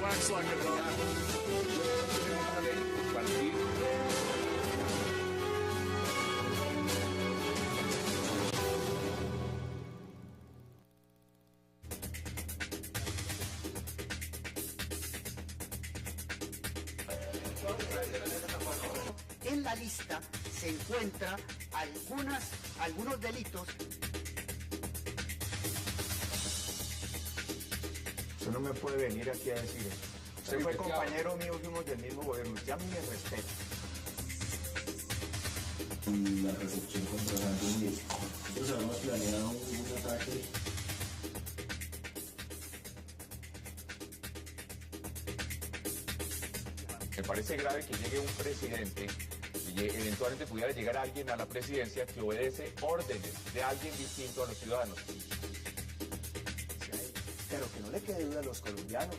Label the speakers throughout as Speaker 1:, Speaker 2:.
Speaker 1: acts like a dog.
Speaker 2: En la lista se encuentra algunos delitos.
Speaker 3: Usted no me puede venir aquí a decir eso. Usted fue compañero mío, fuimos del mismo gobierno. Ya me respeto.
Speaker 4: La recepción contra Santos y nosotros habíamos planeado un ataque.
Speaker 5: Me parece grave que llegue un presidente y eventualmente pudiera llegar alguien a la presidencia que obedece órdenes de alguien distinto a los ciudadanos.
Speaker 6: Pero que no le quede duda a los colombianos.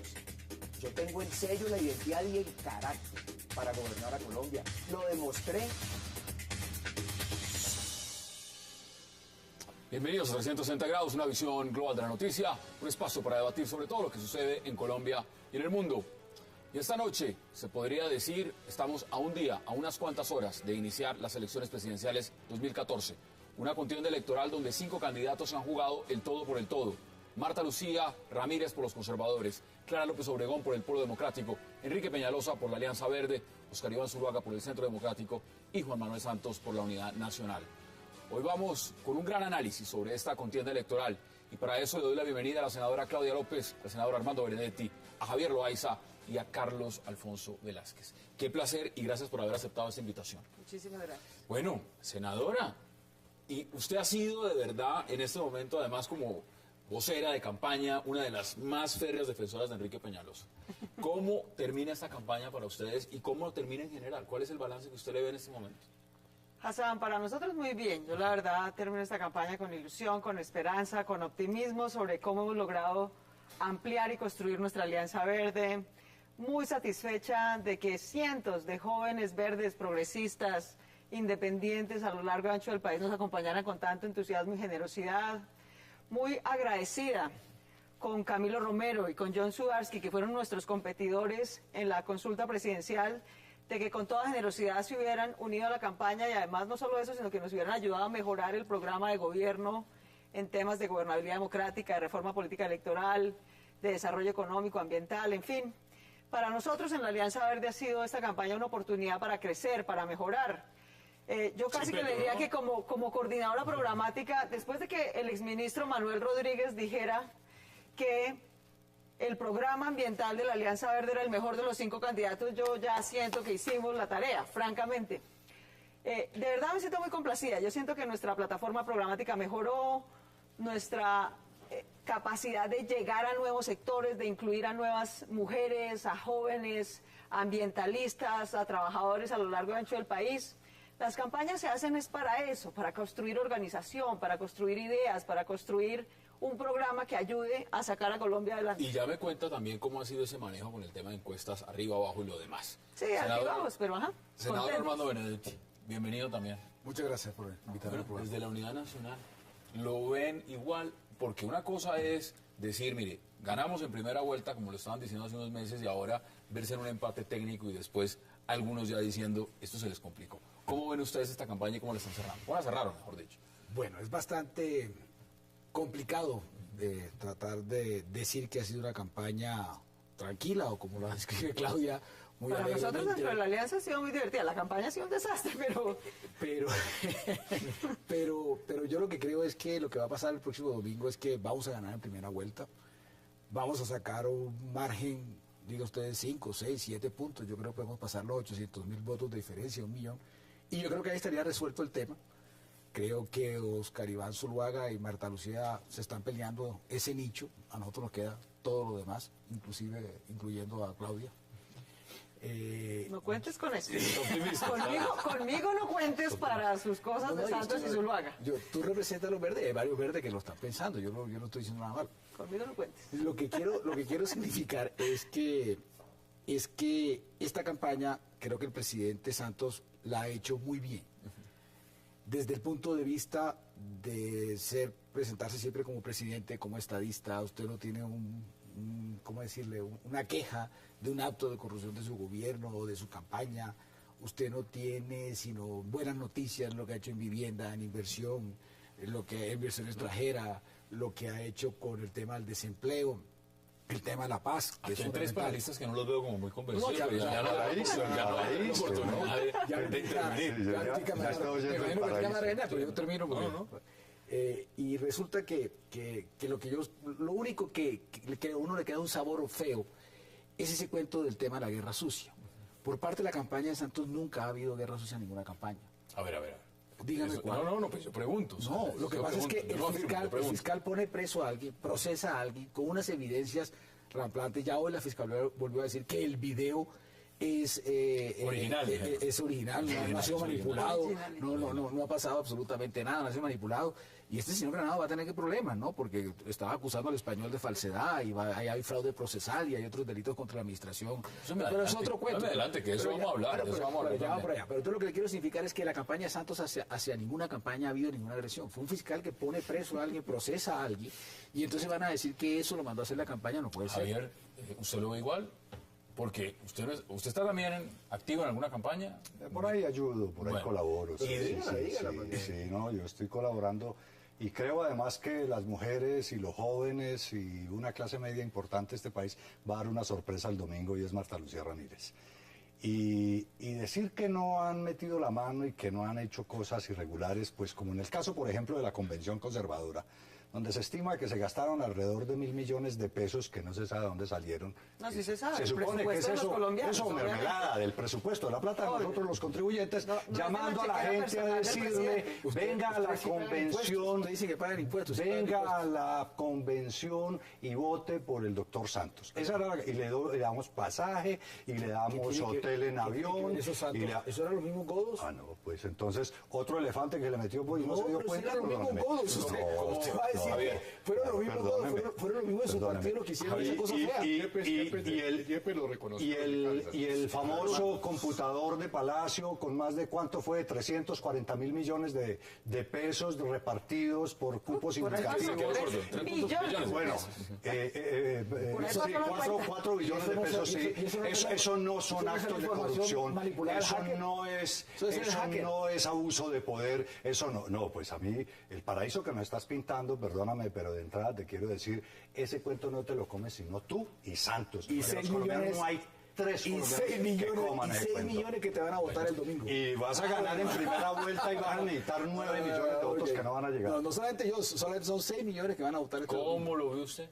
Speaker 6: Yo tengo el sello, la identidad y el carácter para gobernar a Colombia. Lo demostré.
Speaker 7: Bienvenidos a 360 grados, una visión global de la noticia, un espacio para debatir sobre todo lo que sucede en Colombia y en el mundo. Y esta noche, se podría decir, estamos a un día, a unas cuantas horas de iniciar las elecciones presidenciales 2014. Una contienda electoral donde 5 candidatos han jugado el todo por el todo. Marta Lucía Ramírez por los conservadores, Clara López Obregón por el Polo Democrático, Enrique Peñalosa por la Alianza Verde, Oscar Iván Zuluaga por el Centro Democrático y Juan Manuel Santos por la Unidad Nacional. Hoy vamos con un gran análisis sobre esta contienda electoral y para eso le doy la bienvenida a la senadora Claudia López, al senador Armando Benedetti, a Javier Loaiza y a Carlos Alfonso Velázquez. Qué placer y gracias por haber aceptado esta invitación.
Speaker 8: Muchísimas gracias.
Speaker 7: Bueno, senadora, y usted ha sido de verdad en este momento además como vocera de campaña, una de las más férreas defensoras de Enrique Peñalosa. ¿Cómo termina esta campaña para ustedes y cómo termina en general? ¿Cuál es el balance que usted le ve en este momento?
Speaker 8: Hassan, para nosotros muy bien. Yo la verdad termino esta campaña con ilusión, con esperanza, con optimismo sobre cómo hemos logrado ampliar y construir nuestra Alianza Verde. Muy satisfecha de que cientos de jóvenes verdes, progresistas, independientes a lo largo y ancho del país nos acompañaran con tanto entusiasmo y generosidad. Muy agradecida con Camilo Romero y con John Sudarsky, que fueron nuestros competidores en la consulta presidencial, de que con toda generosidad se hubieran unido a la campaña y además no solo eso, sino que nos hubieran ayudado a mejorar el programa de gobierno en temas de gobernabilidad democrática, de reforma política electoral, de desarrollo económico, ambiental, en fin. Para nosotros en la Alianza Verde ha sido esta campaña una oportunidad para crecer, para mejorar. Yo casi que le diría que como coordinadora programática, después de que el exministro Manuel Rodríguez dijera que el programa ambiental de la Alianza Verde era el mejor de los 5 candidatos, yo ya siento que hicimos la tarea, francamente. De verdad me siento muy complacida. Yo siento que nuestra plataforma programática mejoró, nuestra capacidad de llegar a nuevos sectores, de incluir a nuevas mujeres, a jóvenes, a ambientalistas, a trabajadores a lo largo y ancho del país. Las campañas se hacen es para eso, para construir organización, para construir ideas, para construir un programa que ayude a sacar a Colombia adelante.
Speaker 7: Y ya me cuenta también cómo ha sido ese manejo con el tema de encuestas arriba, abajo y lo demás.
Speaker 8: Sí, arriba abajo, pero ajá.
Speaker 7: Senador Armando Benedetti, bienvenido también.
Speaker 9: Muchas gracias por invitarme.
Speaker 7: Bueno, desde la Unidad Nacional, ¿lo ven igual? Porque una cosa es decir, mire, ganamos en primera vuelta, como lo estaban diciendo hace unos meses, y ahora verse en un empate técnico y después algunos ya diciendo, esto se les complicó. ¿Cómo ven ustedes esta campaña y cómo la están cerrando? ¿Cómo la cerraron, mejor dicho?
Speaker 9: Bueno, es bastante complicado de tratar de decir que ha sido una campaña tranquila o como la describe Claudia, muy
Speaker 8: Para
Speaker 9: alegremente.
Speaker 8: nosotros dentro de la Alianza ha sido muy divertida, la campaña ha sido un desastre,
Speaker 9: pero yo lo que creo es que lo que va a pasar el próximo domingo es que vamos a ganar en primera vuelta, vamos a sacar un margen, diga ustedes, 5, 6, 7 puntos, yo creo que podemos pasar los 800.000 votos de diferencia, 1 millón, y yo creo que ahí estaría resuelto el tema. Creo que Oscar Iván Zuluaga y Marta Lucía se están peleando ese nicho, a nosotros nos queda todo lo demás, incluyendo a Claudia.
Speaker 8: No cuentes con eso. Conmigo no cuentes para sus cosas de Santos y Zuluaga.
Speaker 9: Tú representas a los verdes, hay varios verdes que lo están pensando, yo no estoy diciendo nada mal.
Speaker 8: Conmigo no cuentes.
Speaker 9: Lo que quiero significar es que esta campaña, creo que el presidente Santos la ha hecho muy bien. Desde el punto de vista de presentarse siempre como presidente, como estadista, usted no tiene un ¿cómo decirle?, una queja de un acto de corrupción de su gobierno o de su campaña. Usted no tiene sino buenas noticias, lo que ha hecho en vivienda, en inversión, lo que en inversión extranjera, lo que ha hecho con el tema del desempleo, el tema de la paz. Que
Speaker 7: Aquí
Speaker 9: es
Speaker 7: hay tres
Speaker 9: fundamental.
Speaker 7: panelistas que no los veo como muy convencidos.
Speaker 9: No, ya,
Speaker 7: pero
Speaker 9: ya,
Speaker 7: ya no
Speaker 9: ya,
Speaker 7: hay
Speaker 3: ya,
Speaker 7: oportunidad de intervenir.
Speaker 3: Ya está oyendo el paraíso.
Speaker 9: Pero yo termino porque,
Speaker 7: No.
Speaker 9: y resulta que lo único que a uno le queda un sabor feo es ese cuento del tema de la guerra sucia. Por parte de la campaña de Santos nunca ha habido guerra sucia en ninguna campaña.
Speaker 7: A ver.
Speaker 9: Dígame
Speaker 7: Eso-
Speaker 9: cuál.
Speaker 7: No, pues yo pregunto. o sea,
Speaker 9: No, lo que
Speaker 7: yo
Speaker 9: pasa es que
Speaker 7: pregunto, yo no afirmo, yo
Speaker 9: el
Speaker 7: pregunto.
Speaker 9: fiscal pone preso a alguien, procesa a alguien con unas evidencias ramplantes. Ya hoy la fiscalía volvió a decir que el video es
Speaker 7: Original, dijeron.
Speaker 9: es original, no ha sido
Speaker 7: es original.
Speaker 9: manipulado, no ha pasado absolutamente nada, no ha sido manipulado. Y este señor Granado va a tener que problemas, ¿no? Porque estaba acusando al español de falsedad y ahí hay fraude procesal y hay otros delitos contra la administración. Pero es
Speaker 7: adelante,
Speaker 9: otro cuento.
Speaker 7: dame adelante, que de eso
Speaker 9: Pero
Speaker 7: vamos a hablar, de eso vamos a hablar
Speaker 9: ya va
Speaker 7: también.
Speaker 9: por allá. Pero todo lo que le quiero significar es que la campaña de Santos hacia ninguna campaña ha habido ninguna agresión. Fue un fiscal que pone preso a alguien, procesa a alguien, y entonces van a decir que eso lo mandó a hacer la campaña, no puede ser.
Speaker 7: Javier, ¿usted lo ve igual? Porque usted está también activo en alguna campaña.
Speaker 1: Por ahí ayudo, por ahí
Speaker 7: Bueno,
Speaker 1: colaboro. Sí,
Speaker 9: dígala, porque-
Speaker 1: sí, no, yo estoy colaborando y creo además que las mujeres y los jóvenes y una clase media importante de este país va a dar una sorpresa el domingo y es Marta Lucía Ramírez. Y decir que no han metido la mano y que no han hecho cosas irregulares, pues como en el caso, por ejemplo, de la Convención Conservadora, donde se estima que se gastaron alrededor de 1.000 millones de pesos que no se sabe de dónde salieron.
Speaker 8: No, sí se sabe,
Speaker 1: Se
Speaker 8: el
Speaker 1: supone que es
Speaker 8: presupuesto de los
Speaker 1: eso,
Speaker 8: colombianos,
Speaker 1: eso mermelada del presupuesto, de la plata de
Speaker 8: Obvio.
Speaker 1: nosotros los contribuyentes,
Speaker 8: No, no
Speaker 1: llamando a
Speaker 8: es de
Speaker 1: la
Speaker 8: la
Speaker 1: gente a
Speaker 8: chequera personal
Speaker 1: decirle,
Speaker 8: del presidente.
Speaker 1: venga a la
Speaker 9: Usted sí paga impuestos,
Speaker 1: convención,
Speaker 9: usted dice que pagan impuestos, sí pagan
Speaker 1: venga a
Speaker 9: impuestos.
Speaker 1: la convención y vote por el doctor Santos. Esa era y le damos pasaje y le damos
Speaker 9: ¿Qué tiene que-
Speaker 1: hotel en
Speaker 9: qué tiene que
Speaker 1: avión.
Speaker 9: ver esos Santos?
Speaker 1: y le-
Speaker 9: ¿Eso eran los mismos godos?
Speaker 1: Ah, no, pues entonces otro elefante que le metió pues, no se dio
Speaker 9: pero
Speaker 1: cuenta.
Speaker 9: eran los mismos
Speaker 1: perdóname.
Speaker 9: godos. Usted
Speaker 1: No,
Speaker 9: va a decir
Speaker 1: Javier,
Speaker 9: que fueron los mismos godos,
Speaker 1: perdóneme,
Speaker 9: fueron los mismos de su
Speaker 1: perdóneme.
Speaker 9: partido los que hicieron esa cosa
Speaker 1: Y-
Speaker 9: fea.
Speaker 1: y-
Speaker 5: lo reconoció.
Speaker 1: y el famoso computador de Palacio con más de cuánto fue, 340.000 millones de pesos repartidos por cupos
Speaker 8: Por ahí
Speaker 1: indicativos.
Speaker 8: pasó,
Speaker 7: gordo,
Speaker 8: 3 millones.
Speaker 1: Bueno,
Speaker 8: Por ahí
Speaker 1: sí,
Speaker 8: pasó la
Speaker 1: 4 billones de pesos, sí. Eso no son actos de corrupción. Eso no es abuso de poder. Eso no. No, pues a mí, el paraíso que me estás pintando, perdóname, pero de entrada te quiero decir, ese cuento no te lo comes sino tú y Santos.
Speaker 9: Y
Speaker 1: Porque
Speaker 9: 6
Speaker 1: los colombianos
Speaker 9: millones,
Speaker 1: no hay 3
Speaker 9: y 6
Speaker 1: que coman
Speaker 9: millones, y
Speaker 1: ese
Speaker 9: 6
Speaker 1: cuento.
Speaker 9: millones que te van a votar el domingo.
Speaker 1: Y vas a ganar en primera vuelta y vas a necesitar 9 millones de votos que no van a llegar.
Speaker 9: No solamente yo, solamente son 6 millones que van a votar este domingo.
Speaker 7: ¿Cómo lo ve usted?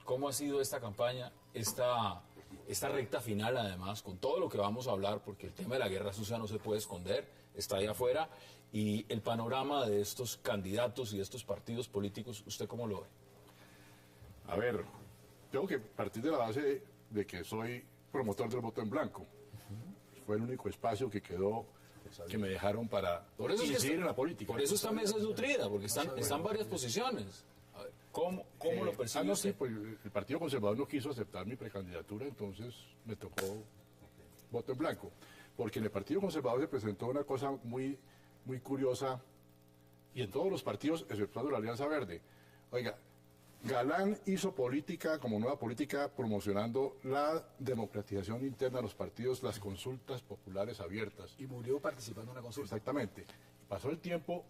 Speaker 7: ¿Cómo ha sido esta campaña, esta recta final además, con todo lo que vamos a hablar, porque el tema de la guerra sucia no se puede esconder, está ahí afuera, y el panorama de estos candidatos y de estos partidos políticos, ¿usted cómo lo ve?
Speaker 10: A ver, tengo que partir de la base de que soy promotor del voto en blanco. Fue el único espacio que quedó, que me dejaron para
Speaker 7: Por eso es que
Speaker 10: incidir en la política.
Speaker 7: Por eso esta mesa es nutrida, porque están varias posiciones. A ver, ¿cómo lo percibe
Speaker 10: no, sí,
Speaker 7: usted?
Speaker 10: pues el Partido Conservador no quiso aceptar mi precandidatura, entonces me tocó voto en blanco. Porque en el Partido Conservador se presentó una cosa muy, muy curiosa, y en todos los partidos, exceptuando la Alianza Verde. Oiga, Galán hizo política como nueva política promocionando la democratización interna de los partidos, las consultas populares abiertas.
Speaker 9: Y murió participando en una consulta.
Speaker 10: Exactamente. Pasó el tiempo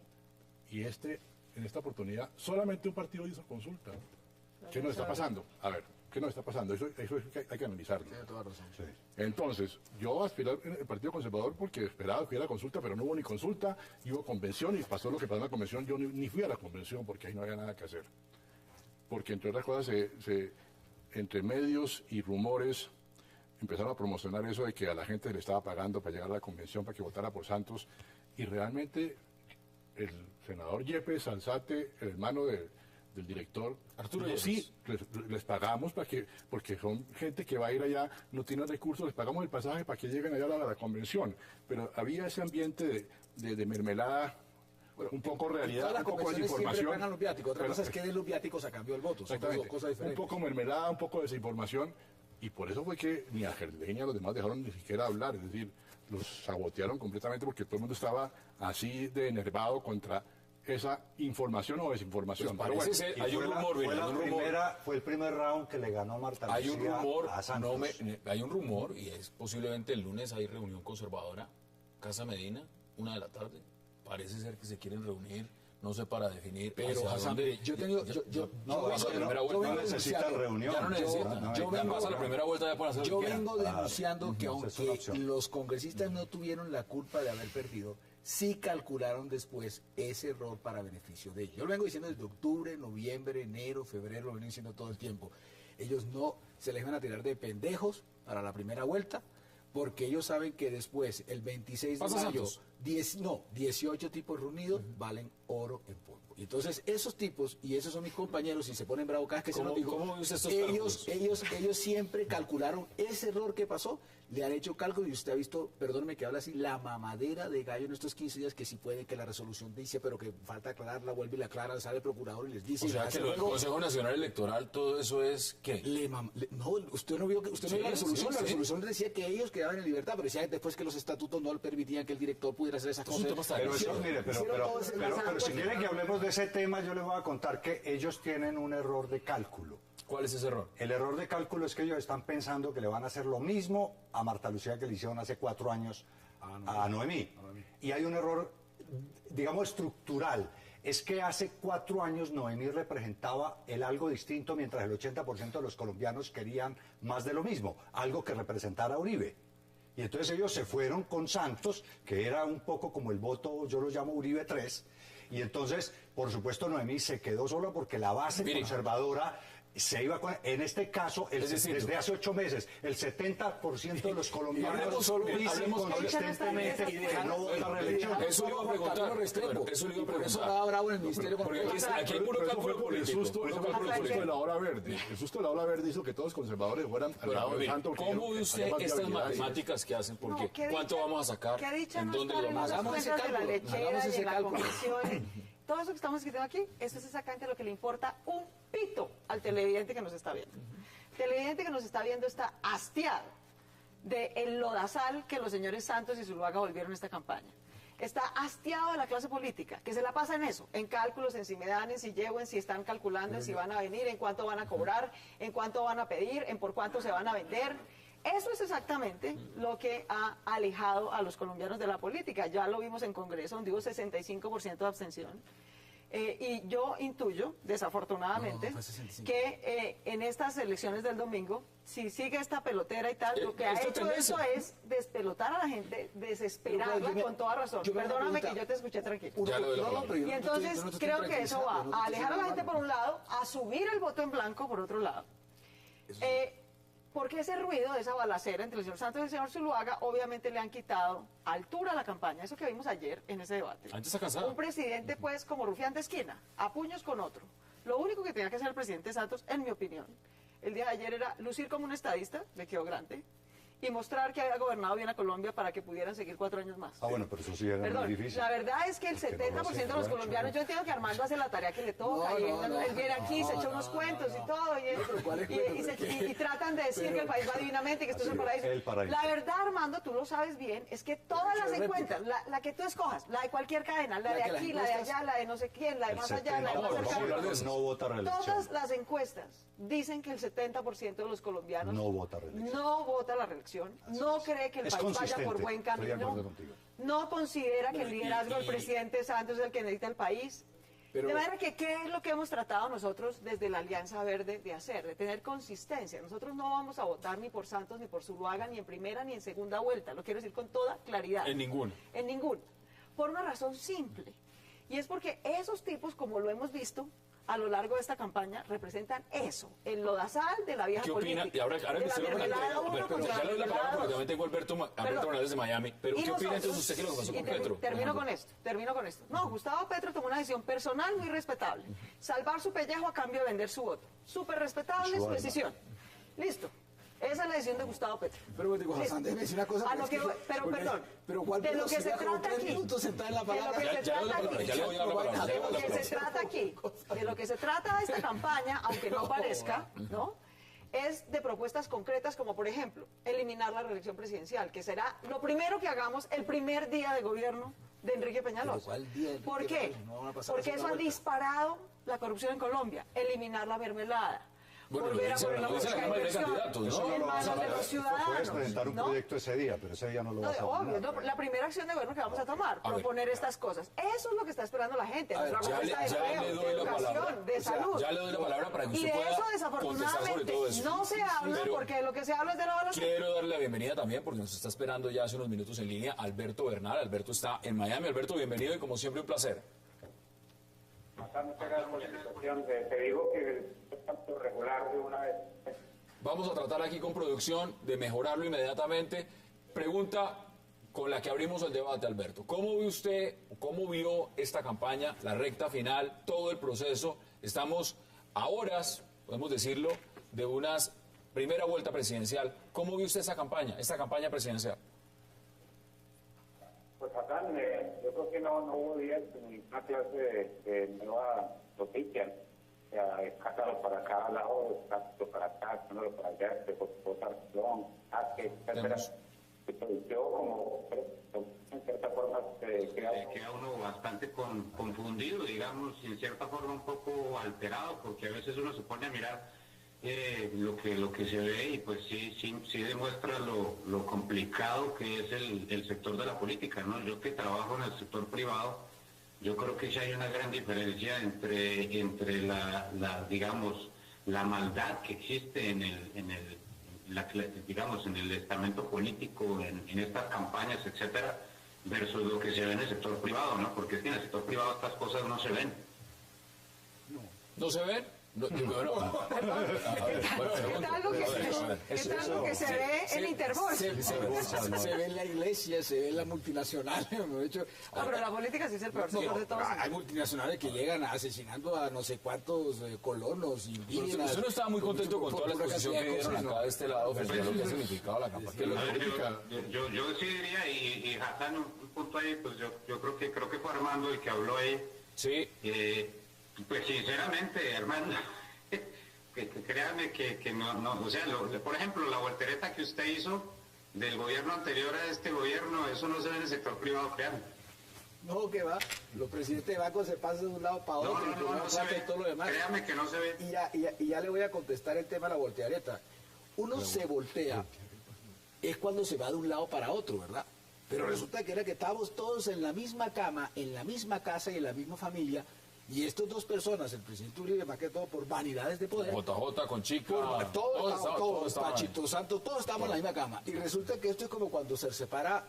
Speaker 10: y en esta oportunidad solamente un partido hizo consulta. ¿Qué nos está pasando? A ver, ¿qué nos está pasando? Eso hay que analizarlo.
Speaker 9: Tiene toda razón.
Speaker 10: Sí. Entonces, yo aspiré en el Partido Conservador porque esperaba que hubiera consulta, pero no hubo ni consulta, y hubo convención, y pasó lo que pasó en la convención. Yo ni fui a la convención porque ahí no había nada que hacer. Porque entre otras cosas, entre medios y rumores empezaron a promocionar eso de que a la gente le estaba pagando para llegar a la convención para que votara por Santos, y realmente el senador Yepes Alzate, el hermano del director
Speaker 7: Arturo
Speaker 10: dijo,
Speaker 7: Yepes.
Speaker 10: sí, les pagamos porque son gente que va a ir allá, no tienen recursos, les pagamos el pasaje para que lleguen allá a la convención. Pero había ese ambiente de mermelada, un poco realidad,
Speaker 9: Todas las
Speaker 10: un poco
Speaker 9: convenciones siempre
Speaker 10: desinformación.
Speaker 9: pagan los viáticos. Otra
Speaker 10: Pero-
Speaker 9: cosa es que den los viáticos a cambio del voto. Son
Speaker 10: Exactamente.
Speaker 9: dos cosas diferentes.
Speaker 10: Un poco mermelada, un poco de desinformación, y por eso fue que ni a Gerleña ni a los demás dejaron ni siquiera hablar, es decir, los sabotearon completamente porque todo el mundo estaba así de enervado contra esa información o desinformación.
Speaker 7: Pues
Speaker 10: Pero
Speaker 7: parece
Speaker 10: bueno,
Speaker 7: ser, hay un rumor,
Speaker 1: fue,
Speaker 7: Vini, hay un rumor.
Speaker 1: fue el primer round que le ganó Marta
Speaker 7: Hay un
Speaker 1: Lucía
Speaker 7: rumor,
Speaker 1: a Santos.
Speaker 7: hay un rumor, y es posiblemente el lunes hay reunión conservadora, Casa Medina, 1 de la tarde. Parece ser que se quieren reunir, no sé, para definir.
Speaker 9: Pero, Hassan, yo he tenido.
Speaker 1: No,
Speaker 7: pasa la primera
Speaker 1: no
Speaker 7: vuelta.
Speaker 1: necesitan reunión.
Speaker 7: Ya no necesitan.
Speaker 9: yo vengo-
Speaker 7: pasa la primera vuelta ya para hacer
Speaker 9: Yo
Speaker 7: lo que quieran.
Speaker 9: vengo denunciando que
Speaker 1: esa es una
Speaker 9: aunque
Speaker 1: opción.
Speaker 9: los congresistas no tuvieron la culpa de haber perdido, sí calcularon después ese error para beneficio de ellos. Yo lo vengo diciendo desde octubre, noviembre, enero, febrero, lo vengo diciendo todo el tiempo. Ellos no se les van a tirar de pendejos para la primera vuelta, porque ellos saben que después, el 26 de
Speaker 7: Pasa
Speaker 9: mayo,
Speaker 7: Santos.
Speaker 9: 18 tipos reunidos valen oro en polvo. Y entonces esos tipos, y esos son mis compañeros, y se ponen bravos cada vez que se
Speaker 7: ¿Cómo-
Speaker 9: los digo,
Speaker 7: cómo ves estos
Speaker 9: ellos siempre calcularon ese error que pasó, le han hecho cálculos, y usted ha visto, perdóneme que habla así, la mamadera de gallo en estos 15 días, que sí puede que la resolución dice, pero que falta aclararla, vuelve y la aclara, sale el procurador y les dice...
Speaker 7: O
Speaker 9: y
Speaker 7: sea,
Speaker 9: hace
Speaker 7: que lo del
Speaker 9: luego-
Speaker 7: Consejo Nacional Electoral, todo eso es, ¿qué?
Speaker 9: no, usted no vio que usted no
Speaker 7: Sí,
Speaker 9: vio la resolución.
Speaker 7: sí,
Speaker 9: La
Speaker 7: sí.
Speaker 9: resolución decía que ellos quedaban en libertad, pero decía después que los estatutos no permitían que el director pudiera hacer esas
Speaker 7: Es un
Speaker 9: cosas.
Speaker 7: tema tan
Speaker 1: Pero eso,
Speaker 9: Hicieron-
Speaker 1: mire,
Speaker 9: hicieron todo ese
Speaker 1: pero si
Speaker 9: enlace.
Speaker 1: quieren que hablemos de ese tema, yo les voy a contar que ellos tienen un error de cálculo.
Speaker 7: ¿Cuál es ese error?
Speaker 1: El error de cálculo es que ellos están pensando que le van a hacer lo mismo a Marta Lucía que le hicieron hace 4 años a Noemí. Y hay un error, digamos, estructural. Es que hace 4 años Noemí representaba el algo distinto, mientras el 80% de los colombianos querían más de lo mismo, algo que representara a Uribe. Y entonces ellos se fueron con Santos, que era un poco como el voto, yo lo llamo Uribe 3, y entonces, por supuesto, Noemí se quedó sola porque la base
Speaker 7: Mire.
Speaker 1: conservadora se iba con... En este caso,
Speaker 7: Es decir,
Speaker 1: desde hace 8 meses, el 70% de los colombianos
Speaker 7: hablemos solo-
Speaker 1: dicen
Speaker 7: hablemos-
Speaker 1: consistentemente que no votan la reelección.
Speaker 7: Eso le iba a preguntar,
Speaker 9: Restrepo.
Speaker 7: eso le iba a
Speaker 9: Por eso
Speaker 7: preguntar.
Speaker 9: estaba bravo en el Ministerio
Speaker 7: Porque
Speaker 9: Económico.
Speaker 7: aquí hay puro
Speaker 10: Pero eso
Speaker 7: cálculo
Speaker 10: fue por el
Speaker 7: político.
Speaker 10: susto,
Speaker 7: puro
Speaker 10: eso fue
Speaker 7: cálculo
Speaker 10: por el susto de
Speaker 7: político.
Speaker 10: la hora verde. El susto de la hora verde hizo que todos los conservadores fueran al
Speaker 7: Pero,
Speaker 10: lado de
Speaker 7: mire,
Speaker 10: Santos. porque
Speaker 7: ¿cómo
Speaker 10: dijeron
Speaker 7: ve
Speaker 10: que
Speaker 7: usted
Speaker 10: había más
Speaker 7: estas
Speaker 10: viabilidad.
Speaker 7: matemáticas que hacen? Porque
Speaker 8: No, qué
Speaker 7: ¿cuánto
Speaker 8: dicha-
Speaker 7: vamos a sacar?
Speaker 8: Qué dicha
Speaker 7: ¿En
Speaker 8: no
Speaker 7: dónde
Speaker 8: estar
Speaker 7: lo
Speaker 8: en
Speaker 7: vamos a
Speaker 8: esas
Speaker 9: Hagamos ese
Speaker 8: cuentas de la
Speaker 9: cálculo,
Speaker 8: lechera
Speaker 9: hagamos
Speaker 8: y
Speaker 9: ese
Speaker 8: de la
Speaker 9: cálculo.
Speaker 8: comisión. Todo eso que estamos discutiendo aquí, eso es exactamente lo que le importa un pito al televidente que nos está viendo. El televidente que nos está viendo está hastiado del lodazal que los señores Santos y Zuluaga volvieron a esta campaña. Está hastiado de la clase política, que se la pasa en eso, en cálculos, en si me dan, en si llevo, en si están calculando, en si van a venir, en cuánto van a cobrar, en cuánto van a pedir, en por cuánto se van a vender. Eso es exactamente lo que ha alejado a los colombianos de la política. Ya lo vimos en Congreso, donde hubo 65% de abstención. Y yo intuyo, desafortunadamente,
Speaker 9: No, fue 65.
Speaker 8: que en estas elecciones del domingo, si sigue esta pelotera y tal, lo que ha
Speaker 7: esta
Speaker 8: hecho
Speaker 7: tendencia.
Speaker 8: eso es despelotar a la gente, desesperarla
Speaker 9: Pero, yo me-
Speaker 8: con toda razón.
Speaker 9: yo me hago una
Speaker 8: Perdóname que
Speaker 9: pregunta.
Speaker 8: yo te escuché tranquilo.
Speaker 7: Ya lo de la
Speaker 9: No,
Speaker 7: palabra.
Speaker 9: pero yo
Speaker 8: Y
Speaker 9: no te
Speaker 8: entonces
Speaker 9: estoy- yo no te estoy
Speaker 8: creo que eso va
Speaker 9: tranquilizando, no
Speaker 8: a
Speaker 9: te
Speaker 8: alejar a la
Speaker 9: estoy
Speaker 8: gente por un lado, a subir el voto en blanco por otro lado. Porque ese ruido de esa balacera entre el señor Santos y el señor Zuluaga obviamente le han quitado altura a la campaña, eso que vimos ayer en ese debate.
Speaker 7: Antes está cansado.
Speaker 8: Un presidente pues como rufián de esquina, a puños con otro. Lo único que tenía que hacer el presidente Santos, en mi opinión, el día de ayer era lucir como un estadista, le quedó grande, y mostrar que había gobernado bien a Colombia para que pudieran seguir 4 años más.
Speaker 1: Ah, bueno, pero eso sí era
Speaker 8: Perdón,
Speaker 1: muy difícil.
Speaker 8: la verdad es que el
Speaker 1: Porque no lo
Speaker 8: 70% de
Speaker 1: hacía,
Speaker 8: los
Speaker 1: lo ha
Speaker 8: colombianos,
Speaker 1: hecho.
Speaker 8: yo entiendo que Armando hace la tarea que le toca,
Speaker 9: No,
Speaker 8: y
Speaker 9: no, no,
Speaker 8: él viene aquí, se echa unos cuentos y todo, y tratan de decir que el país va divinamente, que esto es el paraíso.
Speaker 1: el paraíso.
Speaker 8: La verdad, Armando, tú lo sabes bien, es que todas las encuestas, la que tú escojas, la de cualquier cadena, la de
Speaker 9: que las
Speaker 8: aquí, la de
Speaker 9: encuestas-
Speaker 8: allá, la de no sé quién, la de
Speaker 1: El
Speaker 8: más allá, la de
Speaker 1: 70%
Speaker 8: más
Speaker 7: Vamos a hablar de
Speaker 8: cerca,
Speaker 7: eso.
Speaker 1: no vota reelección.
Speaker 8: todas las encuestas dicen que el 70% de los colombianos
Speaker 1: No vota reelección.
Speaker 8: no vota la reelección, no cree que el
Speaker 1: Es
Speaker 8: país vaya por
Speaker 1: consistente,
Speaker 8: buen
Speaker 1: estoy de
Speaker 8: camino,
Speaker 1: acuerdo contigo.
Speaker 8: no considera que el liderazgo del presidente Santos es el que necesita el país.
Speaker 9: Pero-
Speaker 8: De manera que, ¿qué es lo que hemos tratado nosotros desde la Alianza Verde de hacer? De tener consistencia. Nosotros no vamos a votar ni por Santos, ni por Zuluaga, ni en primera, ni en segunda vuelta. Lo quiero decir con toda claridad.
Speaker 7: En ninguna.
Speaker 8: En ninguna. Por una razón simple. Y es porque esos tipos, como lo hemos visto a lo largo de esta campaña, representan eso, el lodazal de la vieja
Speaker 7: ¿Qué opina?
Speaker 8: política.
Speaker 7: Y ahora
Speaker 8: de
Speaker 7: que
Speaker 8: la
Speaker 7: usted lo
Speaker 8: mermelada
Speaker 7: plantea,
Speaker 8: uno
Speaker 7: pero
Speaker 8: contra
Speaker 7: ya le doy la
Speaker 8: mermelada
Speaker 7: palabra porque
Speaker 8: dos.
Speaker 7: también tengo Alberto
Speaker 8: Perdón.
Speaker 7: Morales de Miami. Pero
Speaker 8: Y
Speaker 7: ¿qué opina entonces
Speaker 8: nosotros-
Speaker 7: usted que lo que pasó
Speaker 8: y
Speaker 7: con Petro?
Speaker 8: termino con esto. No, Gustavo Petro tomó una decisión personal muy respetable. Salvar su pellejo a cambio de vender su voto. Súper respetable
Speaker 1: Su
Speaker 8: su
Speaker 1: alma.
Speaker 8: decisión. Listo. Esa es la decisión de Gustavo Petro.
Speaker 9: Pero digo,
Speaker 8: Listo.
Speaker 9: Hassan, déjeme decir una cosa.
Speaker 8: A lo
Speaker 9: es
Speaker 8: que voy- pero
Speaker 9: porque-
Speaker 8: perdón.
Speaker 9: Pero ¿cuál
Speaker 8: De lo que se
Speaker 9: velocidad? Como
Speaker 8: trata
Speaker 9: 3
Speaker 8: aquí.
Speaker 9: minutos sentada en la
Speaker 8: De lo
Speaker 9: palabra.
Speaker 8: que se
Speaker 7: Ya le
Speaker 8: trata
Speaker 7: doy la
Speaker 8: aquí.
Speaker 7: palabra, ya le voy a dar la palabra.
Speaker 8: De lo que se trata aquí, de lo que se trata de esta campaña, aunque no parezca, ¿no? Es de propuestas concretas como, por ejemplo, eliminar la reelección presidencial, que será lo primero que hagamos el primer día de gobierno de Enrique Peñalosa.
Speaker 9: Pero ¿cuál día de Enrique
Speaker 8: ¿Por qué?
Speaker 9: Peñalosa? No van a pasar
Speaker 8: Porque
Speaker 9: la
Speaker 8: eso ha
Speaker 9: segunda vuelta.
Speaker 8: disparado la corrupción en Colombia, eliminar la mermelada.
Speaker 7: Bueno,
Speaker 8: volver a
Speaker 7: lo
Speaker 8: poner la
Speaker 7: dice la
Speaker 8: política de
Speaker 7: Cámara de
Speaker 8: inversión
Speaker 7: Candidatos, ¿no?
Speaker 1: Eso no
Speaker 8: en
Speaker 1: lo vas a
Speaker 8: manos de
Speaker 1: hacer.
Speaker 8: los ciudadanos.
Speaker 1: Puedes presentar un
Speaker 8: ¿no?
Speaker 1: proyecto ese día, pero ese día no lo
Speaker 8: No,
Speaker 1: vas a
Speaker 8: obvio,
Speaker 1: terminar.
Speaker 8: no, la primera acción de gobierno que vamos a tomar,
Speaker 7: A ver.
Speaker 8: proponer estas cosas. Eso es lo que está esperando la gente.
Speaker 9: A ver,
Speaker 8: Nuestra propuesta de
Speaker 7: ya le
Speaker 8: empleo,
Speaker 7: doy
Speaker 8: de
Speaker 7: la palabra.
Speaker 8: educación, de
Speaker 7: O sea,
Speaker 8: salud.
Speaker 7: ya le doy la palabra para que
Speaker 8: Y
Speaker 7: usted
Speaker 8: de
Speaker 7: pueda
Speaker 8: eso,
Speaker 7: contestar sobre
Speaker 8: desafortunadamente,
Speaker 7: todo eso.
Speaker 8: no se habla
Speaker 7: Pero
Speaker 8: porque lo que se habla es de la evaluación.
Speaker 7: quiero darle la bienvenida también porque nos está esperando ya hace unos minutos en línea Alberto Bernal. Alberto está en Miami. Alberto, bienvenido y como siempre un placer.
Speaker 11: Muchas gracias por la invitación. Te digo que es tanto regular de una vez.
Speaker 7: Vamos a tratar aquí con producción de mejorarlo inmediatamente. Pregunta con la que abrimos el debate, Alberto. ¿Cómo vio usted, cómo vio esta campaña, la recta final, todo el proceso? Estamos a horas, podemos decirlo, de una primera vuelta presidencial. ¿Cómo vio usted esta campaña presidencial?
Speaker 11: Pues acá yo creo que no hubo días ni una clase de nueva noticia. O sea, escándalo para acá, lado, escándalo para acá, escándalo para allá, votación, etcétera. Yo como en cierta forma queda uno bastante confundido, digamos, y en cierta forma un poco alterado, porque a veces uno se pone a mirar lo que se ve y pues sí demuestra lo complicado que es el sector de la política, ¿no? Yo que trabajo en el sector privado, yo creo que sí hay una gran diferencia entre digamos, la maldad que existe en el estamento político, en estas campañas, etcétera, versus lo que se ve en el sector privado, ¿no? Porque es que en el sector privado estas cosas no se ven.
Speaker 7: ¿No se ven? No,
Speaker 8: ¿Qué tal lo que se ve en Interpol?
Speaker 9: Se ve en la iglesia, se ve en la multinacional. De hecho,
Speaker 8: pero la política sí es el peor sector de todos.
Speaker 9: hay multinacionales que llegan asesinando a no sé cuántos colonos, indígenas.
Speaker 7: Usted no estaba muy contento con toda la exposición que dieron acá de este lado frente a lo que ha significado la campaña.
Speaker 11: Yo sí diría, y Hassan, un punto ahí, pues yo creo que fue Armando el que habló ahí.
Speaker 7: Sí.
Speaker 11: Pues sinceramente, Armando, que créanme que no, o sea, por ejemplo, la voltereta que usted hizo del gobierno anterior a este gobierno, eso no se ve en el sector privado, créanme.
Speaker 9: No, que va, los presidentes de banco se pasan de un lado para otro,
Speaker 11: no se ve,
Speaker 9: todo lo demás.
Speaker 11: Créame que no se ve.
Speaker 9: Y ya le voy a contestar el tema de la volteareta. Uno se voltea, es cuando se va de un lado para otro, ¿verdad? Pero resulta que era que estábamos todos en la misma cama, en la misma casa y en la misma familia. Y estas dos personas, el presidente Uribe, más que todo por vanidades de poder,
Speaker 7: JJ con Chica,
Speaker 9: todos, Pachito Santo, todos estamos en la misma cama. Y resulta que esto es como cuando se separa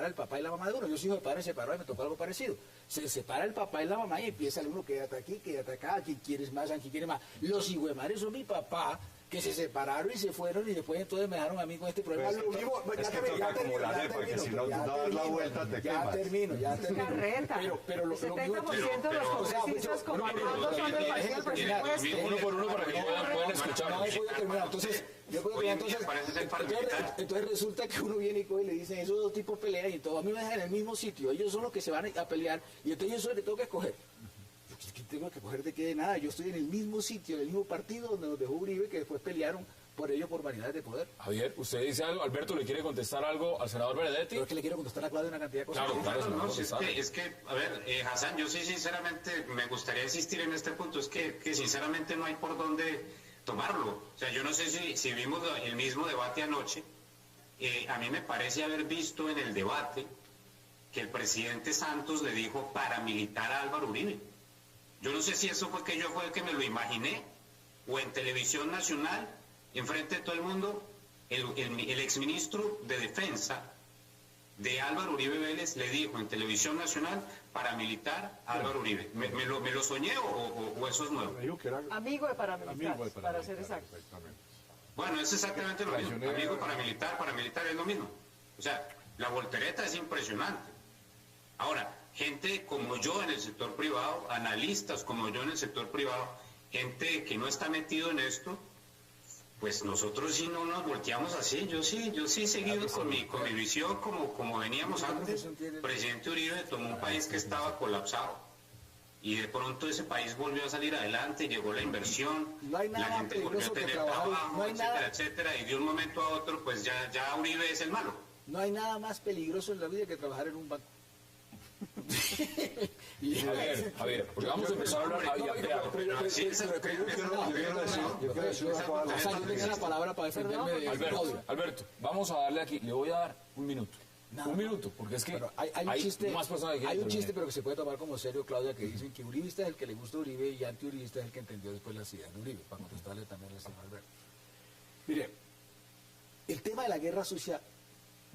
Speaker 9: el papá y la mamá de uno. Yo soy hijo de padre separado y me tocó algo parecido. Se separa el papá y la mamá y empieza el uno, quédate aquí, quédate acá, aquí quieres más, aquí quieres más. Los higüemares son mi papá, que se separaron y se fueron y después entonces me dejaron a mí con este problema.
Speaker 1: Pues,
Speaker 9: Lo mismo,
Speaker 1: es que toca acumular, porque si no das la vuelta te quemas.
Speaker 9: Ya termino.
Speaker 8: Carreta.
Speaker 9: Pero
Speaker 8: El
Speaker 9: lo mismo...
Speaker 8: 70% de los congresistas como Armando son del partido del presupuesto.
Speaker 7: Uno por uno para que puedan escuchar.
Speaker 9: No he podido terminar. Entonces resulta que uno viene y coge y le dicen, esos dos tipos pelean y todo, a mí me dejan en el mismo sitio, ellos son los que se van a pelear y entonces yo soy el que tengo que escoger. Es que tengo que escoger de qué de nada, yo estoy en el mismo sitio, en el mismo partido donde nos dejó Uribe, que después pelearon por ello por vanidades de poder.
Speaker 7: Javier, usted dice algo, Alberto, ¿le quiere contestar algo al senador Benedetti?
Speaker 9: Pero es que le quiero contestar a Claudia una cantidad de cosas.
Speaker 7: Claro,
Speaker 11: es que, a ver, Hassan, yo sí sinceramente me gustaría insistir en este punto, es que sinceramente no hay por dónde tomarlo. O sea, yo no sé si vimos el mismo debate anoche. A mí me parece haber visto en el debate que el presidente Santos le dijo paramilitar a Álvaro Uribe. Yo no sé si eso fue el que me lo imaginé, o en Televisión Nacional, enfrente de todo el mundo, el exministro de Defensa de Álvaro Uribe Vélez le dijo en Televisión Nacional paramilitar a Álvaro Uribe. ¿Me lo soñé o eso es nuevo?
Speaker 8: Amigo de paramilitares, para ser exacto.
Speaker 11: Bueno, es exactamente lo mismo. Amigo paramilitar es lo mismo. O sea, la voltereta es impresionante. Ahora, gente como yo en el sector privado, analistas como yo en el sector privado, gente que no está metido en esto, pues nosotros sí no nos volteamos así. Yo sí he seguido con mi visión como veníamos antes. El presidente Uribe tomó un país que estaba colapsado y de pronto ese país volvió a salir adelante, llegó la inversión, la gente volvió a tener trabajo, etcétera, y de un momento a otro pues ya Uribe es el malo.
Speaker 9: No hay nada más peligroso en la vida que trabajar en un banco.
Speaker 7: Javier, porque vamos a empezar a hablar y ampliar.
Speaker 1: Yo quiero decir una cosa.
Speaker 9: O sea, yo tenía la palabra para defenderme de Claudia.
Speaker 7: Alberto, vamos a darle aquí, le voy a dar un minuto. Un minuto, porque es que
Speaker 9: Pero hay un chiste,
Speaker 7: más personas que quieren
Speaker 9: hay un
Speaker 7: intervenir.
Speaker 9: chiste, pero que se puede tomar como serio, Claudia, que dicen que uribista es el que le gusta a Uribe y antiuribista es el que entendió después las ideas de Uribe, para contestarle también al señor Alberto. Mire, el tema de la guerra sucia,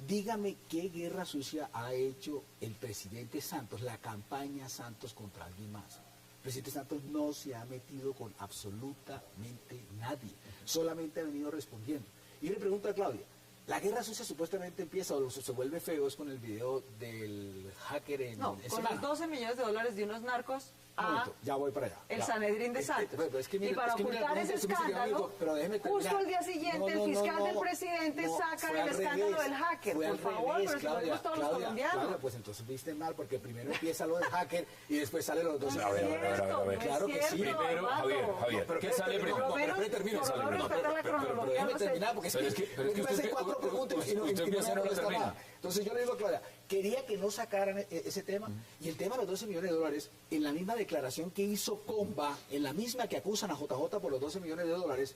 Speaker 9: dígame qué guerra sucia ha hecho el presidente Santos, la campaña Santos contra alguien más. El presidente Santos no se ha metido con absolutamente nadie, solamente ha venido respondiendo. Y yo le pregunto a Claudia, la guerra sucia supuestamente empieza o se vuelve feo es con el video del hacker en
Speaker 8: No, con
Speaker 9: Semana.
Speaker 8: los 12 millones de dólares de unos narcos
Speaker 9: Un
Speaker 8: a
Speaker 9: momento, ya voy para allá.
Speaker 8: el
Speaker 9: Ya.
Speaker 8: Sanedrín de Santos.
Speaker 9: Es que mire,
Speaker 8: y para
Speaker 9: es que mire,
Speaker 8: ocultar ese
Speaker 9: usted me dice que
Speaker 8: escándalo,
Speaker 9: pero déjeme terminar.
Speaker 8: justo al día siguiente el fiscal del presidente saca
Speaker 9: fue
Speaker 8: el
Speaker 9: al
Speaker 8: escándalo
Speaker 9: revés,
Speaker 8: del hacker.
Speaker 9: fue
Speaker 8: Por
Speaker 9: al
Speaker 8: favor,
Speaker 9: revés,
Speaker 8: pero si lo vimos todos los colombianos.
Speaker 9: Claudia, pues entonces viste mal, porque primero empieza lo del hacker y después sale los dos.
Speaker 8: No es cierto, no es
Speaker 9: Claro que sí.
Speaker 8: cierto,
Speaker 7: Primero,
Speaker 8: Armando.
Speaker 7: Javier, ¿qué sale primero?
Speaker 8: Por lo menos-
Speaker 9: termino,
Speaker 8: por lo
Speaker 9: sale
Speaker 8: menos
Speaker 9: primero.
Speaker 8: respeta la cronología de
Speaker 9: Déjeme
Speaker 8: los
Speaker 9: terminar, porque
Speaker 7: Pero es que
Speaker 9: me
Speaker 7: usted-
Speaker 9: hace cuatro preguntas y no
Speaker 7: usted empieza y no lo
Speaker 9: contesta
Speaker 7: termina.
Speaker 9: nada. Entonces yo le digo a Claudia, quería que no sacaran ese tema, y el tema de los 12 millones de dólares, en la misma declaración que hizo Comba, en la misma que acusan a JJ por los 12 millones de dólares,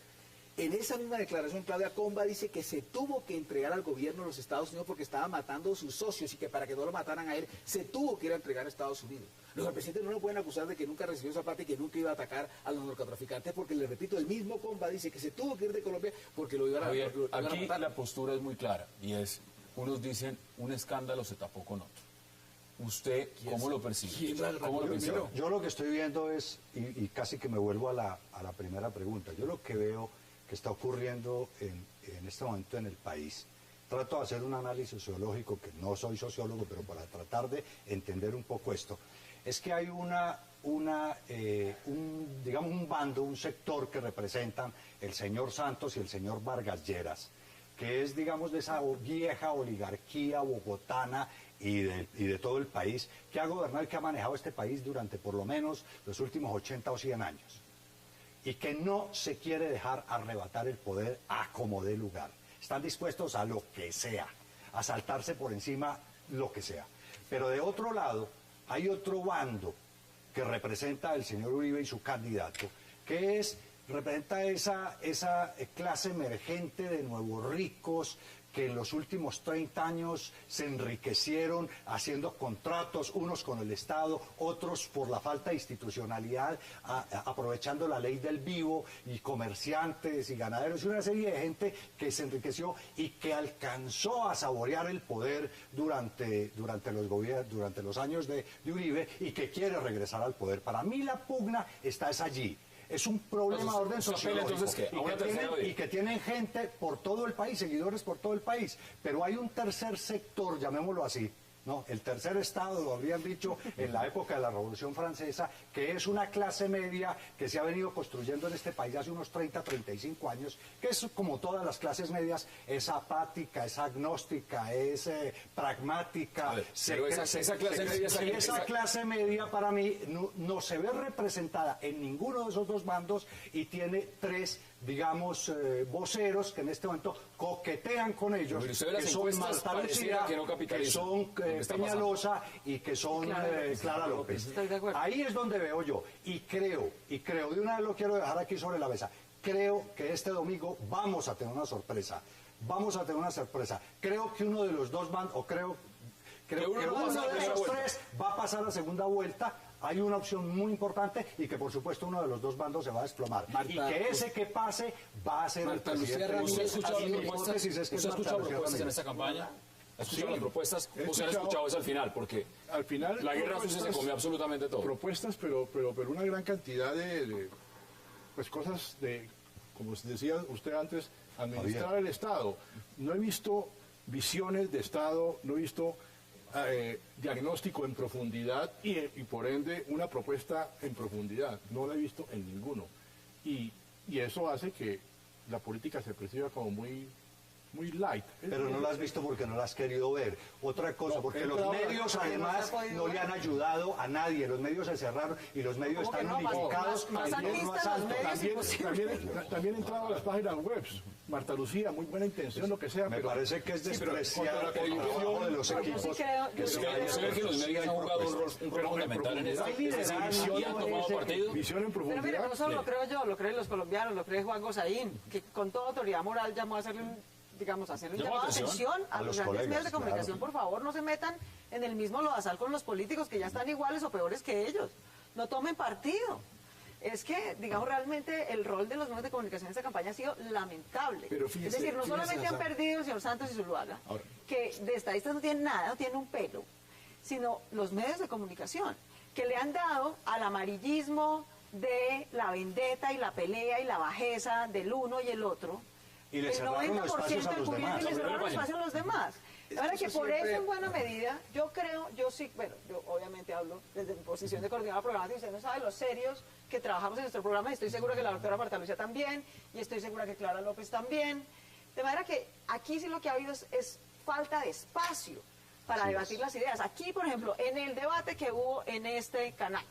Speaker 9: en esa misma declaración, Claudia, Comba dice que se tuvo que entregar al gobierno de los Estados Unidos porque estaba matando a sus socios y que para que no lo mataran a él, se tuvo que ir a entregar a Estados Unidos. Los presidentes no lo pueden acusar de que nunca recibió esa plata y que nunca iba a atacar a los narcotraficantes porque, le repito, el mismo Comba dice que se tuvo que ir de Colombia porque lo iban a,
Speaker 7: Javier,
Speaker 9: lo iban a
Speaker 7: aquí
Speaker 9: matar.
Speaker 7: la postura es muy clara y es, unos dicen, un escándalo se tapó con otro. ¿Usted cómo lo percibe? ¿Cómo lo percibe?
Speaker 1: Yo lo que estoy viendo es, y casi que me vuelvo a la primera pregunta, yo lo que veo que está ocurriendo en este momento en el país, trato de hacer un análisis sociológico, que no soy sociólogo, pero para tratar de entender un poco esto, es que hay digamos un bando, un sector que representan el señor Santos y el señor Vargas Lleras, que es, digamos, de esa vieja oligarquía bogotana y de todo el país, que ha gobernado y que ha manejado este país durante por lo menos los últimos 80 o 100 años, y que no se quiere dejar arrebatar el poder a como dé lugar. Están dispuestos a lo que sea, a saltarse por encima lo que sea. Pero de otro lado, hay otro bando que representa al señor Uribe y su candidato, que representa esa clase emergente de nuevos ricos que en los últimos 30 años se enriquecieron haciendo contratos, unos con el Estado, otros por la falta de institucionalidad, aprovechando la ley del vivo, y comerciantes y ganaderos, y una serie de gente que se enriqueció y que alcanzó a saborear el poder durante los años de Uribe, y que quiere regresar al poder. Para mí la pugna está allí. Es un problema de orden sociológico,
Speaker 7: entonces, ¿qué?
Speaker 1: y que tienen gente por todo el país, seguidores por todo el país. Pero hay un tercer sector, llamémoslo así, ¿no? El tercer estado, lo habrían dicho en la época de la Revolución Francesa, que es una clase media que se ha venido construyendo en este país hace unos 30, 35 años, que es como todas las clases medias, es apática, es agnóstica, es pragmática. Esa clase media para mí no se ve representada en ninguno de esos dos bandos, y tiene tres, digamos, voceros que en este momento coquetean con ellos,
Speaker 7: que
Speaker 1: son Marta Lucía, que son Peñalosa y que son Clara López. Ahí es donde veo yo, y creo, de una vez lo quiero dejar aquí sobre la mesa, creo que este domingo vamos a tener una sorpresa. Creo que uno de los dos bandos, creo que uno de esos tres va a pasar a segunda vuelta. Hay una opción muy importante, y que por supuesto uno de los dos bandos se va a desplomar. Y que ese que pase va a ser
Speaker 9: Marta
Speaker 1: el
Speaker 9: Lucía
Speaker 1: presidente.
Speaker 9: Ramírez.
Speaker 7: ¿Usted ha escuchado propuestas en esta campaña? ¿Ha escuchado las propuestas? ¿O se han escuchado eso al final? Porque
Speaker 10: al final
Speaker 7: la guerra sucia se comió absolutamente todo.
Speaker 10: Propuestas, pero una gran cantidad de pues cosas de, como decía usted antes, administrar el Estado. No he visto visiones de Estado, no he visto diagnóstico en profundidad y por ende una propuesta en profundidad. No la he visto en ninguno. Y eso hace que la política se perciba como muy muy light.
Speaker 1: Pero no la has visto porque no la has querido ver. Otra cosa,
Speaker 10: No,
Speaker 1: porque
Speaker 10: he
Speaker 1: los
Speaker 10: entrado-
Speaker 1: medios
Speaker 8: no
Speaker 1: además
Speaker 8: se ha podido
Speaker 1: no le
Speaker 8: ver.
Speaker 1: han ayudado a nadie. Los medios se cerraron y los medios
Speaker 8: ¿Cómo que
Speaker 1: están
Speaker 8: no? Más-
Speaker 1: unificados
Speaker 8: más
Speaker 1: en torno a
Speaker 8: artistas los
Speaker 1: Santos.
Speaker 8: medios.
Speaker 10: También,
Speaker 8: imposible.
Speaker 10: también he entrado a las páginas web. Marta Lucía, muy buena intención, lo que sea.
Speaker 1: Me
Speaker 10: pero
Speaker 1: parece que es
Speaker 10: Sí, pero
Speaker 1: despreciar
Speaker 10: contra la
Speaker 1: el trabajo
Speaker 10: corrupción,
Speaker 1: de los
Speaker 8: Yo sí
Speaker 1: equipos.
Speaker 8: creo- yo sí creo-
Speaker 7: ¿Usted ve que los medios han jugado un rol
Speaker 10: pero en
Speaker 7: fundamental en esto?
Speaker 10: profundidad,
Speaker 7: Es decir,
Speaker 1: liderazgo,
Speaker 7: ¿y han tomado
Speaker 1: ese-
Speaker 7: partido?
Speaker 10: Visión en
Speaker 8: Pero mire,
Speaker 10: profundidad.
Speaker 8: no solo lo creo yo, lo creen los colombianos, lo cree Juan Gosaín, que con toda autoridad moral llamó a hacerle un, digamos, hacerle un
Speaker 7: Llamó
Speaker 8: llamado de
Speaker 7: atención
Speaker 8: atención a
Speaker 1: a
Speaker 8: los
Speaker 1: los
Speaker 8: grandes
Speaker 1: colegas,
Speaker 8: medios de comunicación.
Speaker 1: claro.
Speaker 8: Por favor, no se metan en el mismo lodazal con los políticos que ya están iguales o peores que ellos. No tomen partido. Es que, digamos, realmente el rol de los medios de comunicación en esta campaña ha sido lamentable.
Speaker 9: Pero fíjese,
Speaker 8: es decir, no
Speaker 9: fíjese,
Speaker 8: solamente han
Speaker 9: Sara.
Speaker 8: perdido el señor Santos y Zuluaga,
Speaker 9: Ahora.
Speaker 8: que de estadistas no tienen nada, no tienen un pelo, sino los medios de comunicación, que le han dado al amarillismo de la vendetta y la pelea y la bajeza del uno y el otro,
Speaker 1: Y le
Speaker 8: el
Speaker 1: cerraron los espacios a
Speaker 8: del
Speaker 1: los
Speaker 8: cubierto
Speaker 1: demás.
Speaker 8: y le cerraron los espacios a los demás. La verdad que por eso, en buena medida, yo creo, yo sí, bueno, yo obviamente hablo desde mi posición de coordinadora programática, usted no sabe los serios que trabajamos en nuestro programa, y estoy segura que la doctora Marta Lucía también, y estoy segura que Clara López también. De manera que aquí sí lo que ha habido es falta de espacio para debatir las ideas. Aquí, por ejemplo, en el debate que hubo en este canal,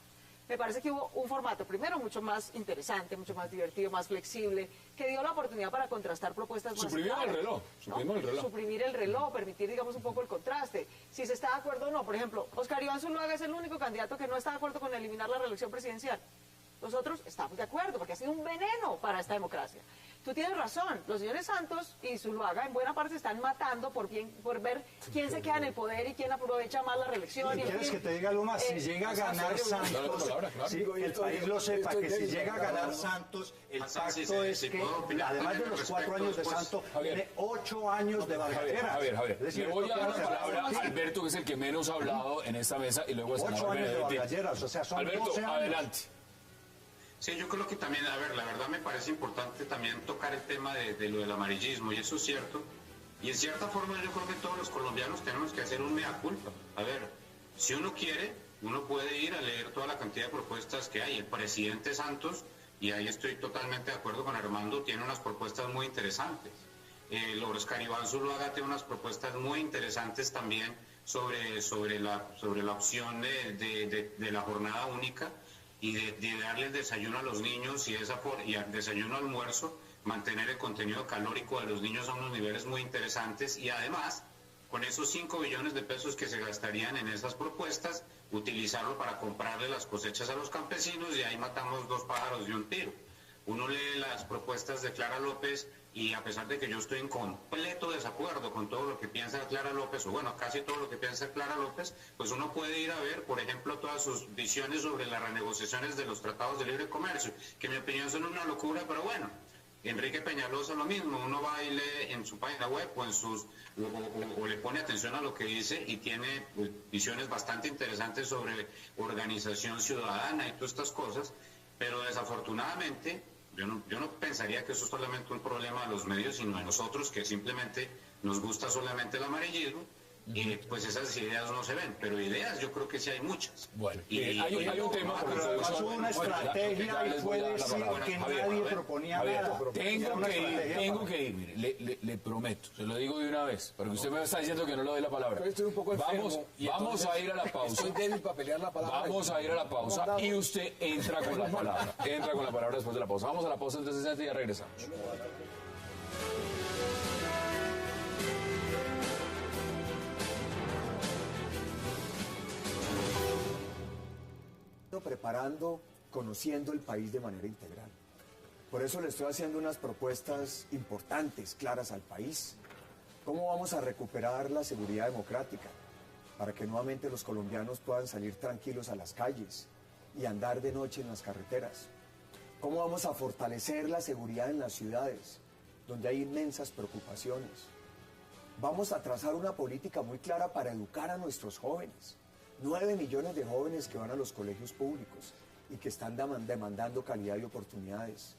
Speaker 8: me parece que hubo un formato, primero, mucho más interesante, mucho más divertido, más flexible, que dio la oportunidad para contrastar propuestas más
Speaker 7: Suprimieron el
Speaker 8: claras,
Speaker 7: reloj,
Speaker 8: ¿no?
Speaker 7: suprimimos el reloj.
Speaker 8: Suprimir el reloj, permitir, digamos, un poco el contraste. Si se está de acuerdo o no. Por ejemplo, Oscar Iván Zuluaga es el único candidato que no está de acuerdo con eliminar la reelección presidencial. Los otros estamos de acuerdo, porque ha sido un veneno para esta democracia. Tú tienes razón, los señores Santos y Zuluaga en buena parte se están matando por ver quién se queda en el poder y quién aprovecha más la reelección.
Speaker 1: ¿Y
Speaker 8: y en
Speaker 1: quieres
Speaker 8: fin.
Speaker 1: que te diga algo más? Si llega a ganar Santos,
Speaker 7: Dale la palabra, claro.
Speaker 1: sí, que el país lo sepa, que si llega a ganar Santos, el pacto es que, además de los 4 años de Santos, tiene 8 años de barbaderas.
Speaker 7: Javier,
Speaker 1: Es decir,
Speaker 7: le voy a
Speaker 1: esto
Speaker 7: dar la
Speaker 1: queda
Speaker 7: palabra
Speaker 1: cerrado.
Speaker 7: a Alberto, que es el que menos ha hablado en esta mesa, y luego el
Speaker 1: 8
Speaker 7: senador
Speaker 1: años de
Speaker 7: Benedetti.
Speaker 1: barbaderas, o sea, son
Speaker 7: Alberto,
Speaker 1: 12 años.
Speaker 7: adelante.
Speaker 12: Sí, yo creo que también, a ver, la verdad me parece importante también tocar el tema de lo del amarillismo, y eso es cierto. Y en cierta forma yo creo que todos los colombianos tenemos que hacer un mea culpa. A ver, si uno quiere, uno puede ir a leer toda la cantidad de propuestas que hay. El presidente Santos, y ahí estoy totalmente de acuerdo con Armando, tiene unas propuestas muy interesantes. Oscar Iván Zuluaga tiene unas propuestas muy interesantes también sobre la opción de la jornada única, y de darle el desayuno a los niños y al desayuno almuerzo, mantener el contenido calórico de los niños a unos niveles muy interesantes, y además, con esos 5 billones de pesos que se gastarían en esas propuestas, utilizarlo para comprarle las cosechas a los campesinos, y ahí matamos 2 pájaros de un tiro. Uno lee las propuestas de Clara López, y a pesar de que yo estoy en completo desacuerdo con todo lo que piensa Clara López, o bueno, casi todo lo que piensa Clara López, pues uno puede ir a ver, por ejemplo, todas sus visiones sobre las renegociaciones de los tratados de libre comercio, que en mi opinión son una locura, pero bueno. Enrique Peñalosa lo mismo, uno va y lee en su página web o o le pone atención a lo que dice, y tiene pues, visiones bastante interesantes sobre organización ciudadana y todas estas cosas, pero desafortunadamente yo no pensaría que eso es solamente un problema de los medios, sino de nosotros, que simplemente nos gusta solamente el amarillismo, y pues esas ideas no se ven, pero ideas yo creo que sí hay muchas.
Speaker 7: Bueno,
Speaker 12: y
Speaker 7: hay un tema,
Speaker 1: Pero además hubo una estrategia y fue decir que nadie proponía nada.
Speaker 7: Tengo que ir, mire, le prometo, se lo digo de una vez, porque usted me está diciendo que no le doy la palabra.
Speaker 9: Yo estoy un poco enfermo, y
Speaker 7: Vamos
Speaker 9: entonces
Speaker 7: a ir a la pausa.
Speaker 9: Estoy débil para pelear la palabra.
Speaker 7: Vamos a ir a la pausa y usted entra con la palabra. Entra con la palabra después de la pausa. Vamos a la pausa en 360 y ya regresamos.
Speaker 6: Preparando, conociendo el país de manera integral. Por eso le estoy haciendo unas propuestas importantes, claras al país. ¿Cómo vamos a recuperar la seguridad democrática para que nuevamente los colombianos puedan salir tranquilos a las calles y andar de noche en las carreteras? ¿Cómo vamos a fortalecer la seguridad en las ciudades, donde hay inmensas preocupaciones? Vamos a trazar una política muy clara para educar a nuestros jóvenes. 9 millones de jóvenes que van a los colegios públicos y que están demandando calidad y oportunidades.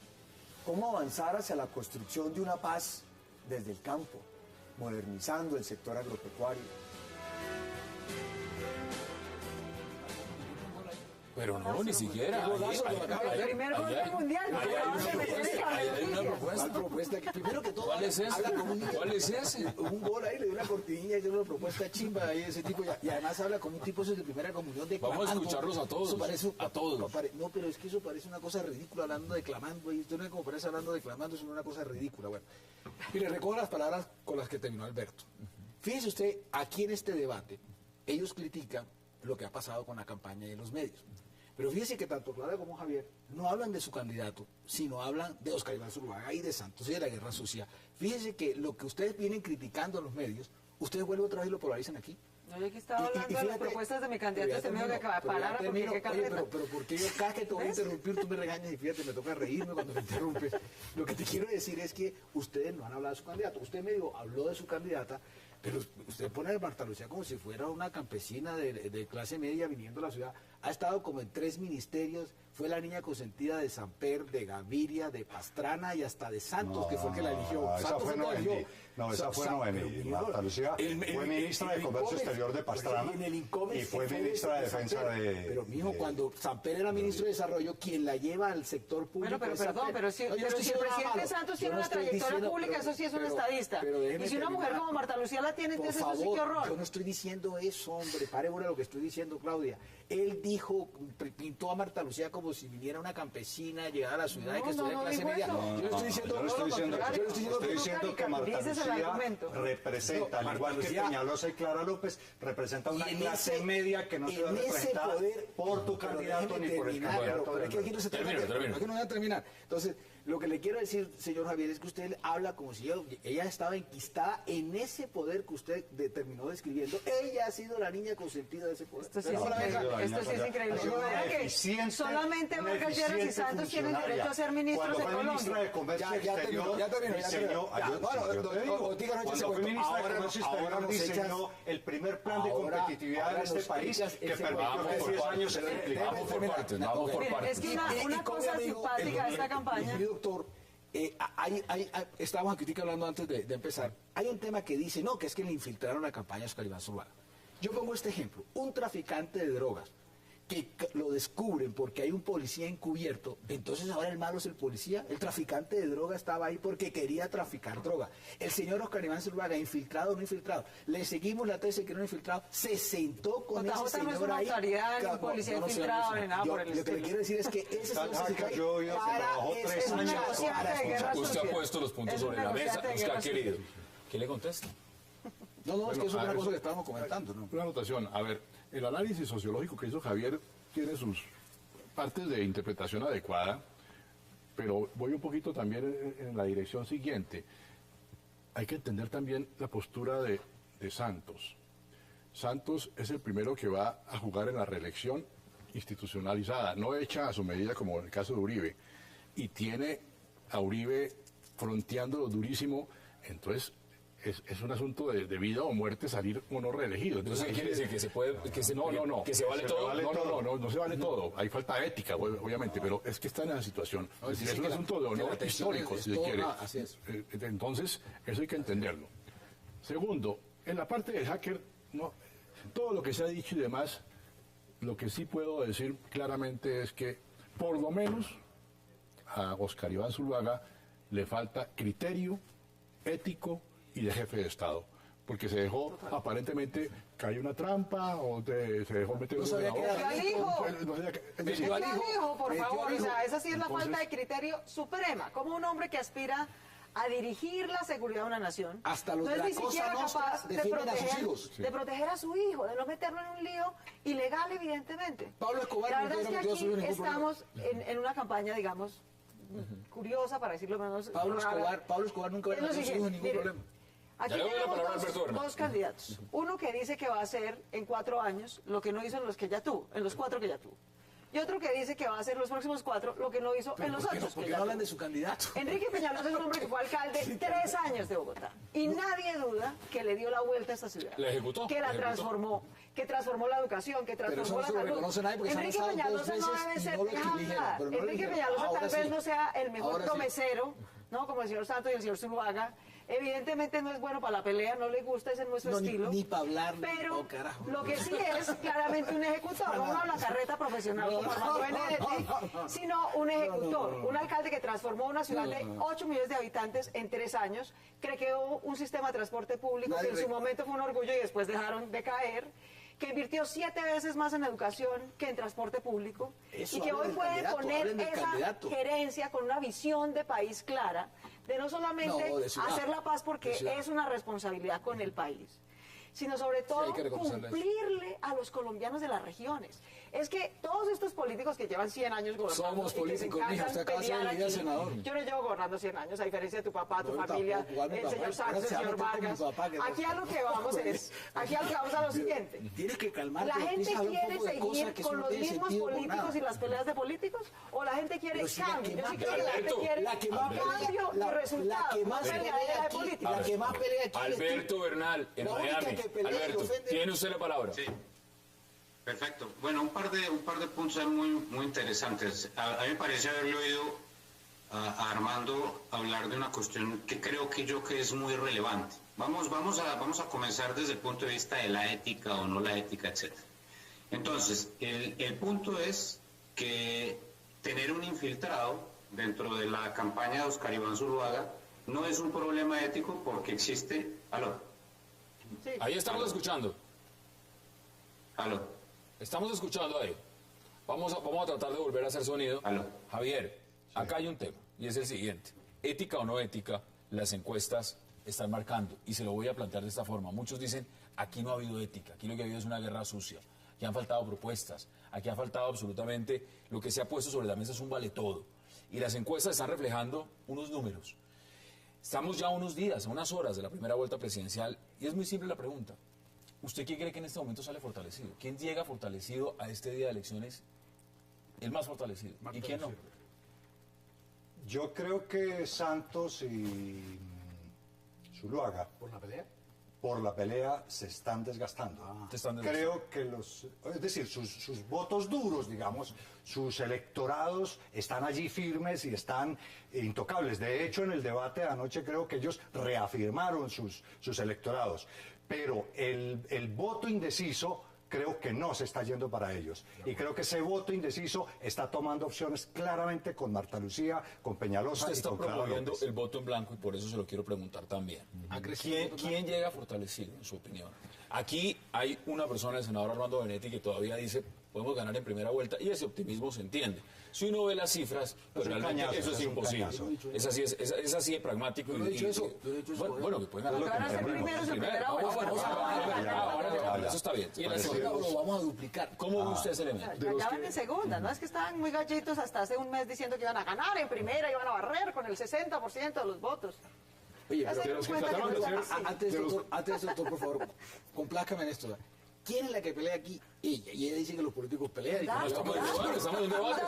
Speaker 6: ¿Cómo avanzar hacia la construcción de una paz desde el campo, modernizando el sector agropecuario?
Speaker 7: Pero no, ni siquiera.
Speaker 9: Qué golazo lo acaba de
Speaker 8: El
Speaker 9: ver.
Speaker 8: primer gol del mundial. que acaban de meter en Cable
Speaker 9: ¿Cuál propuesta? Que primero que todo,
Speaker 7: ¿Cuál es ese?
Speaker 9: habla como un niño.
Speaker 7: ¿Cuál es ese?
Speaker 9: Un gol ahí, le dio una cortinilla y dio una propuesta chimba ahí, ese tipo. Y además habla como un tipo de primera comunión declamando.
Speaker 7: Vamos a escucharlos a todos.
Speaker 9: Eso parece,
Speaker 7: A todos.
Speaker 9: No, pero es que eso parece una cosa ridícula hablando declamando. Y esto no es como parece hablando declamando, es una cosa ridícula. Bueno, mire, recuerdo las palabras con las que terminó Alberto. Fíjese usted, aquí en este debate, ellos critican lo que ha pasado con la campaña y en los medios. Pero fíjese que tanto Clara como Javier no hablan de su candidato, sino hablan de Óscar Iván Zuluaga y de Santos y de la guerra sucia. Fíjese que lo que ustedes vienen criticando en los medios, ustedes vuelven otra vez y lo polarizan aquí.
Speaker 8: No, yo aquí estaba hablando de las propuestas de mi candidato, este medio que acaba de parar porque qué carreta.
Speaker 9: Pero porque yo cada que te voy a interrumpir, tú me regañas y fíjate, me toca reírme cuando me interrumpes. Lo que te quiero decir es que ustedes no han hablado de su candidato. Usted medio habló de su candidata, pero usted pone a Marta Lucía como si fuera una campesina de clase media viniendo a la ciudad. Ha estado como en 3 ministerios, fue la niña consentida de Samper, de Gaviria, de Pastrana y hasta de Santos, que fue el que la eligió.
Speaker 1: Esa fue Noemí. No, esa fue Noemí. Marta Lucía fue ministra de Comercio Exterior de Pastrana y fue ministra de Defensa de...
Speaker 9: Pero, mijo, cuando Samper era ministro de Desarrollo, quien la lleva al sector público...
Speaker 8: Bueno, pero
Speaker 9: es
Speaker 8: perdón,
Speaker 9: Samper.
Speaker 8: pero si
Speaker 9: No, yo no estoy
Speaker 8: el
Speaker 9: diciendo nada
Speaker 8: presidente
Speaker 9: malo.
Speaker 8: Santos
Speaker 9: Yo
Speaker 8: tiene
Speaker 9: no
Speaker 8: una
Speaker 9: estoy
Speaker 8: trayectoria
Speaker 9: diciendo,
Speaker 8: pública, eso sí es un estadista. Y si una mujer como Marta Lucía la tiene, entonces eso sí que horror.
Speaker 9: Yo no estoy diciendo eso, hombre. Pare bola lo que estoy diciendo, Claudia. Él dijo, pintó a Marta Lucía como si viniera una campesina, llegara a la ciudad y que estuviera en clase media. Yo no estoy diciendo...
Speaker 1: Yo no estoy diciendo que Marta Lucía representa, al igual que Peñalosa y Clara López, representa una clase media que no se va a representar por tu candidato ni por el candidato.
Speaker 9: Pero es que aquí no se termina. Es que no voy a terminar. Entonces, lo que le quiero decir, señor Javier, es que usted habla como si ella estaba enquistada en ese poder que usted terminó describiendo. Ella ha sido la niña consentida de ese poder.
Speaker 8: Esto sí es increíble. Solamente Vargas Lleras y Santos tienen derecho a ser ministros de Colombia.
Speaker 1: Cuando fue ministra de Comercio Exterior, cuando fue ministra de Comercio Exterior diseñó el primer plan de competitividad de este país que permitió que 10 años se replicaba.
Speaker 7: Vamos por partes, vamos por partes.
Speaker 8: Es que una cosa simpática de esta campaña...
Speaker 9: Doctor, estábamos aquí hablando antes de empezar. Hay un tema que dice, no, que es que le infiltraron la campaña a Óscar Iván Zuluaga. Yo pongo este ejemplo. Un traficante de drogas que lo descubren porque hay un policía encubierto, entonces ahora el malo es el policía. El traficante de droga estaba ahí porque quería traficar droga. El señor Óscar Iván Zuluaga, infiltrado o no infiltrado, le seguimos la tesis que no infiltrado, se sentó con ese señor
Speaker 8: no es una
Speaker 9: ahí.
Speaker 8: autoridad, ni un policía infiltrado, ni nada por el estilo.
Speaker 9: Lo que le quiero decir es que ese es
Speaker 7: Usted ha puesto los puntos sobre la mesa, usted ha querido. ¿Qué le contesta?
Speaker 9: No, es que eso es una cosa que estábamos comentando, ¿no?
Speaker 10: Una anotación. A ver, el análisis sociológico que hizo Javier tiene sus partes de interpretación adecuada, pero voy un poquito también en la dirección siguiente. Hay que entender también la postura de Santos. Santos es el primero que va a jugar en la reelección institucionalizada, no hecha a su medida como en el caso de Uribe, y tiene a Uribe fronteándolo durísimo, entonces... Es un asunto de vida o muerte salir o no reelegido.
Speaker 7: Entonces, ¿qué quiere decir? ¿Que se puede, que se,
Speaker 10: no,
Speaker 7: que se vale todo?
Speaker 10: No se vale todo. Hay falta de ética, obviamente, pero es que está en la situación. Es un asunto de honor histórico, si se quiere.
Speaker 9: Así es.
Speaker 10: Entonces, eso hay que entenderlo. Segundo, en la parte del hacker, no, todo lo que se ha dicho y demás, lo que sí puedo decir claramente es que, por lo menos, a Óscar Iván Zuluaga le falta criterio ético y de jefe de Estado, porque se dejó aparentemente caer una trampa o se dejó meter
Speaker 8: por favor, o sea, esa sí es la falta de criterio suprema, como un hombre que aspira a dirigir la seguridad de una nación,
Speaker 9: hasta los
Speaker 8: no es ni siquiera capaz de proteger a su hijo, de no meterlo en un lío ilegal, evidentemente.
Speaker 9: Pablo Escobar,
Speaker 8: la verdad es que aquí estamos en una campaña, digamos, curiosa, para decirlo menos.
Speaker 9: Pablo Escobar nunca va a tener ningún problema.
Speaker 8: Aquí tenemos dos candidatos. Uno que dice que va a hacer en 4 años lo que no hizo en los que ya tuvo, en los 4 que ya tuvo. Y otro que dice que va a hacer los próximos 4 lo que no hizo en los 8.
Speaker 9: ¿Por qué no hablan de su candidato?
Speaker 8: Enrique Peñalosa es un hombre que fue alcalde 3 años de Bogotá. Y nadie duda que le dio la vuelta a esta ciudad.
Speaker 7: ¿La ejecutó?
Speaker 8: Que la transformó, que transformó la educación, que transformó la salud. Enrique Peñalosa no debe ser nada. Enrique Peñalosa tal vez no sea el mejor promesero, ¿no? Como el señor Santos y el señor Zuluaga, Evidentemente no es bueno para la pelea, no le gusta, ese es nuestro estilo.
Speaker 9: Ni para hablar,
Speaker 8: pero
Speaker 9: no, carajo.
Speaker 8: lo que sí es claramente un ejecutor, no una carreta profesional como Armando Benedetti, sino un ejecutor, un alcalde que transformó una ciudad de 8 millones de habitantes en 3 años, creó un sistema de transporte público que en su momento fue un orgullo y después dejaron de caer, que invirtió 7 veces más en educación que en transporte público, y que hoy puede poner esa gerencia con una visión de país clara, de no solamente hacer la paz porque es una responsabilidad con el país, sino sobre todo cumplirle a los colombianos de las regiones. Es que todos estos políticos que llevan 100 años gobernando...
Speaker 9: Somos políticos, mija, usted acaba de ser elegida senador.
Speaker 8: Yo no llevo gobernando 100 años, a diferencia de tu papá, tu familia, el señor Santos, el señor Vargas. Aquí a lo que vamos a lo siguiente.
Speaker 9: Tienes que calmar.
Speaker 8: ¿La gente quiere seguir con los mismos políticos y las peleas de políticos? ¿O la gente quiere cambio? Yo sí creo que la gente quiere cambio y resultados, no peleadera de política.
Speaker 9: La que más pelea aquí
Speaker 7: Alberto Bernal, en Miami. Alberto, tiene usted la palabra.
Speaker 12: Sí. Perfecto. Bueno, un par de puntos muy interesantes. A mí me parece haberle oído a Armando hablar de una cuestión que creo que es muy relevante. Vamos a comenzar desde el punto de vista de la ética o no la ética, etc. Entonces, el punto es que tener un infiltrado dentro de la campaña de Oscar Iván Zuluaga no es un problema ético porque existe... ¿Aló?
Speaker 8: Sí.
Speaker 7: Ahí estamos escuchando.
Speaker 12: ¿Aló?
Speaker 7: Estamos escuchando ahí. Vamos a tratar de volver a hacer sonido.
Speaker 12: ¿Aló?
Speaker 7: Javier, acá hay un tema, y es el siguiente. Ética o no ética, las encuestas están marcando, y se lo voy a plantear de esta forma. Muchos dicen, aquí no ha habido ética, aquí lo que ha habido es una guerra sucia, aquí han faltado propuestas, aquí ha faltado absolutamente, lo que se ha puesto sobre la mesa es un vale todo. Y las encuestas están reflejando unos números. Estamos ya a unos días, a unas horas de la primera vuelta presidencial, y es muy simple la pregunta. ¿Usted quién cree que en este momento sale fortalecido? ¿Quién llega fortalecido a este día de elecciones? El más fortalecido. ¿Y quién no?
Speaker 1: Yo creo que Santos y Zuluaga,
Speaker 9: ¿Por la pelea?
Speaker 1: por la pelea, se están desgastando. Creo que sus votos duros, digamos, sus electorados están allí firmes y están intocables. De hecho, en el debate de anoche creo que ellos reafirmaron sus electorados. Pero el voto indeciso creo que no se está yendo para ellos. Y creo que ese voto indeciso está tomando opciones claramente con Marta Lucía, con Peñalosa y con Clara
Speaker 7: Está promoviendo
Speaker 1: López.
Speaker 7: el voto en blanco y por eso se lo quiero preguntar también. ¿Quién llega fortalecido, en su opinión? Aquí hay una persona, el senador Armando Benedetti, que todavía dice podemos ganar en primera vuelta y ese optimismo se entiende. Si uno ve las cifras, pues realmente eso es imposible. Es así de pragmático.
Speaker 9: Yo no he dicho eso.
Speaker 7: Bueno, que pueden ganar.
Speaker 8: Van a ser primeros en primera vuelta.
Speaker 7: Eso está bien. Y
Speaker 9: lo vamos a duplicar.
Speaker 7: ¿Cómo ve usted ese elemento?
Speaker 8: Ya van en segunda, no es que estaban muy gallitos hasta hace un mes diciendo que iban a ganar en primera, iban a barrer con el 60% de los votos.
Speaker 9: Oye, antes de eso, doctor, por favor, complácame en esto. ¿Quién es la que pelea aquí? Ella. Y ella dice que los políticos pelean.
Speaker 7: No, estamos en un debate.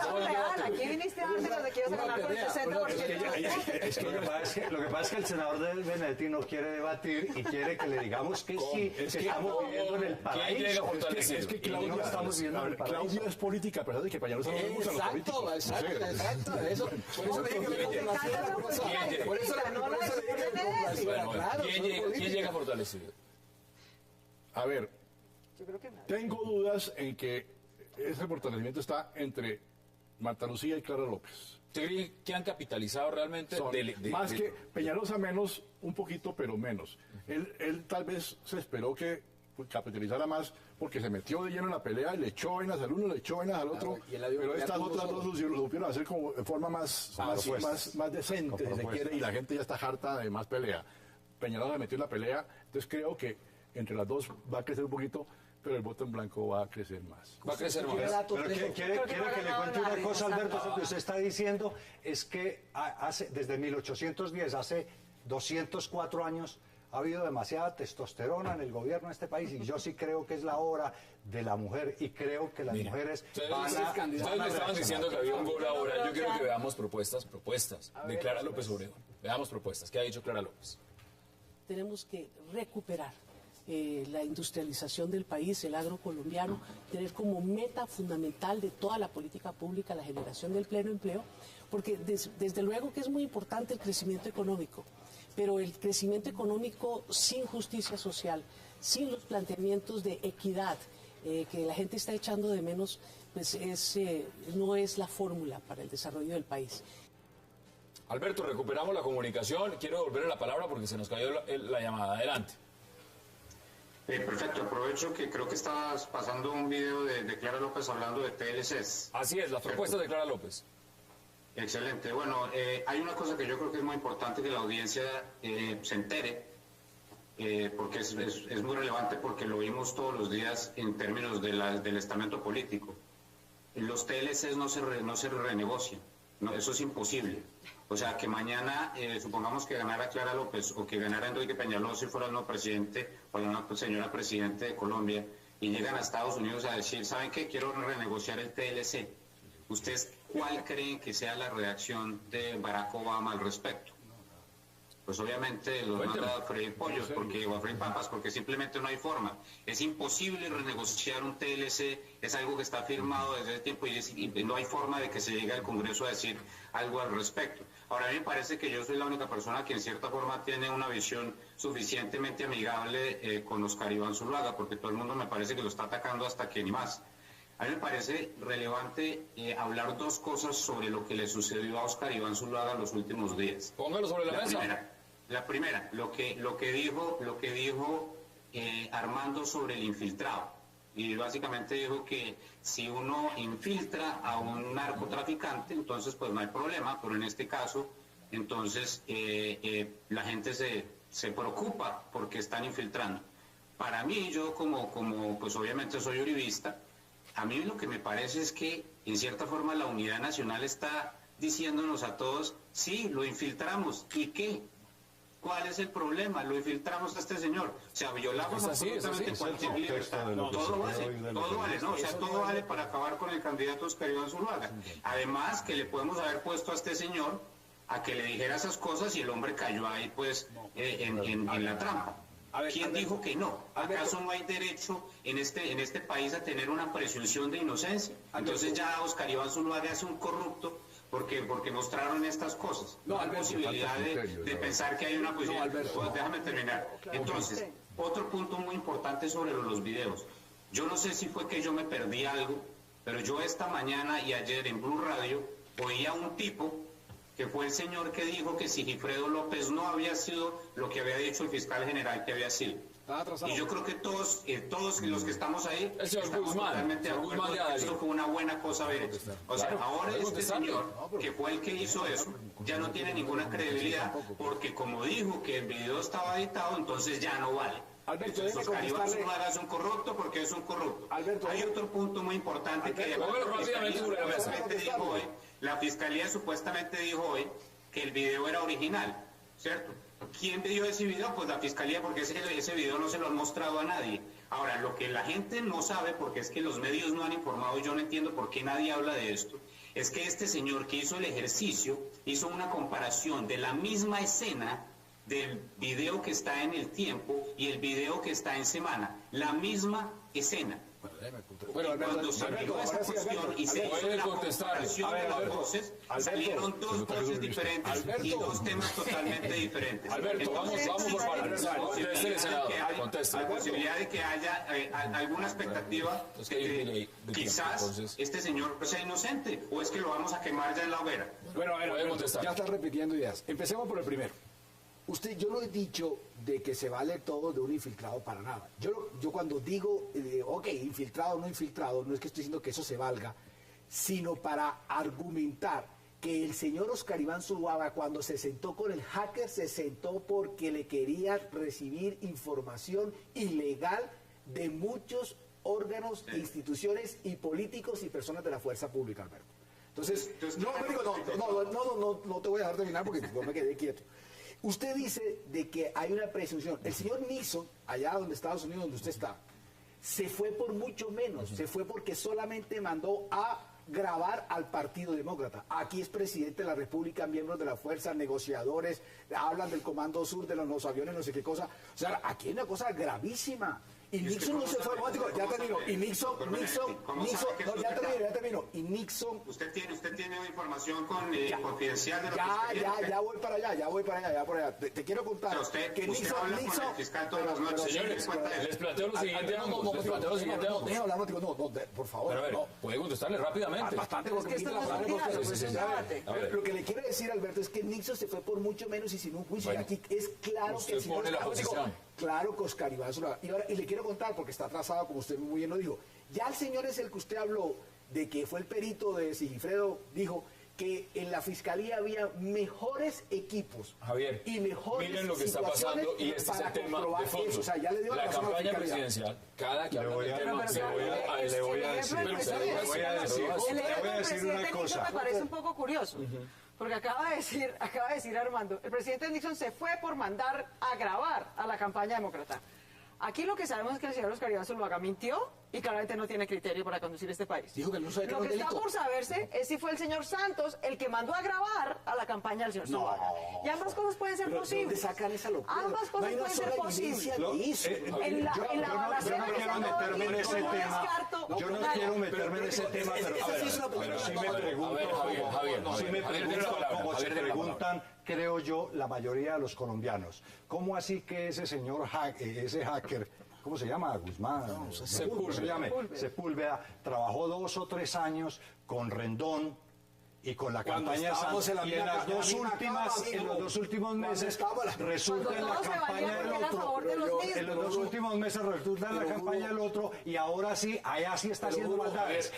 Speaker 8: Aquí viniste a darte los de que ibas a ganar con el 60%.
Speaker 1: Es que lo que pasa es que el senador de Benedetti no quiere debatir y quiere que le digamos que sí, que estamos viviendo en el paraíso.
Speaker 10: Es que Claudia es política, a pesar de que Peñalosa no le gusta a los políticos.
Speaker 9: Exacto. Por eso dije que por eso
Speaker 7: ¿Quién llega fortalecido?
Speaker 10: A ver, tengo dudas en que ese fortalecimiento está entre Marta Lucía y Clara López.
Speaker 7: ¿Usted cree que han capitalizado realmente?
Speaker 10: Más que Peñalosa menos, un poquito, pero menos. Él tal vez se esperó que capitalizara más porque se metió de lleno en la pelea y le echó vainas al uno, le echó vainas al otro. Pero estas otras dos lo supieron hacer como de forma más decente, si se quiere, y la gente ya está harta de más pelea. Peñalosa se metió en la pelea, entonces creo que entre las dos va a crecer un poquito, pero el voto en blanco va a crecer más.
Speaker 7: Va a crecer más.
Speaker 1: Pero quiere que le cuente una cosa, Alberto. Lo que usted está diciendo es que desde 1810, hace 204 años, ha habido demasiada testosterona en el gobierno de este país y yo sí creo que es la hora de la mujer y creo que las mujeres
Speaker 7: ustedes me estaban diciendo que había un gol ahora. Yo quiero que veamos propuestas de Clara López Obregón. Veamos propuestas. ¿Qué ha dicho Clara López?
Speaker 13: Tenemos que recuperar la industrialización del país, el agro colombiano, tener como meta fundamental de toda la política pública la generación del pleno empleo, porque desde luego que es muy importante el crecimiento económico, pero el crecimiento económico sin justicia social, sin los planteamientos de equidad que la gente está echando de menos, pues no es la fórmula para el desarrollo del país.
Speaker 7: Alberto, recuperamos la comunicación. Quiero devolverle la palabra porque se nos cayó la llamada. Adelante.
Speaker 12: Perfecto, aprovecho que creo que estabas pasando un video de Clara López hablando de TLCs.
Speaker 7: Así es, las propuestas de Clara López.
Speaker 12: Excelente. Bueno, hay una cosa que yo creo que es muy importante que la audiencia se entere, porque es muy relevante, porque lo vimos todos los días en términos del estamento político. Los TLCs no se renegocian, no, eso es imposible. O sea, que mañana, supongamos que ganara Clara López o que ganara Enrique Peñalosa y fuera el nuevo presidente o la nueva señora presidente de Colombia, y llegan a Estados Unidos a decir, ¿saben qué? Quiero renegociar el TLC. ¿Ustedes cuál creen que sea la reacción de Barack Obama al respecto? Pues obviamente los manda a freír pollos o a freír papas, porque simplemente no hay forma. Es imposible renegociar un TLC, es algo que está firmado desde ese tiempo y no hay forma de que se llegue al Congreso a decir algo al respecto. Ahora, a mí me parece que yo soy la única persona que en cierta forma tiene una visión suficientemente amigable con Oscar Iván Zuluaga, porque todo el mundo me parece que lo está atacando hasta que ni más. A mí me parece relevante hablar dos cosas sobre lo que le sucedió a Oscar Iván Zuluaga en los últimos días.
Speaker 7: Póngalo sobre la mesa.
Speaker 12: La primera, lo que dijo Armando sobre el infiltrado. Y básicamente dijo que si uno infiltra a un narcotraficante, entonces pues no hay problema, pero en este caso, entonces la gente se preocupa porque están infiltrando. Para mí, yo como pues obviamente soy uribista, a mí lo que me parece es que en cierta forma la Unidad Nacional está diciéndonos a todos, sí, lo infiltramos, ¿y qué? ¿Cuál es el problema? Lo infiltramos a este señor. O sea, violamos absolutamente cualquier libertad. Todo vale, ¿no? O sea, todo vale para acabar con el candidato Oscar Iván Zuluaga. Además, que le podemos haber puesto a este señor a que le dijera esas cosas y el hombre cayó ahí, pues, en la trampa. ¿Quién dijo que no? ¿Acaso no hay derecho en este país a tener una presunción de inocencia? Entonces ya Oscar Iván Zuluaga es un corrupto porque mostraron estas cosas. No hay posibilidad de pensar que hay una posibilidad. Pues déjame terminar. Entonces, otro punto muy importante sobre los videos. Yo no sé si fue que yo me perdí algo, pero yo esta mañana y ayer en Blue Radio oí a un tipo que fue el señor que dijo que Sigifredo López no había sido lo que había dicho el fiscal general que había sido. Y yo creo que todos los que estamos ahí estamos totalmente de acuerdo que esto fue una buena cosa haber hecho. O sea, ahora este señor, que fue el que hizo eso, ya no tiene ninguna credibilidad, porque como dijo que el video estaba editado, entonces ya no vale. Entonces Oscar Iván Zuluaga es un corrupto porque es un corrupto. Hay otro punto muy importante que dijo hoy. La Fiscalía supuestamente dijo hoy que el video era original, ¿cierto? ¿Quién pidió ese video? Pues la Fiscalía, porque ese video no se lo han mostrado a nadie. Ahora, lo que la gente no sabe, porque es que los medios no han informado, y yo no entiendo por qué nadie habla de esto, es que este señor que hizo el ejercicio hizo una comparación de la misma escena del video que está en El Tiempo y el video que está en Semana. La misma escena.
Speaker 9: Bueno,
Speaker 12: cuando se vio esa cuestión y se hizo la comparación de las voces, salieron dos voces diferentes y dos temas totalmente diferentes.
Speaker 7: Alberto, vamos por partes.
Speaker 12: Hay posibilidad de que haya alguna expectativa de que quizás este señor sea inocente, o es que lo vamos a quemar ya en la hoguera.
Speaker 9: Bueno, ya estás repitiendo ideas. Empecemos por el primero. Yo no he dicho de que se vale todo de un infiltrado para nada. Yo cuando digo, ok, infiltrado o no infiltrado, no es que estoy diciendo que eso se valga, sino para argumentar que el señor Oscar Iván Zuluaga, cuando se sentó con el hacker, se sentó porque le quería recibir información ilegal de muchos órganos, instituciones y políticos y personas de la fuerza pública, Alberto. Entonces, no te voy a dejar terminar porque yo me quedé quieto. Usted dice de que hay una presunción. El señor Nixon, allá donde Estados Unidos, donde usted está, se fue por mucho menos. Se fue porque solamente mandó a grabar al Partido Demócrata. Aquí es presidente de la República, miembros de la fuerza, negociadores, hablan del Comando Sur, de los aviones, no sé qué cosa. O sea, aquí hay una cosa gravísima. Y Nixon no se fue automático, ya terminó. Y Nixon, ya terminó. Y Nixon...
Speaker 12: Usted tiene información confidencial de lo que
Speaker 9: Ya voy para allá. Te quiero contar que Nixon...
Speaker 12: habla con el fiscal todas las noches.
Speaker 7: Señores, les planteo lo siguiente a ambos.
Speaker 9: No, por favor.
Speaker 7: Pero a ver, puede contestarle rápidamente.
Speaker 9: Bastante, porque lo que le quiero decir, Alberto, es que Nixon se fue por mucho menos y sin un juicio.
Speaker 7: Bueno,
Speaker 9: y aquí es claro que el señor
Speaker 7: pone la posición.
Speaker 9: Claro que Oscar Iván y le quiero contar, porque está atrasado, como usted muy bien lo dijo. Ya el señor es el que usted habló, de que fue el perito de Sigifredo, dijo que en la fiscalía había mejores equipos.
Speaker 7: Javier,
Speaker 9: y mejores
Speaker 7: miren lo que está pasando y este es el tema de fondo.
Speaker 9: O sea, ya le dio
Speaker 7: la
Speaker 9: razón a
Speaker 7: campaña
Speaker 9: fiscalía.
Speaker 7: presidencial, cada que habla del tema,
Speaker 1: le voy a decir una cosa.
Speaker 8: Me parece un poco curioso. Porque acaba de decir Armando, el presidente Nixon se fue por mandar a grabar a la campaña demócrata. Aquí lo que sabemos es que el señor Oscar Iván Zuluaga mintió y claramente no tiene criterio para conducir este país.
Speaker 9: Dijo que no sabe que
Speaker 8: lo
Speaker 9: era un
Speaker 8: que está
Speaker 9: delito.
Speaker 8: por saberse es si fue el señor Santos el que mandó a grabar a la campaña del señor Zuluaga. Y ambas cosas pueden ser posibles.
Speaker 9: ¿Dónde sacan esa locura?
Speaker 8: Ambas cosas pueden ser posibles.
Speaker 1: Yo no quiero meterme en ese tema. Yo no quiero meterme en ese tema, pero sí me pregunto, como se preguntan, creo yo, la mayoría de los colombianos. ¿Cómo así que ese señor, ese hacker, ¿cómo se llama? Guzmán, Sepúlveda, trabajó 2 o 3 años con Rendón y con la campaña Santos, y en los dos últimos meses resulta en la campaña del otro, en los 2 últimos meses resulta en la campaña del otro, y ahora sí, allá sí está haciendo maldades.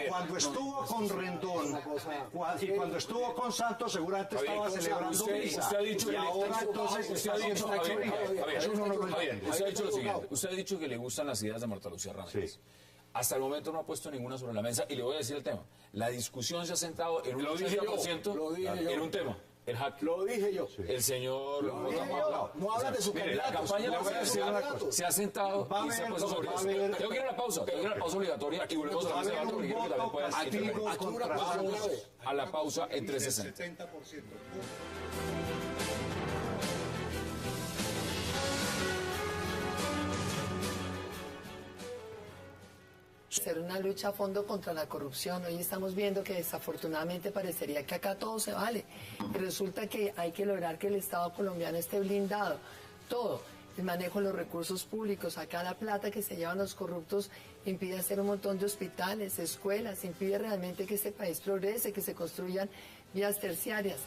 Speaker 1: Cuando estuvo con Rendón y cuando estuvo con Santos, seguramente estaba celebrando misa. Y ahora entonces está haciendo una eso uno no lo entiende.
Speaker 7: Usted ha dicho lo siguiente, usted ha dicho que le gustan las ideas de Marta Lucía Ramírez. Hasta el momento no ha puesto ninguna sobre la mesa y le voy a decir el tema. La discusión se ha centrado en un 80% en un tema. El hack.
Speaker 9: Lo dije yo.
Speaker 7: El señor...
Speaker 9: No habla de su
Speaker 7: la campaña se ha sentado y se ha puesto sobre eso. Tengo que ir a la pausa. Obligatoria y volvemos a ese debate porque quiero que también pueda a la pausa en 360.
Speaker 14: Hacer una lucha a fondo contra la corrupción. Hoy estamos viendo que desafortunadamente parecería que acá todo se vale. Y resulta que hay que lograr que el Estado colombiano esté blindado. Todo. El manejo de los recursos públicos. Acá la plata que se llevan los corruptos impide hacer un montón de hospitales, escuelas, impide realmente que este país progrese, que se construyan vías terciarias.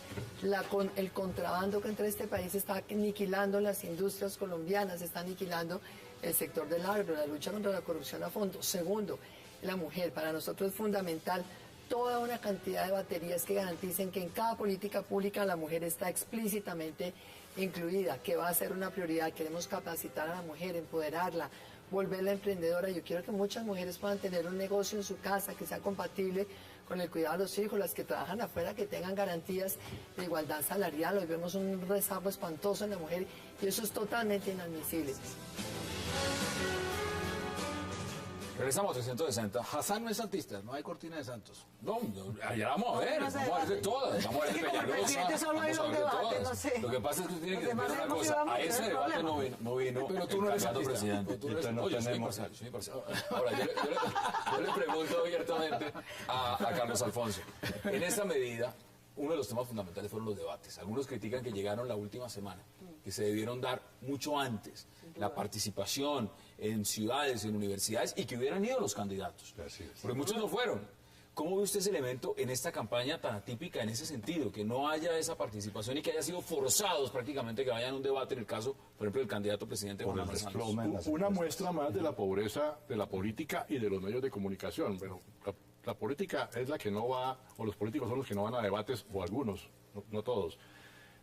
Speaker 14: El contrabando que entra a este país está aniquilando las industrias colombianas, está aniquilando el sector del agro, la lucha contra la corrupción a fondo. Segundo, la mujer. Para nosotros es fundamental toda una cantidad de baterías que garanticen que en cada política pública la mujer está explícitamente incluida, que va a ser una prioridad. Queremos capacitar a la mujer, empoderarla, volverla emprendedora. Yo quiero que muchas mujeres puedan tener un negocio en su casa que sea compatible con el cuidado de los hijos, las que trabajan afuera, que tengan garantías de igualdad salarial. Hoy vemos un rezago espantoso en la mujer y eso es totalmente inadmisible.
Speaker 7: Regresamos a 360.
Speaker 9: Hassan no es santista, no hay cortina de santos.
Speaker 7: No, allá vamos a ver, vamos a ver de todas. Vamos a ver de Peñalosa, vamos a ver de todas. Lo que pasa es que usted tiene que entender una cosa, a ese debate no vino
Speaker 9: pero tú no eres
Speaker 7: candidato presidente. Oye, soy imparcial. Ahora, yo le pregunto abiertamente a Carlos Alfonso. En esta medida, uno de los temas fundamentales fueron los debates. Algunos critican que llegaron la última semana, que se debieron dar mucho antes. La participación en ciudades, en universidades, y que hubieran ido los candidatos. Porque muchos no fueron. ¿Cómo ve usted ese elemento en esta campaña tan atípica en ese sentido? Que no haya esa participación y que haya sido forzados prácticamente que vayan a un debate en el caso, por ejemplo, del candidato presidente Juan Manuel Santos.
Speaker 10: Una muestra más de la pobreza de la política y de los medios de comunicación. Pero la política es la que no va, o los políticos son los que no van a debates, o algunos, no todos.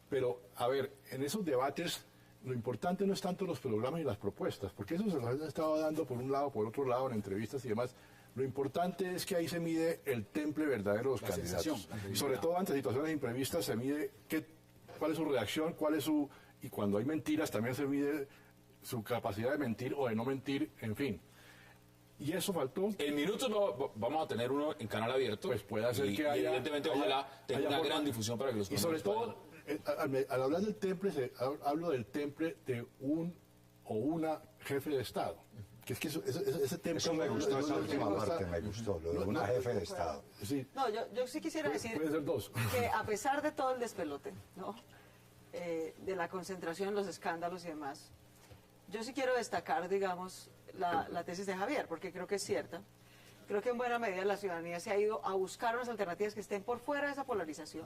Speaker 10: Pero, a ver, en esos debates lo importante no es tanto los programas y las propuestas, porque eso se los han estado dando por un lado, por otro lado, en entrevistas y demás. Lo importante es que ahí se mide el temple verdadero de los candidatos. Y sobre todo ante situaciones imprevistas se mide cuál es su reacción, y cuando hay mentiras también se mide su capacidad de mentir o de no mentir, en fin. Y eso faltó.
Speaker 7: En minutos vamos a tener uno en canal abierto.
Speaker 10: Pues puede ser que haya.
Speaker 7: Evidentemente, ojalá tenga una gran difusión para que los
Speaker 10: y sobre todo, al hablar del temple, hablo del temple de un o una jefe de Estado. Que es que ese tema...
Speaker 1: Eso me gustó, esa última parte, me gustó, lo de una jefe de Estado.
Speaker 10: Sí.
Speaker 8: No, yo sí quisiera decir
Speaker 10: Puede ser dos.
Speaker 8: que a pesar de todo el despelote, ¿no? De la concentración, los escándalos y demás, yo sí quiero destacar, digamos, la tesis de Javier, porque creo que es cierta. Creo que en buena medida la ciudadanía se ha ido a buscar unas alternativas que estén por fuera de esa polarización.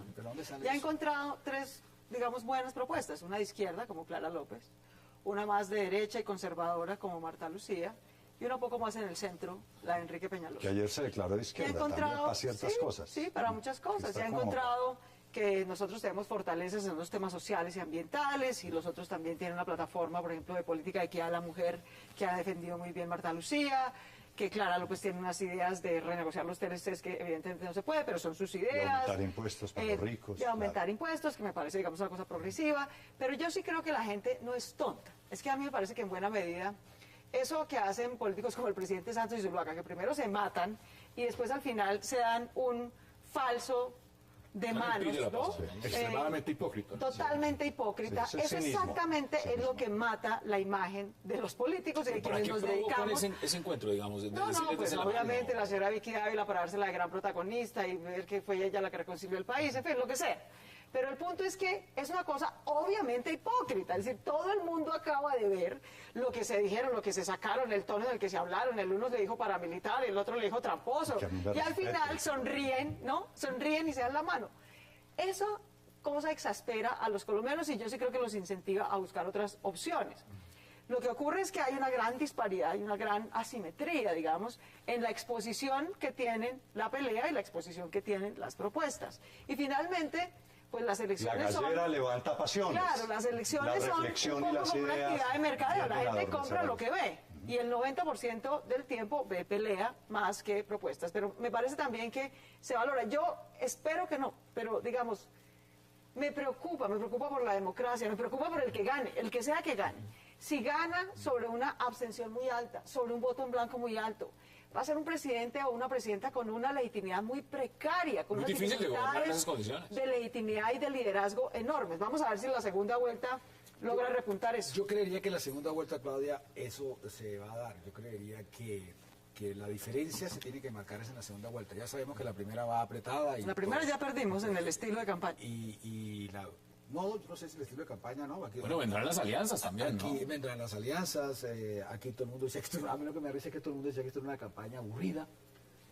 Speaker 8: Y ha encontrado tres, digamos, buenas propuestas. Una de izquierda, como Clara López, una más de derecha y conservadora, como Marta Lucía, y una un poco más en el centro, la de Enrique Peñalosa.
Speaker 1: Que ayer se declaró de izquierda también para ciertas cosas.
Speaker 8: Sí, para muchas cosas.
Speaker 1: Está
Speaker 8: Se ha
Speaker 1: como-
Speaker 8: encontrado que nosotros tenemos fortalezas en los temas sociales y ambientales, y los otros también tienen una plataforma, por ejemplo, de política de equidad de la mujer, que ha defendido muy bien Marta Lucía, que Clara López tiene unas ideas de renegociar los TLCs que evidentemente no se puede, pero son sus
Speaker 1: De
Speaker 8: ideas.
Speaker 1: aumentar impuestos para los ricos.
Speaker 8: De aumentar impuestos, que me parece, digamos, una cosa progresiva. Pero yo sí creo que la gente no es tonta. Es que a mí me parece que en buena medida eso que hacen políticos como el presidente Santos y Zuluaga, que primero se matan y después al final se dan un falso de manos, ¿no?
Speaker 10: Extremadamente hipócrita.
Speaker 8: Totalmente hipócrita.
Speaker 1: Sí, eso es
Speaker 8: Eso
Speaker 1: cinismo.
Speaker 8: exactamente es lo que mata la imagen de los políticos y de
Speaker 7: ¿Para
Speaker 8: quienes
Speaker 7: qué
Speaker 8: nos
Speaker 7: provocan
Speaker 8: dedicamos.
Speaker 7: ese encuentro, digamos? De
Speaker 8: No,
Speaker 7: decirles
Speaker 8: pues
Speaker 7: desde la
Speaker 8: obviamente
Speaker 7: mano?
Speaker 8: la señora Vicky Dávila para dársela de gran protagonista y ver que fue ella la que reconcilió el país, en fin, lo que sea. Pero el punto es que es una cosa obviamente hipócrita, es decir, todo el mundo acaba de ver lo que se dijeron, lo que se sacaron, el tono en el que se hablaron, el uno le dijo paramilitar, el otro le dijo tramposo,
Speaker 1: Que a mí me
Speaker 8: y al
Speaker 1: respete.
Speaker 8: final sonríen, ¿no? Sonríen y se dan la mano. Eso cosa exaspera a los colombianos y yo sí creo que los incentiva a buscar otras opciones. Lo que ocurre es que hay una gran disparidad y una gran asimetría, digamos, en la exposición que tienen la pelea y la exposición que tienen las propuestas. Y finalmente, pues las
Speaker 1: La
Speaker 8: elecciones
Speaker 1: gallera
Speaker 8: son...
Speaker 1: levanta pasiones.
Speaker 8: Claro, las elecciones
Speaker 1: La
Speaker 8: son
Speaker 1: reflexión
Speaker 8: un
Speaker 1: y
Speaker 8: poco
Speaker 1: las
Speaker 8: como una
Speaker 1: ideas
Speaker 8: actividad de mercadeo. La
Speaker 1: vienen a
Speaker 8: gente compra
Speaker 1: adormecer.
Speaker 8: lo que ve. Y el 90% del tiempo ve pelea más que propuestas. Pero me parece también que se valora. Yo espero que no, pero digamos... Me preocupa por la democracia, me preocupa por el que gane, el que sea que gane. Si gana sobre una abstención muy alta, sobre un voto en blanco muy alto, va a ser un presidente o una presidenta con una legitimidad muy precaria, con
Speaker 7: Muy
Speaker 8: unas
Speaker 7: difícil de gobernar en esas
Speaker 8: dificultades
Speaker 7: condiciones.
Speaker 8: de legitimidad y de liderazgo enormes. Vamos a ver si en la segunda vuelta logra repuntar eso.
Speaker 9: Yo creería que en la segunda vuelta, Claudia, eso se va a dar. Yo creería que la diferencia se tiene que marcar es en la segunda vuelta. Ya sabemos que la primera va apretada. Y
Speaker 8: La primera
Speaker 9: todos-
Speaker 8: ya perdimos en el estilo de campaña.
Speaker 9: y la... No, yo no sé si el estilo de campaña, ¿no? Aquí,
Speaker 7: Bueno, vendrán las alianzas también, ¿no?
Speaker 9: Aquí vendrán las alianzas, aquí todo el mundo decía que esto, a mí lo que me parece es que todo el mundo decía que esto era una campaña aburrida.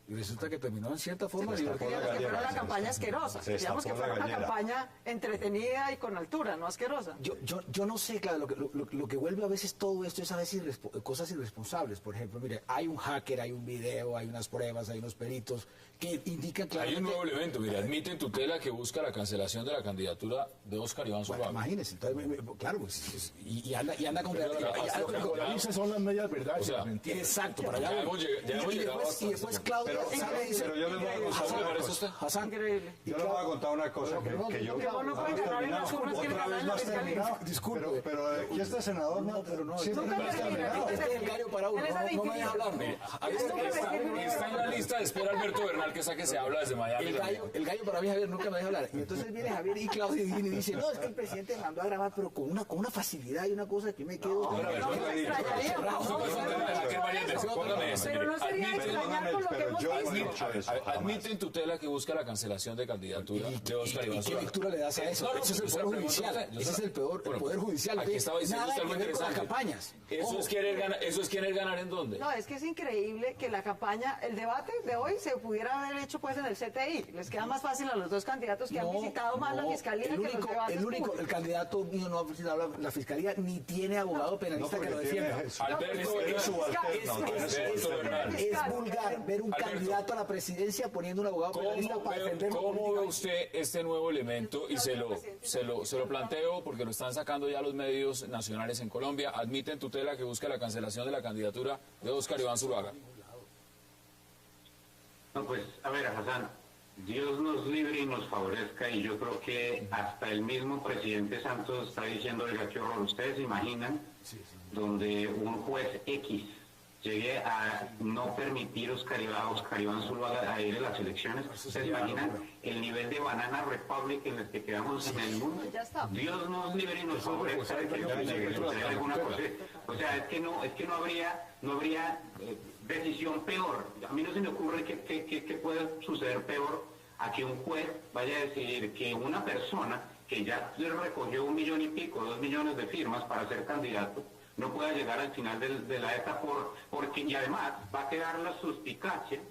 Speaker 9: Y resulta que terminó en cierta forma
Speaker 1: Se destapó la
Speaker 8: Queríamos que fuera
Speaker 1: gallera,
Speaker 8: una campaña asquerosa.
Speaker 1: se
Speaker 8: Queríamos que
Speaker 1: destapó
Speaker 8: fuera
Speaker 1: la
Speaker 8: una
Speaker 1: gallera.
Speaker 8: campaña entretenida y con altura, no asquerosa.
Speaker 9: Yo no sé, claro, lo que vuelve a veces todo esto es a veces cosas irresponsables. Por ejemplo, mire, hay un hacker, hay un video, hay unas pruebas, hay unos peritos que indican
Speaker 7: Hay
Speaker 9: claramente...
Speaker 7: un nuevo elemento, mire, admiten tutela que busca la cancelación de la candidatura de Óscar Iván
Speaker 9: Bueno,
Speaker 7: Zuluaga.
Speaker 9: imagínense, entonces, claro, pues, y anda con...
Speaker 10: Esas son las medias verdades.
Speaker 7: O sea,
Speaker 10: mentiras.
Speaker 9: Exacto, para
Speaker 7: Ya
Speaker 9: allá.
Speaker 7: hemos llegado hasta
Speaker 9: Y después
Speaker 7: ese
Speaker 9: Claudia
Speaker 1: Pero-
Speaker 9: sale y dice...
Speaker 1: pero yo les voy a contar
Speaker 7: ¿Cómo le
Speaker 1: una
Speaker 7: parece a
Speaker 1: cosa.
Speaker 7: usted?
Speaker 9: Hassan,
Speaker 8: Increíble.
Speaker 1: Yo les voy a contar una cosa que yo...
Speaker 8: Que vos no puedes ganar en las urnas, quiere
Speaker 1: Otra
Speaker 8: ganar
Speaker 1: vez
Speaker 8: en
Speaker 1: no
Speaker 8: la
Speaker 1: has terminado.
Speaker 8: fiscalía.
Speaker 9: Disculpe.
Speaker 1: Pero aquí este senador no...
Speaker 9: pero no,
Speaker 1: siempre
Speaker 8: Nunca
Speaker 1: no has
Speaker 8: termina,
Speaker 1: terminado.
Speaker 8: nunca
Speaker 9: Este es el gallo para uno, no me deja hablar.
Speaker 7: Mire,
Speaker 8: Nunca
Speaker 7: está en la lista de espera Alberto Bernal, que está que se habla desde Miami.
Speaker 9: El gallo para mí, Javier, nunca me deja hablar. Y entonces viene Javier y Claudia y viene y dice, no, es que el presidente mandó a grabar, pero con una facilidad y una cosa que me quedo...
Speaker 8: No me extrañaría.
Speaker 7: Póngame este,
Speaker 8: Pero
Speaker 7: mire,
Speaker 8: no sería
Speaker 7: admiten-
Speaker 8: extrañar por lo que
Speaker 1: pero
Speaker 8: hemos
Speaker 1: yo no he
Speaker 8: visto.
Speaker 1: dicho eso, jamás.
Speaker 7: admiten tutela que busca la cancelación de candidatura de Óscar
Speaker 9: ¿Y
Speaker 7: Iván
Speaker 9: qué
Speaker 7: Zuluaga.
Speaker 9: lectura le das a eso?
Speaker 7: No, no,
Speaker 9: Ese es el
Speaker 7: pues,
Speaker 9: Poder
Speaker 7: esa
Speaker 9: Judicial.
Speaker 7: pregunta-
Speaker 9: Ese es el
Speaker 7: Bueno,
Speaker 9: Poder Judicial.
Speaker 7: Aquí estaba diciendo
Speaker 9: Nada
Speaker 7: usted algo
Speaker 9: que ver con las
Speaker 7: interesante.
Speaker 9: campañas.
Speaker 7: Eso
Speaker 9: Ojo.
Speaker 7: es querer ganar en dónde.
Speaker 8: No, es que es increíble que la campaña, el debate de hoy se pudiera haber hecho pues en el CTI. Les queda más fácil a los dos candidatos que han visitado más la fiscalía que los debates
Speaker 9: el
Speaker 8: públicos.
Speaker 9: candidato mío no ha visitado la fiscalía ni tiene abogado penalista que lo defienda.
Speaker 7: Alberto
Speaker 8: Es
Speaker 7: Bernal.
Speaker 9: Es vulgar ver un
Speaker 7: Alberto.
Speaker 9: candidato a la presidencia poniendo un abogado penalista para defenderlo.
Speaker 7: ¿Cómo ve usted este nuevo elemento? Y se lo planteo porque lo están sacando ya los medios nacionales en Colombia. Admiten tutela que busca la cancelación de la candidatura de Óscar Iván Zuluaga.
Speaker 12: No, pues, a ver, Hassan, Dios nos libre y nos favorezca, y yo creo que hasta el mismo presidente Santos está diciendo, oiga, qué horror, ustedes se imaginan donde un juez X llegue a no permitir a Óscar Iván Zuluaga a ir a las elecciones. ¿Ustedes se imaginan el nivel de banana republic en el que quedamos en el mundo?
Speaker 8: Ya está.
Speaker 12: Dios nos libre y nos favorezca de que llegue a suceder alguna cosa. O sea, es que no habría decisión peor. A mí no se me ocurre que pueda suceder peor a que un juez vaya a decidir que una persona que ya recogió 1 millón y pico, 2 millones de firmas para ser candidato, no pueda llegar al final de la etapa porque y además va a quedar la suspicacia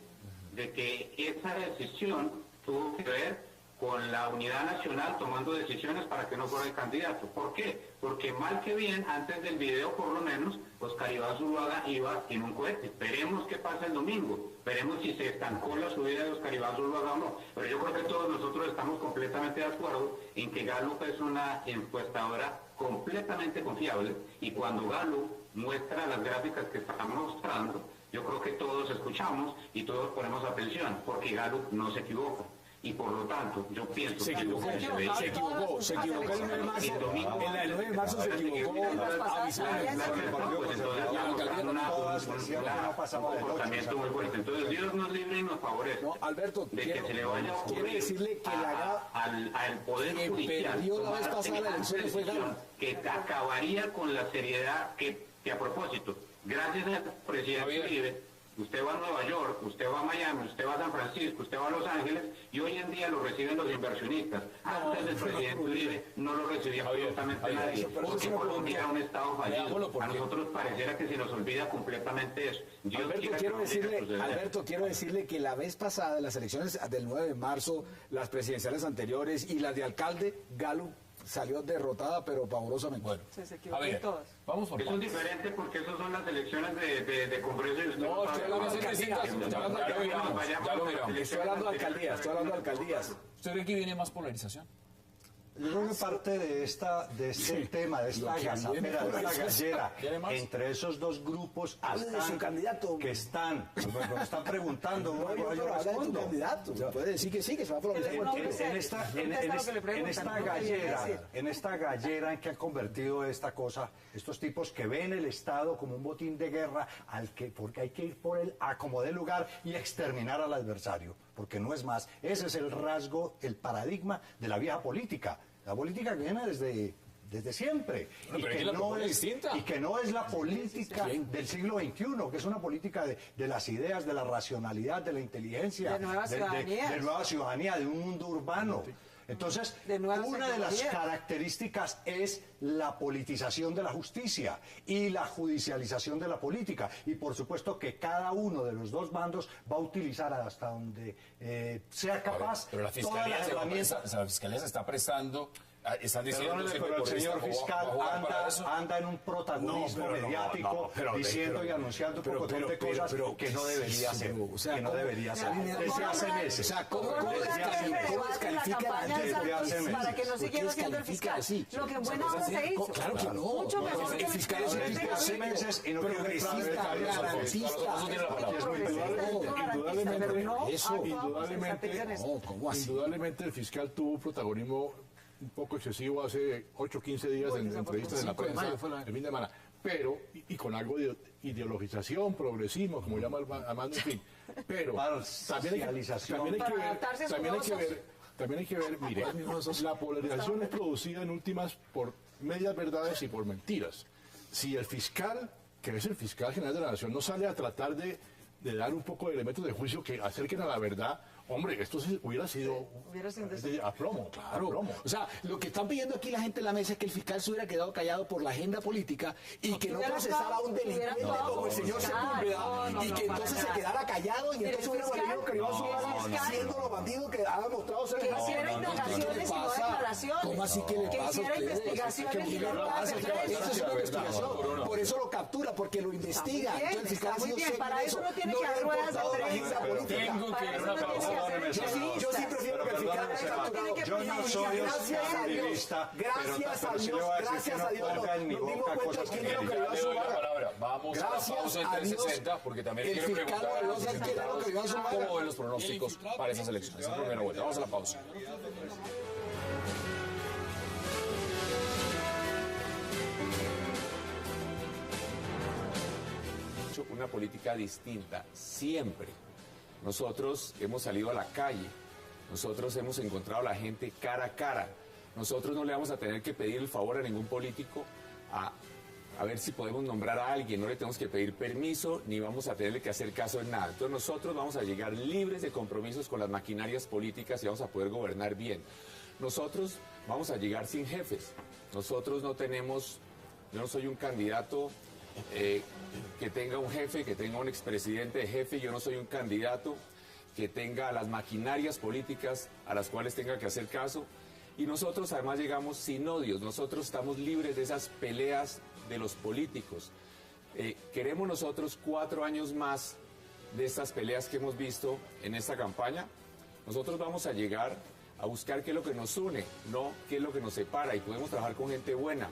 Speaker 12: de que esa decisión tuvo que ver con la unidad nacional tomando decisiones para que no fuera el candidato. ¿Por qué? Porque mal que bien, antes del video por lo menos, Oscar Iván Zuluaga iba en un cohete. Veremos qué pasa el domingo, veremos si se estancó la subida de Oscar Iván Zuluaga o no. Pero yo creo que todos nosotros estamos completamente de acuerdo en que Gallup es una encuestadora completamente confiable, y cuando Gallup muestra las gráficas que estamos mostrando, yo creo que todos escuchamos y todos ponemos atención, porque Gallup no se equivoca. Y por lo tanto, yo pienso
Speaker 9: se equivocó el 9 de marzo. En la 9 de marzo se equivocó
Speaker 12: un comportamiento muy fuerte. Entonces, Dios nos libre y nos favorece.
Speaker 9: Alberto,
Speaker 12: de que se le vaya a ocurrir
Speaker 9: decirle que al
Speaker 12: Poder Judicial tomar semejante decisión que acabaría con la seriedad que a propósito, gracias al presidente Uribe, usted va a Nueva York, usted va a Miami, usted va a San Francisco, usted va a Los Ángeles, y hoy en día lo reciben los inversionistas. Antes del presidente Uribe no lo recibía absolutamente nadie, porque Colombia era un estado fallido. A nosotros pareciera que se nos olvida completamente eso.
Speaker 9: Alberto, quiero decirle que la vez pasada, en las elecciones del 9 de marzo, las presidenciales anteriores y las de alcalde, Gallup salió derrotada, pero pavorosamente. Bueno,
Speaker 8: se equivocó en todas.
Speaker 7: Vamos por
Speaker 12: Eso es diferente porque esas son las elecciones de Congreso y usted
Speaker 9: no, estoy hablando de alcaldías.
Speaker 7: ¿Usted cree que viene más polarización?
Speaker 1: Yo creo que parte de este tema, de esta gazapera, de esta gallera, entre esos dos grupos que están preguntando, yo respondo.
Speaker 9: Puede decir que sí, que se va a polarizar.
Speaker 1: En esta gallera en que han convertido esta cosa, estos tipos que ven el Estado como un botín de guerra porque hay que ir por él a como dé lugar y exterminar al adversario, porque no es más. Ese es el rasgo, el paradigma de la vieja política. La política que viene desde siempre.
Speaker 7: Bueno,
Speaker 1: y que no es la política del siglo XXI, que es una política de las ideas, de la racionalidad, de la inteligencia,
Speaker 8: de nueva
Speaker 1: ciudadanía, de un mundo urbano. Entonces, una de las características es la politización de la justicia y la judicialización de la política. Y por supuesto que cada uno de los dos bandos va a utilizar hasta donde sea capaz.
Speaker 7: Pero la fiscalía se está prestando. Están diciendo
Speaker 1: pero el señor fiscal anda en un protagonismo mediático diciendo y anunciando un poco de cosas que no debería hacer. Que no debería hacer. Desde hace meses.
Speaker 8: O sea, ¿cómo descalifica para que no siguiera siendo el fiscal? Lo que en buena hora se hizo.
Speaker 9: Claro que no.
Speaker 8: Mucho mejor que el fiscal.
Speaker 1: Hace meses y no
Speaker 9: progresista,
Speaker 10: indudablemente el fiscal tuvo un protagonismo un poco excesivo hace 8 o 15 días en entrevistas en la prensa, el fin de semana, pero, y con algo de ideologización, progresismo, como llama Armando, en fin, pero también hay que ver, mire, la polarización es producida en últimas por medias verdades y por mentiras. Si el fiscal, que es el fiscal general de la Nación, no sale a tratar de dar un poco de elementos de juicio que acerquen a la verdad, hombre, esto hubiera sido a plomo, claro.
Speaker 9: O sea, lo que están pidiendo aquí la gente en la mesa es que el fiscal se hubiera quedado callado por la agenda política y que no procesara a un delincuente como el señor Sepúlveda y que entonces se quedara callado y entonces hubiera valido que iba siendo los bandidos que han mostrado ser
Speaker 8: que hiciera indagaciones y no declaraciones.
Speaker 9: ¿Cómo así que le pasa a
Speaker 8: hiciera investigaciones y no
Speaker 9: investigación. Por eso lo captura, porque lo investiga.
Speaker 8: Entonces el fiscal muy bien, para eso no tiene que haber ruedas de prensa.
Speaker 7: Tengo que ver una pausa.
Speaker 9: Yo sí prefiero que el fiscal haya capturado.
Speaker 1: Yo no soy activista,
Speaker 9: gracias a Dios, nos dimos cuenta quién es lo que le va a sumar.
Speaker 7: Vamos a la pausa en 360, porque también quiero preguntar cómo ven los pronósticos para esas elecciones. En primera vuelta, vamos a la pausa. Una política distinta, siempre. Nosotros hemos salido a la calle, nosotros hemos encontrado a la gente cara a cara. Nosotros no le vamos a tener que pedir el favor a ningún político a
Speaker 5: a ver si podemos nombrar a alguien, no le tenemos que pedir permiso ni vamos a tenerle que hacer caso en nada. Entonces nosotros vamos a llegar libres de compromisos con las maquinarias políticas y vamos a poder gobernar bien. Nosotros vamos a llegar sin jefes. Nosotros no tenemos, yo no soy un candidato que tenga un jefe, que tenga un expresidente de jefe, yo no soy un candidato que tenga las maquinarias políticas a las cuales tenga que hacer caso. Y nosotros además llegamos sin odios, nosotros estamos libres de esas peleas de los políticos. Queremos nosotros 4 años más de estas peleas que hemos visto en esta campaña. Nosotros vamos a llegar a buscar qué es lo que nos une, no qué es lo que nos separa, y podemos trabajar con gente buena.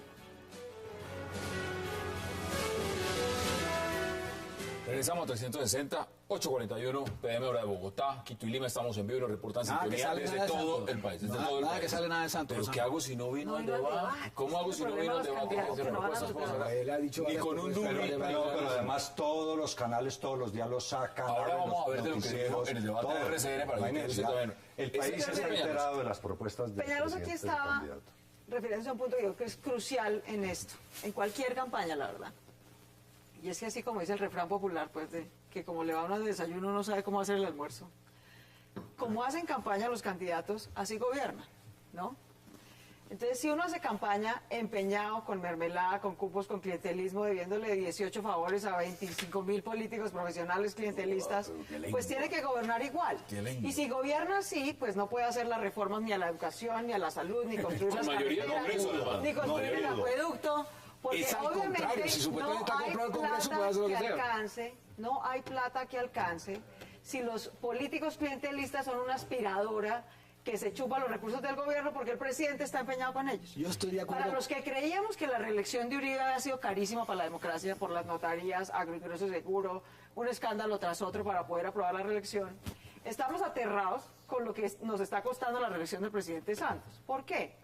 Speaker 7: Regresamos a 360, 8:41 PM hora de Bogotá, Quito y Lima. Estamos en vivo y nos reportan sintonía desde todo el país. Desde todo el país.
Speaker 9: Que sale nada de Santos.
Speaker 7: Pero ¿qué hago si no vino al debate? ¿Cómo hago si no vino al debate?
Speaker 9: Él ha dicho
Speaker 7: ni con un dúo.
Speaker 1: Pero además todos los canales todos los días los sacan.
Speaker 7: Ahora vamos a ver de lo que dijo en el debate de RCN para que usted también.
Speaker 1: El país está enterado de las propuestas de
Speaker 8: Peñalosa aquí estaba refiriéndose a un punto que yo creo que es crucial en esto, en cualquier campaña, la verdad. Y es que así como dice el refrán popular, pues de que como le va a uno al desayuno, no sabe cómo hacer el almuerzo. Como hacen campaña los candidatos, así gobiernan, ¿no? Entonces, si uno hace campaña empeñado, con mermelada, con cupos, con clientelismo, debiéndole 18 favores a 25.000 políticos profesionales clientelistas, pues tiene que gobernar igual. Y si gobierna así, pues no puede hacer las reformas ni a la educación, ni a la salud, ni construir las carreteras, ni construir el acueducto. Porque obviamente no hay plata que alcance si los políticos clientelistas son una aspiradora que se chupa los recursos del gobierno porque el presidente está empeñado con ellos.
Speaker 9: Yo estoy de acuerdo.
Speaker 8: Para los que creíamos que la reelección de Uribe había sido carísima para la democracia por las notarías, agroingreso seguro, un escándalo tras otro para poder aprobar la reelección, estamos aterrados con lo que nos está costando la reelección del presidente Santos. ¿Por qué?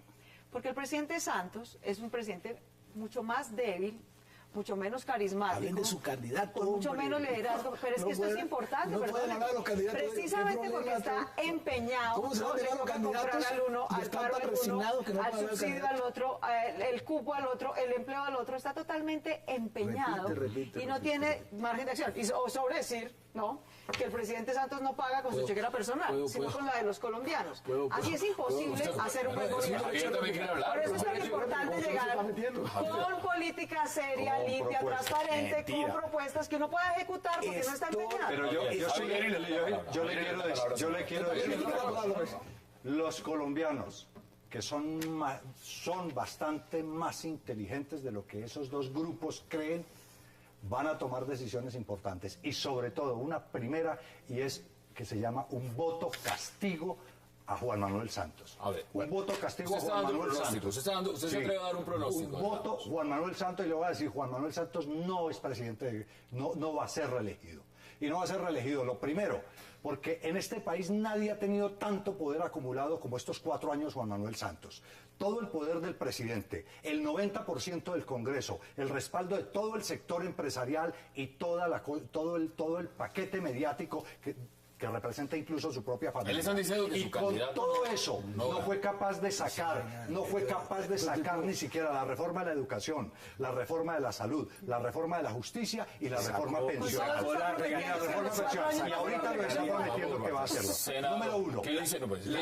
Speaker 8: Porque el presidente Santos es un presidente mucho más débil, mucho menos carismático.
Speaker 9: Hablen de su candidato,
Speaker 8: con mucho menos liderazgo. Pero es que esto es importante, precisamente porque está empeñado.
Speaker 9: ¿Cómo se van a llevar los candidatos?
Speaker 8: Al uno, al paro al uno, al subsidio al otro, el cupo al otro, el empleo al otro. Está totalmente empeñado y no tiene margen de acción. O sobre decir, ¿no?, que el presidente Santos no paga con su chequera personal, sino con la de los colombianos. Así es imposible hacer un buen gobierno. Por eso es tan importante llegar con política seria, limpia, transparente, con propuestas que uno pueda ejecutar porque no está empeñado.
Speaker 1: Pero yo le quiero decir, los colombianos, que son bastante más inteligentes de lo que esos dos grupos creen, van a tomar decisiones importantes y sobre todo una primera, y es que se llama un voto castigo a Juan Manuel Santos.
Speaker 7: A ver,
Speaker 1: un voto castigo a Juan Manuel Santos.
Speaker 7: Usted se atreve a dar un pronóstico.
Speaker 1: Un voto Juan Manuel Santos, y le voy a decir, Juan Manuel Santos no es presidente, no va a ser reelegido. Y no va a ser reelegido, lo primero, porque en este país nadie ha tenido tanto poder acumulado como estos 4 años Juan Manuel Santos. Todo el poder del presidente, el 90% del Congreso, el respaldo de todo el sector empresarial y todo el paquete mediático que representa incluso su propia familia.
Speaker 7: Él están diciendo que
Speaker 1: y
Speaker 7: su
Speaker 1: con
Speaker 7: candidato
Speaker 1: todo eso no fue capaz de sacar, ni siquiera la reforma de la educación, la reforma de la salud, la reforma de la justicia y la reforma pensional. Y ahorita lo está prometiendo que va a hacerlo. Número 1.
Speaker 7: ¿Qué dice? No, pues,
Speaker 1: el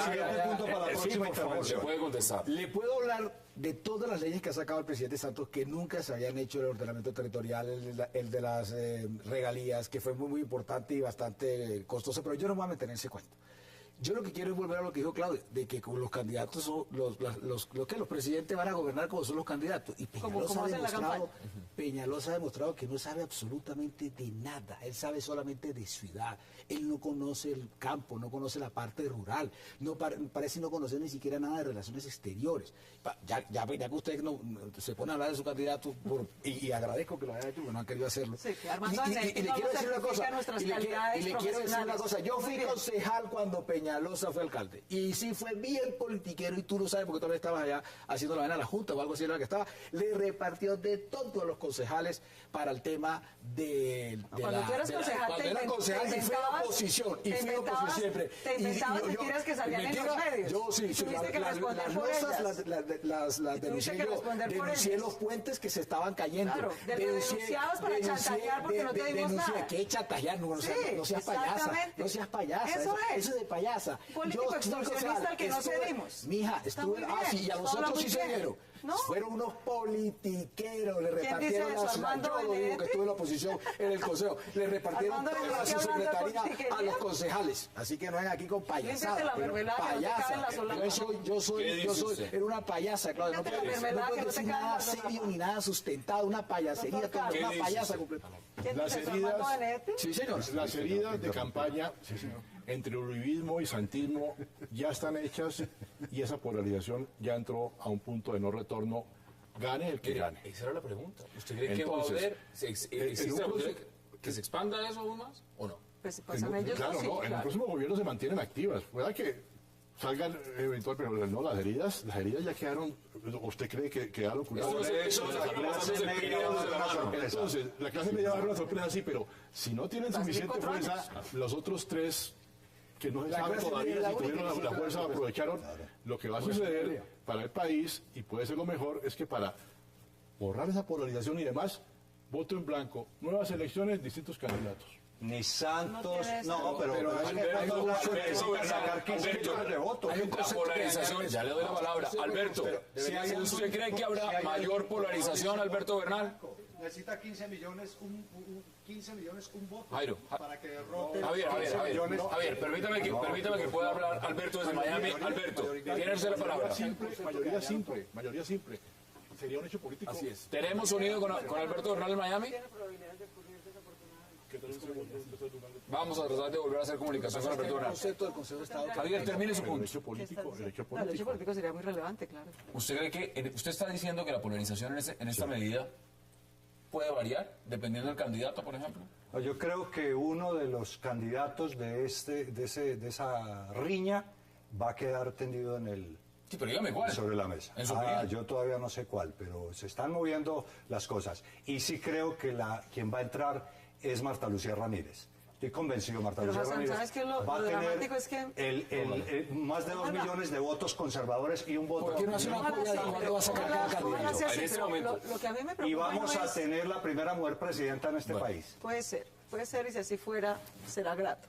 Speaker 1: siguiente punto para la próxima intervención.
Speaker 7: ¿Le puede contestar?
Speaker 9: Le puedo hablar de todas las leyes que ha sacado el presidente Santos que nunca se habían hecho en el ordenamiento territorial, el de las regalías, que fue muy importante y bastante costoso, pero yo no me voy a meter en ese cuento. Yo lo que quiero es volver a lo que dijo Claudia, de que con los candidatos son los presidentes van a gobernar como son los candidatos. Y Peñalosa ha demostrado que no sabe absolutamente de nada. Él sabe solamente de ciudad. Él no conoce el campo, no conoce la parte rural, parece no conocer ni siquiera nada de relaciones exteriores. Ya que usted se pone a hablar de su candidato, y agradezco que lo haya hecho, porque no han querido hacerlo.
Speaker 8: Sí,
Speaker 9: y le quiero decir una cosa. Yo fui concejal cuando Peñalosa Peñalosa fue alcalde. Y sí fue bien politiquero, y tú lo sabes porque todavía estabas allá haciendo la vaina a la Junta o algo así, era la que estaba. Le repartió de todo a los concejales para el tema de
Speaker 8: cuando tú eras concejal,
Speaker 9: cuando era concejal y fui oposición, y fui oposición siempre.
Speaker 8: Te inventabas mentiras que salían en los medios.
Speaker 9: Yo sí,
Speaker 8: tuviste que responder
Speaker 9: las
Speaker 8: por ellas.
Speaker 9: las denuncié los puentes que se estaban cayendo.
Speaker 8: Claro, denunciabas para chantajear porque no te dimos nada.
Speaker 9: ¿Qué chantajear? No seas payasa. No seas payasa. Eso es de payasa.
Speaker 8: Político extorsionista al que no cedimos.
Speaker 9: Mija, estuve... Sí, y a nosotros sí se dieron. ¿No? Fueron unos politiqueros, le repartieron yo lo digo que estuve en la oposición en el consejo, le repartieron toda su secretaría a los concejales, así que no vengan aquí con payasadas. Yo soy era una payasa, Claudia, no puedo decir nada serio ni nada sustentado, una payasería, una payasa completa.
Speaker 10: Las heridas, sí, señor, las heridas de campaña entre uribismo y santismo ya están hechas y esa polarización ya entró a un punto de no retorno, gane el que gane.
Speaker 7: Esa era la pregunta. ¿Usted cree que va a haber, existe la posibilidad que se expanda eso aún más o no?
Speaker 8: Pues pasan ellos
Speaker 10: claro, no, en el próximo gobierno se mantienen activas. Pueda que salgan eventual, pero no, las heridas ya quedaron. ¿Usted cree que quedaron curadas? Entonces, la clase media va a dar una sorpresa, sí, pero si no tienen suficiente fuerza, los otros tres que no se sabe todavía si tuvieron la fuerza, aprovecharon. Lo que va a suceder para el país, y puede ser lo mejor, es que para borrar esa polarización y demás, voto en blanco, nuevas elecciones, distintos candidatos.
Speaker 1: Ni Santos, pero
Speaker 7: sacar 15 millones de votos. La polarización, ya le doy la palabra. Alberto, ¿usted cree que habrá mayor polarización, Alberto Bernal?
Speaker 1: Necesita 15 millones, un voto
Speaker 7: Jairo,
Speaker 1: para que derrote.
Speaker 7: Javier, permítame que pueda hablar Alberto desde Miami. Alberto, tiene usted la palabra.
Speaker 10: Mayoría simple. Sería un hecho político.
Speaker 7: Así es. ¿Tenemos unido con Alberto Bernal en Miami? Vamos a tratar de volver a hacer comunicación con Alberto Bernal. Javier, termine su punto.
Speaker 10: El hecho político.
Speaker 8: El hecho político sería muy relevante, claro.
Speaker 7: ¿Usted cree que usted está diciendo que la polarización en esta medida puede variar dependiendo del candidato, por ejemplo?
Speaker 1: Yo creo que uno de los candidatos de esa riña va a quedar tendido
Speaker 7: sí, pero dígame cuál.
Speaker 1: Sobre la mesa. Yo todavía no sé cuál, pero se están moviendo las cosas. Y sí creo que quien va a entrar es Marta Lucía Ramírez. Estoy convencido, Marta Lucía Ramírez
Speaker 8: ¿sabes qué?
Speaker 1: va a tener más de 2 millones de votos conservadores y un voto...
Speaker 9: ¿Por qué no hace una apoya de cuándo va a sacar cada candidato?
Speaker 7: En este momento.
Speaker 8: Lo que a mí me preocupa
Speaker 1: y vamos a tener la primera mujer presidenta en este país.
Speaker 8: Puede ser, y si así fuera, será grato.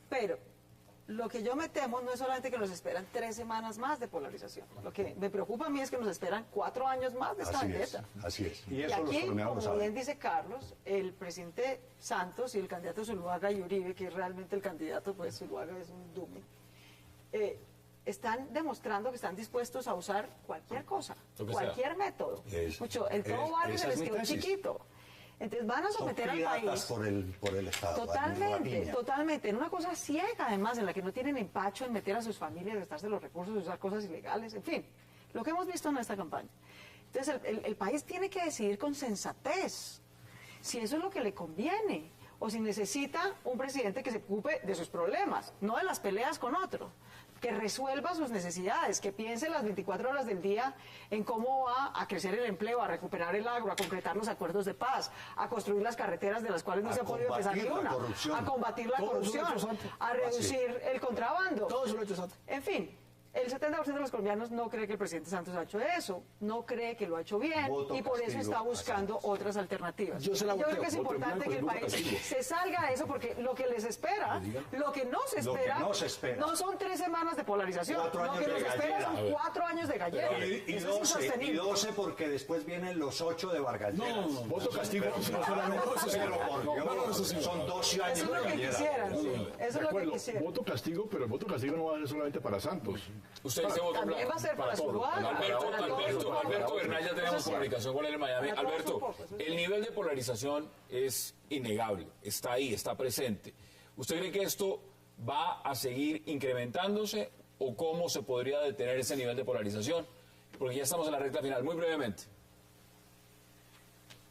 Speaker 8: Pero lo que yo me temo no es solamente que nos esperan 3 semanas más de polarización. Lo que me preocupa a mí es que nos esperan 4 años más de esta vendetta.
Speaker 1: Así es.
Speaker 8: Y eso aquí, como bien dice Carlos, el presidente Santos y el candidato Zuluaga y Uribe, que es realmente el candidato, pues Zuluaga es un dummy, están demostrando que están dispuestos a usar cualquier cosa, cualquier método. El todo vale se les quedó chiquito. Entonces van a someter al país
Speaker 1: por el Estado.
Speaker 8: Totalmente. En una cosa ciega, además, en la que no tienen empacho en meter a sus familias, gastarse los recursos, usar cosas ilegales, en fin. Lo que hemos visto en esta campaña. Entonces el país tiene que decidir con sensatez si eso es lo que le conviene o si necesita un presidente que se ocupe de sus problemas, no de las peleas con otros. Que resuelva sus necesidades, que piense las 24 horas del día en cómo va a crecer el empleo, a recuperar el agro, a concretar los acuerdos de paz, a construir las carreteras de las cuales no se ha podido empezar ni una, a combatir la corrupción, a reducir el contrabando. En fin, el 70% de los colombianos no cree que el presidente Santos ha hecho eso, no cree que lo ha hecho bien y por eso está buscando otras alternativas. Yo creo que es importante que el país se salga de eso porque lo que les espera, lo que no se espera, no son 3 semanas de polarización, lo que nos espera son 4 años de gallera.
Speaker 1: Y 12 porque después vienen los 8 de Vargas.
Speaker 10: No, voto castigo,
Speaker 1: son 12 años
Speaker 8: de gallera. Eso es lo que quisieran.
Speaker 10: Voto castigo, pero el voto castigo no va a ser solamente para Santos.
Speaker 7: Usted dice voto
Speaker 8: también va a ser para Zuluaga.
Speaker 7: Alberto Bernal, ya tenemos comunicación con él en Miami. Alberto, el nivel de polarización es innegable, está ahí, está presente. ¿Usted cree que esto va a seguir incrementándose o cómo se podría detener ese nivel de polarización? Porque ya estamos en la recta final, muy brevemente.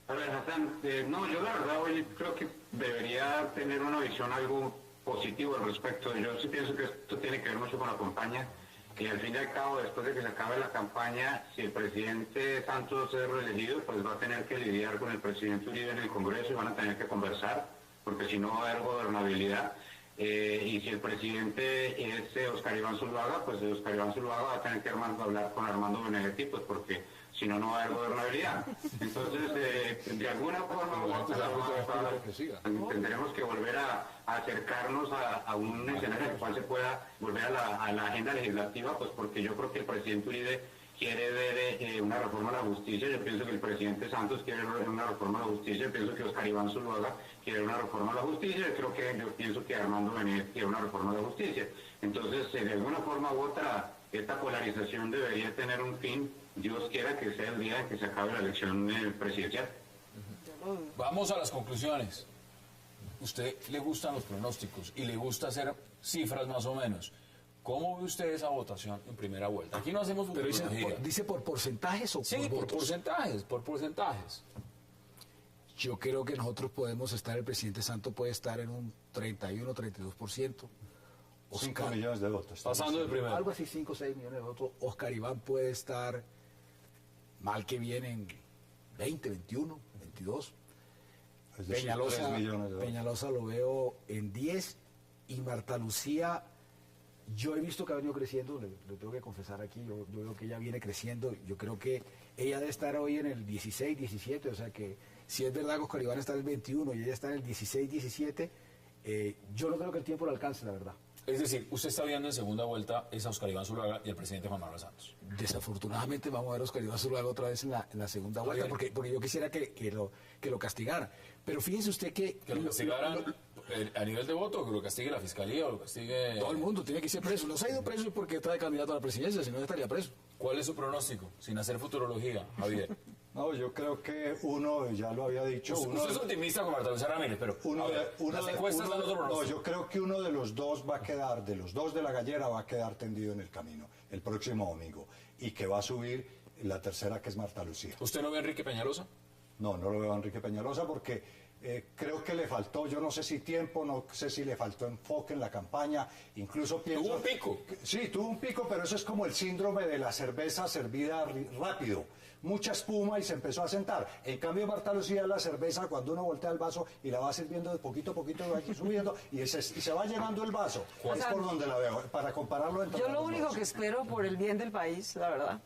Speaker 12: A ver, Hassan, no, yo la verdad hoy creo que debería tener una visión algo positivo al respecto. Yo sí pienso que esto tiene que ver mucho con la campaña, y al fin y al cabo, después de que se acabe la campaña, si el presidente Santos es reelegido, pues va a tener que lidiar con el presidente Uribe en el Congreso y van a tener que conversar, porque si no va a haber gobernabilidad. Y si el presidente es Óscar Iván Zuluaga, pues Óscar Iván Zuluaga va a tener que hablar con Armando Benedetti, pues porque si no, no va a haber gobernabilidad. Entonces, de alguna forma, tendremos que volver a acercarnos a un escenario en el cual se pueda volver a la agenda legislativa, pues porque yo creo que el presidente Uribe quiere ver una reforma a la justicia, yo pienso que el presidente Santos quiere ver una reforma a la justicia, yo pienso que Óscar Iván Zuluaga quiere una reforma a la justicia, yo pienso que Armando Benedetti quiere una reforma a la justicia. Entonces, de alguna forma u otra, esta polarización debería tener un fin. Dios quiera que sea el día en que se acabe la elección presidencial.
Speaker 7: Vamos a las conclusiones. ¿Usted le gustan los pronósticos y le gusta hacer cifras más o menos? ¿Cómo ve usted esa votación en primera vuelta? Aquí no hacemos
Speaker 9: Pero dice por porcentajes o
Speaker 7: sí, por porcentajes, por porcentajes.
Speaker 9: Yo creo que nosotros podemos estar, el presidente Santos puede estar en un 31, 32%.
Speaker 1: 5 millones de votos.
Speaker 7: Pasando de primero.
Speaker 9: Algo así, 5 o 6 millones de votos. Óscar Iván puede estar mal que viene en 20, 21, 22. Peñalosa lo veo en 10 y Marta Lucía, yo he visto que ha venido creciendo, le tengo que confesar aquí, yo veo que ella viene creciendo, yo creo que ella debe estar hoy en el 16, 17, o sea que si es verdad que Óscar Iván está en el 21 y ella está en el 16, 17, yo no creo que el tiempo lo alcance, la verdad.
Speaker 7: Es decir, usted está viendo en segunda vuelta es a Óscar Iván Zuluaga y el presidente Juan Manuel Santos.
Speaker 9: Desafortunadamente vamos a ver a Óscar Iván Zuluaga otra vez en la segunda vuelta, porque yo quisiera que lo castigara. Pero fíjese usted que
Speaker 7: lo castigaran a nivel de voto, que lo castigue la fiscalía o lo castigue...
Speaker 9: Todo el mundo tiene que ser preso. No se ha ido preso porque está de candidato a la presidencia, si no estaría preso.
Speaker 7: ¿Cuál es su pronóstico? Sin hacer futurología, Javier.
Speaker 1: No, yo creo que uno, ya lo había dicho...
Speaker 7: Usted es optimista con Marta Lucía Ramírez, pero las encuestas dan otro pronóstico.
Speaker 1: No, yo creo que uno de los dos va a quedar, de los dos de la gallera, va a quedar tendido en el camino el próximo domingo. Y que va a subir la tercera, que es Marta Lucía.
Speaker 7: ¿Usted no ve a Enrique Peñalosa?
Speaker 1: No, no lo veo a Enrique Peñalosa porque... creo que le faltó, yo no sé si tiempo, no sé si le faltó enfoque en la campaña, incluso pienso...
Speaker 7: ¿Tuvo un pico?
Speaker 1: Sí, tuvo un pico, pero eso es como el síndrome de la cerveza servida rápido. Mucha espuma y se empezó a sentar. En cambio, Marta Lucía, la cerveza, cuando uno voltea el vaso y la va sirviendo de poquito a poquito, va subiendo y se va llenando el vaso. Es por donde la veo, para compararlo entre...
Speaker 8: Yo lo único que espero por el bien del país, la verdad,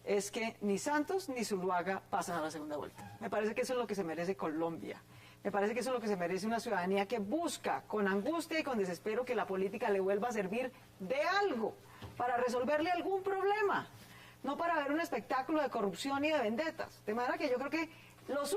Speaker 8: es que ni Santos ni Zuluaga pasen a la segunda vuelta. Me parece que eso es lo que se merece Colombia. Me parece que eso es lo que se merece una ciudadanía que busca con angustia y con desespero que la política le vuelva a servir de algo, para resolverle algún problema, no para ver un espectáculo de corrupción y de vendetas. De manera que yo creo que los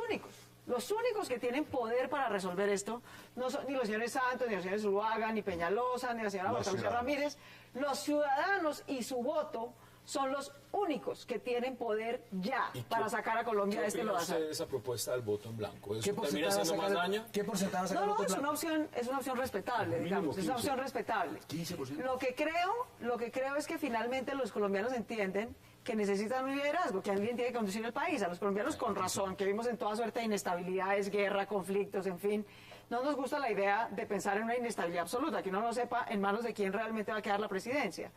Speaker 8: únicos que tienen poder para resolver esto no son ni los señores Santos, ni los señores Zuluaga, ni Peñalosa, ni la señora Marta Lucía Ramírez. Los ciudadanos y su voto son los únicos que tienen poder ya para sacar a Colombia de este lodazal.
Speaker 7: ¿Qué opina usted de esa propuesta del voto en blanco? ¿Eso
Speaker 9: ¿Qué
Speaker 7: termina haciendo más daño?
Speaker 9: ¿Qué porcentaje va a sacar el voto en blanco?
Speaker 8: Es una opción respetable, digamos, es una opción respetable.
Speaker 9: 15%.
Speaker 8: Lo que creo es que finalmente los colombianos entienden que necesitan un liderazgo, que alguien tiene que conducir el país. A los colombianos con razón, que vivimos en toda suerte de inestabilidades, guerra, conflictos, en fin. No nos gusta la idea de pensar en una inestabilidad absoluta, que uno no sepa en manos de quién realmente va a quedar la presidencia.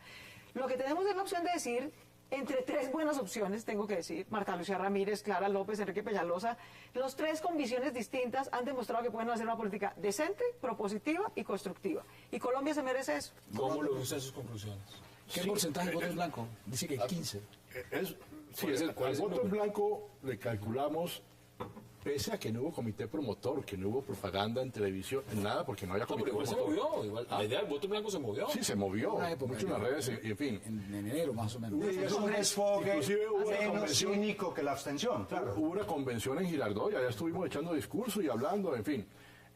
Speaker 8: Lo que tenemos es la opción de decir, entre tres buenas opciones, tengo que decir, Marta Lucía Ramírez, Clara López, Enrique Peñalosa, los tres con visiones distintas han demostrado que pueden hacer una política decente, propositiva y constructiva. Y Colombia se merece eso.
Speaker 7: ¿Cómo lo usan sus conclusiones?
Speaker 9: ¿Qué porcentaje de voto en blanco? Dice que 15.
Speaker 10: Al voto en blanco le calculamos, pese a que no hubo comité promotor, que no hubo propaganda en televisión, nada, porque no había comité
Speaker 7: promotor.
Speaker 10: Pero
Speaker 7: igual se movió, igual, la idea del voto en blanco se movió.
Speaker 10: Sí, se movió, mucho en las redes, y en fin.
Speaker 9: En enero, más o menos.
Speaker 1: Es un desfogue menos cínico que la abstención, claro.
Speaker 10: Hubo una convención en Girardot, ya estuvimos echando discurso y hablando, en fin.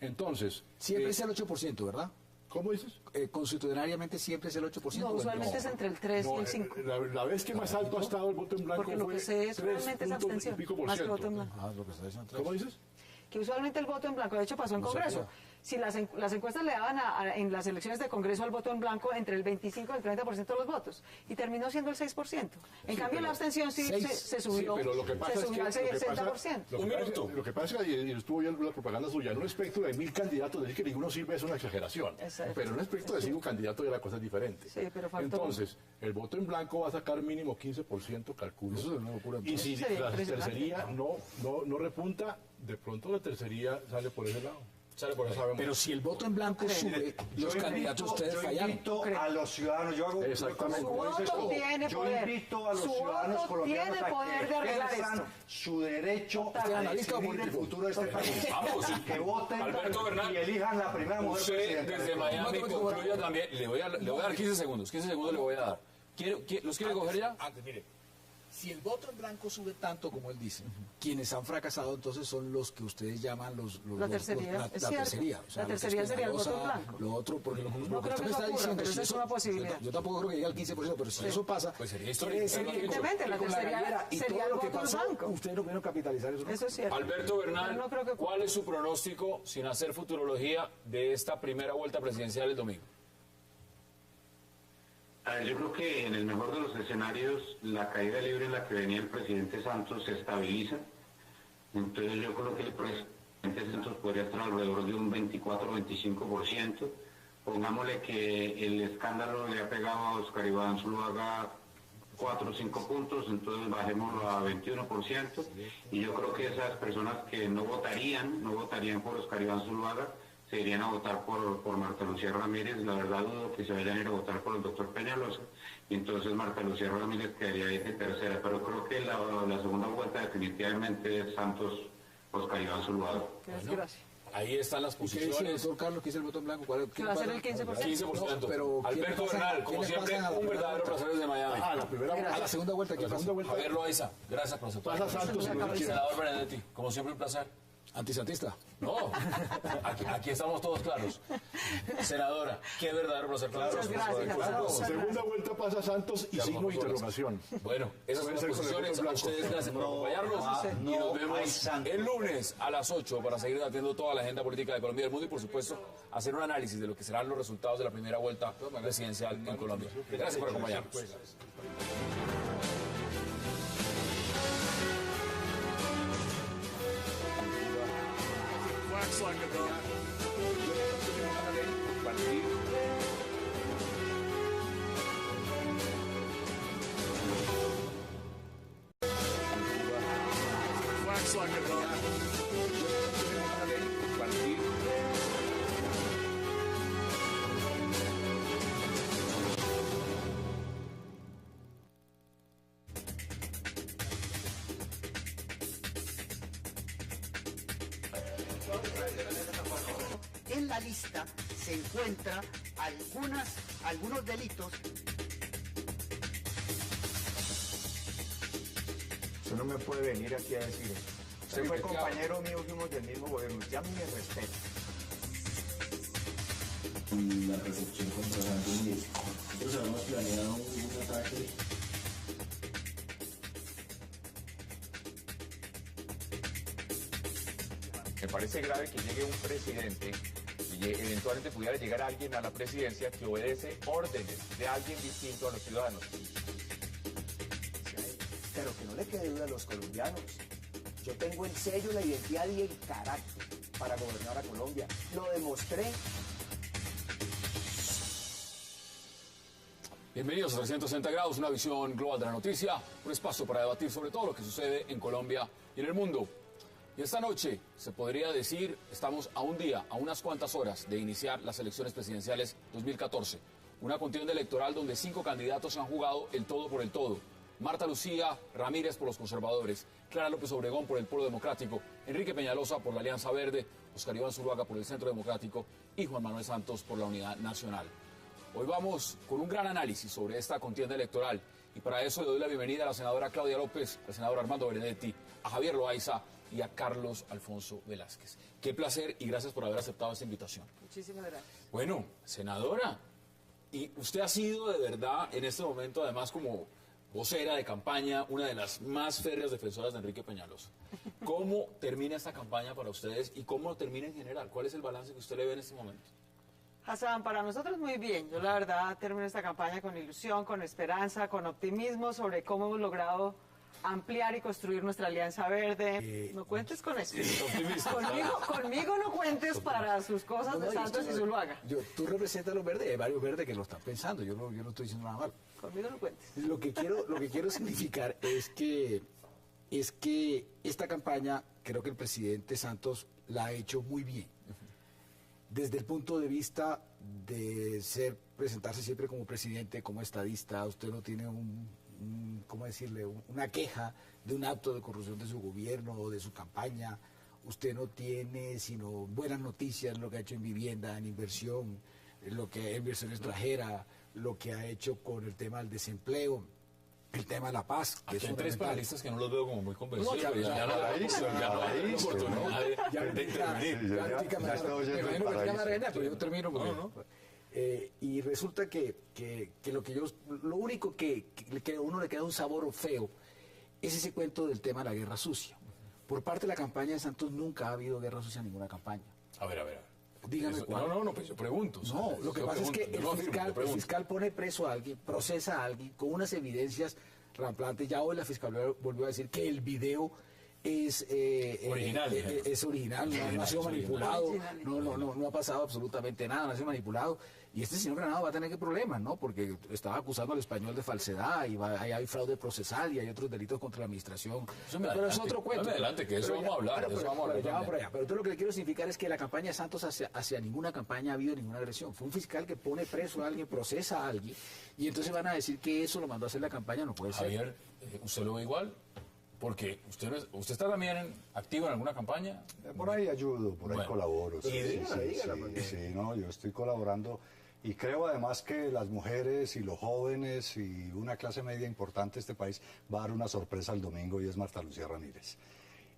Speaker 10: Entonces...
Speaker 9: Siempre es el 8%, ¿verdad?
Speaker 10: ¿Cómo dices?
Speaker 9: Constitucionalmente siempre es el 8%.
Speaker 8: No, usualmente es entre el 3 y el 5.
Speaker 10: La vez que más alto ha estado el voto en blanco
Speaker 8: porque lo
Speaker 10: fue
Speaker 8: que se es realmente es abstención, más que voto en blanco.
Speaker 10: ¿Cómo dices?
Speaker 8: Que usualmente el voto en blanco, de hecho pasó en Congreso, si las encuestas le daban en las elecciones de Congreso al voto en blanco entre el 25 y el 30% de los votos, y terminó siendo el 6%. En cambio, la abstención sí se subió,
Speaker 10: pero lo que pasa
Speaker 8: se subió al 60%.
Speaker 10: Lo que pasa es que, y estuvo viendo la propaganda suya, en un espectro de 1000 candidatos, decir que ninguno sirve es una exageración.
Speaker 8: Exacto.
Speaker 10: Pero en un espectro de 5 candidatos ya la cosa es diferente.
Speaker 8: Sí, pero faltó.
Speaker 10: Entonces, el voto en blanco va a sacar mínimo 15%, calculo.
Speaker 9: Eso es una locura.
Speaker 10: Y si
Speaker 8: Sería
Speaker 10: la
Speaker 8: impresionante.
Speaker 10: tercería no repunta, de pronto la tercería sale por ese lado. Sale por eso.
Speaker 9: Pero si el voto en blanco sube, los candidatos ustedes fallaron.
Speaker 1: Yo invito a los ciudadanos, yo hago
Speaker 10: Exactamente.
Speaker 1: como dices
Speaker 8: Su voto
Speaker 1: tú,
Speaker 8: tiene
Speaker 1: yo
Speaker 8: poder.
Speaker 1: invito a los
Speaker 8: Su
Speaker 1: ciudadanos
Speaker 8: voto
Speaker 1: colombianos
Speaker 8: tiene poder de
Speaker 1: a que
Speaker 8: arreglar
Speaker 1: ejerzan
Speaker 8: esto.
Speaker 1: su derecho
Speaker 9: Usted
Speaker 1: a
Speaker 9: analista
Speaker 1: decidir el
Speaker 9: político.
Speaker 1: futuro de este país.
Speaker 5: Vamos.
Speaker 1: Y que voten
Speaker 5: Alberto Bernal,
Speaker 1: y elijan la primera mujer
Speaker 5: usted
Speaker 1: presidenta.
Speaker 5: desde Miami concluya también. Le voy a dar 15 segundos. 15 segundos le voy a dar. ¿Los quiere coger ya?
Speaker 9: Antes, mire, si el voto en blanco sube tanto como él dice, quienes han fracasado entonces son los que ustedes llaman
Speaker 8: La tercería, es cierto.
Speaker 9: tercería.
Speaker 8: La tercería sería el voto en blanco.
Speaker 9: Lo otro, porque lo que
Speaker 8: creo
Speaker 9: usted
Speaker 8: que
Speaker 9: me
Speaker 8: eso
Speaker 9: está
Speaker 8: ocurra,
Speaker 9: diciendo,
Speaker 8: pero
Speaker 9: si
Speaker 8: esa es
Speaker 9: eso-
Speaker 8: una posibilidad.
Speaker 9: Yo tampoco creo que llegue al 15%, pero si eso pasa,
Speaker 5: pues sería
Speaker 9: quiere decir que
Speaker 8: Evidentemente, la
Speaker 9: con
Speaker 8: tercería
Speaker 9: gallera y
Speaker 8: sería
Speaker 9: todo
Speaker 8: el
Speaker 9: lo que
Speaker 8: voto en
Speaker 9: pasó,
Speaker 8: blanco.
Speaker 9: ustedes no pudieron capitalizar eso. ¿no?
Speaker 8: Eso es cierto.
Speaker 5: Alberto Bernal,
Speaker 8: Pero no creo que-
Speaker 5: ¿cuál es su pronóstico, sin hacer futurología, de esta primera vuelta presidencial el domingo?
Speaker 12: A ver, yo creo que en el mejor de los escenarios la caída libre en la que venía el presidente Santos se estabiliza. Entonces yo creo que el presidente Santos podría estar alrededor de un 24-25%. Pongámosle que el escándalo le ha pegado a Oscar Iván Zuluaga 4 o 5 puntos, entonces bajémoslo a 21%. Y yo creo que esas personas que no votarían por Oscar Iván Zuluaga, se irían a votar por Marta Lucía Ramírez. La verdad dudo que se vayan a ir a votar por el doctor Peñalosa, y entonces Marta Lucía Ramírez quedaría ahí de tercera, pero creo que la segunda vuelta definitivamente es Santos Oscar Iván Zuluaga.
Speaker 8: Qué desgracia.
Speaker 5: Ahí están las
Speaker 9: ¿Y qué dice el
Speaker 5: posiciones.
Speaker 9: doctor Carlos? ¿Qué dice el voto en blanco?
Speaker 8: Que va a ser el 15%.
Speaker 5: 15%.
Speaker 9: No, pero ¿quién
Speaker 5: Alberto
Speaker 9: le pasa-
Speaker 5: Bernal,
Speaker 9: quién
Speaker 5: como
Speaker 9: le
Speaker 5: siempre,
Speaker 9: pasa a la
Speaker 5: un
Speaker 9: primera
Speaker 5: verdadero
Speaker 9: vuelta?
Speaker 5: placer desde Miami.
Speaker 10: La primera vuelta.
Speaker 9: A la segunda vuelta, ¿qué pasa?
Speaker 5: Javier Loaiza, gracias por aceptar.
Speaker 10: Pasa Santos y Luis Chile.
Speaker 5: Senador Benedetti, como siempre un placer.
Speaker 9: Antisantista.
Speaker 5: No, aquí estamos todos claros. Senadora, qué verdadero placer.
Speaker 8: Muchas gracias.
Speaker 10: Claro, segunda vuelta pasa Santos y signo de interrogación.
Speaker 5: Bueno, esas son las
Speaker 10: Puede ser con el
Speaker 5: posiciones.
Speaker 10: voto
Speaker 5: A
Speaker 10: blanco.
Speaker 5: ustedes gracias por acompañarnos. Y
Speaker 1: no
Speaker 5: nos
Speaker 1: hay
Speaker 5: vemos
Speaker 1: santos.
Speaker 5: el lunes a las 8 para seguir debatiendo toda la agenda política de Colombia y del mundo y, por supuesto, hacer un análisis de lo que serán los resultados de la primera vuelta presidencial en Colombia. Gracias por acompañarnos.
Speaker 2: En la lista se encuentra algunos delitos.
Speaker 3: Usted no me puede venir aquí a decir eso. Usted fue compañero mío, fuimos del mismo gobierno. Ya me respeta.
Speaker 4: La recepción contra Santos 10. Nosotros habíamos planeado un ataque.
Speaker 5: Me parece grave que llegue un presidente y eventualmente pudiera llegar alguien a la presidencia que obedece órdenes de alguien distinto a los ciudadanos.
Speaker 6: Pero que no le quede duda a los colombianos. Yo tengo el sello, la identidad y el carácter para gobernar a Colombia. Lo demostré.
Speaker 7: Bienvenidos a 360 grados, una visión global de la noticia, un espacio para debatir sobre todo lo que sucede en Colombia y en el mundo. Y esta noche, se podría decir, estamos a un día, a unas cuantas horas de iniciar las elecciones presidenciales 2014. Una contienda electoral donde 5 candidatos han jugado el todo por el todo. Marta Lucía Ramírez por los conservadores, Clara López Obregón por el Polo Democrático, Enrique Peñalosa por la Alianza Verde, Oscar Iván Zuluaga por el Centro Democrático y Juan Manuel Santos por la Unidad Nacional. Hoy vamos con un gran análisis sobre esta contienda electoral y para eso le doy la bienvenida a la senadora Claudia López, al senador Armando Benedetti, a Javier Loaiza y a Carlos Alfonso Velázquez. Qué placer y gracias por haber aceptado esta invitación.
Speaker 8: Muchísimas gracias.
Speaker 7: Bueno, senadora, y usted ha sido de verdad en este momento además como vocera de campaña, una de las más férreas defensoras de Enrique Peñalosa. ¿Cómo termina esta campaña para ustedes y cómo termina en general? ¿Cuál es el balance que usted le ve en este momento?
Speaker 8: Hassan, para nosotros muy bien. Yo la verdad termino esta campaña con ilusión, con esperanza, con optimismo sobre cómo hemos logrado ampliar y construir nuestra Alianza Verde. No cuentes con eso. Conmigo no cuentes para sus cosas de Santos y Zuluaga.
Speaker 9: Tú representas a los verdes, hay varios verdes que lo están pensando, yo no estoy diciendo nada malo.
Speaker 8: Conmigo no cuentes.
Speaker 9: Lo que quiero significar es que esta campaña, creo que el presidente Santos la ha hecho muy bien. Desde el punto de vista de presentarse siempre como presidente, como estadista, usted no tiene ¿cómo decirle? Una queja de un acto de corrupción de su gobierno o de su campaña. Usted no tiene sino buenas noticias, lo que ha hecho en vivienda, en inversión, lo que en inversión extranjera, lo que ha hecho con el tema del desempleo, el tema de la paz.
Speaker 7: Aquí hay tres panelistas que no los veo como muy convencidos.
Speaker 9: Yo termino y resulta que lo único que a uno le queda un sabor feo es ese cuento del tema de la guerra sucia. Por parte de la campaña de Santos nunca ha habido guerra sucia en ninguna campaña.
Speaker 7: A ver.
Speaker 9: Dígame cuál.
Speaker 7: No, pues yo pregunto.
Speaker 9: No, lo que pasa es que el fiscal pone preso a alguien, procesa a alguien con unas evidencias ramplantes. Ya hoy la fiscalía volvió a decir que el video es original, no ha sido manipulado, no ha pasado absolutamente nada, no ha sido manipulado. Y este señor Granado va a tener que problemas, ¿no? Porque estaba acusando al español de falsedad y hay fraude procesal y hay otros delitos contra la administración. Pero es otro cuento.
Speaker 7: Adelante, que eso vamos a hablar.
Speaker 9: Pero todo lo que le quiero significar es que la campaña de Santos hacia ninguna campaña ha habido ninguna agresión. Fue un fiscal que pone preso a alguien, procesa a alguien, y entonces van a decir que eso lo mandó a hacer la campaña, no puede ser.
Speaker 7: Javier, ¿usted lo ve igual? Porque usted está también activo en alguna campaña.
Speaker 1: Por ahí ayudo, por ahí colaboro. No, yo estoy colaborando y creo además que las mujeres y los jóvenes y una clase media importante de este país va a dar una sorpresa el domingo y es Marta Lucía Ramírez.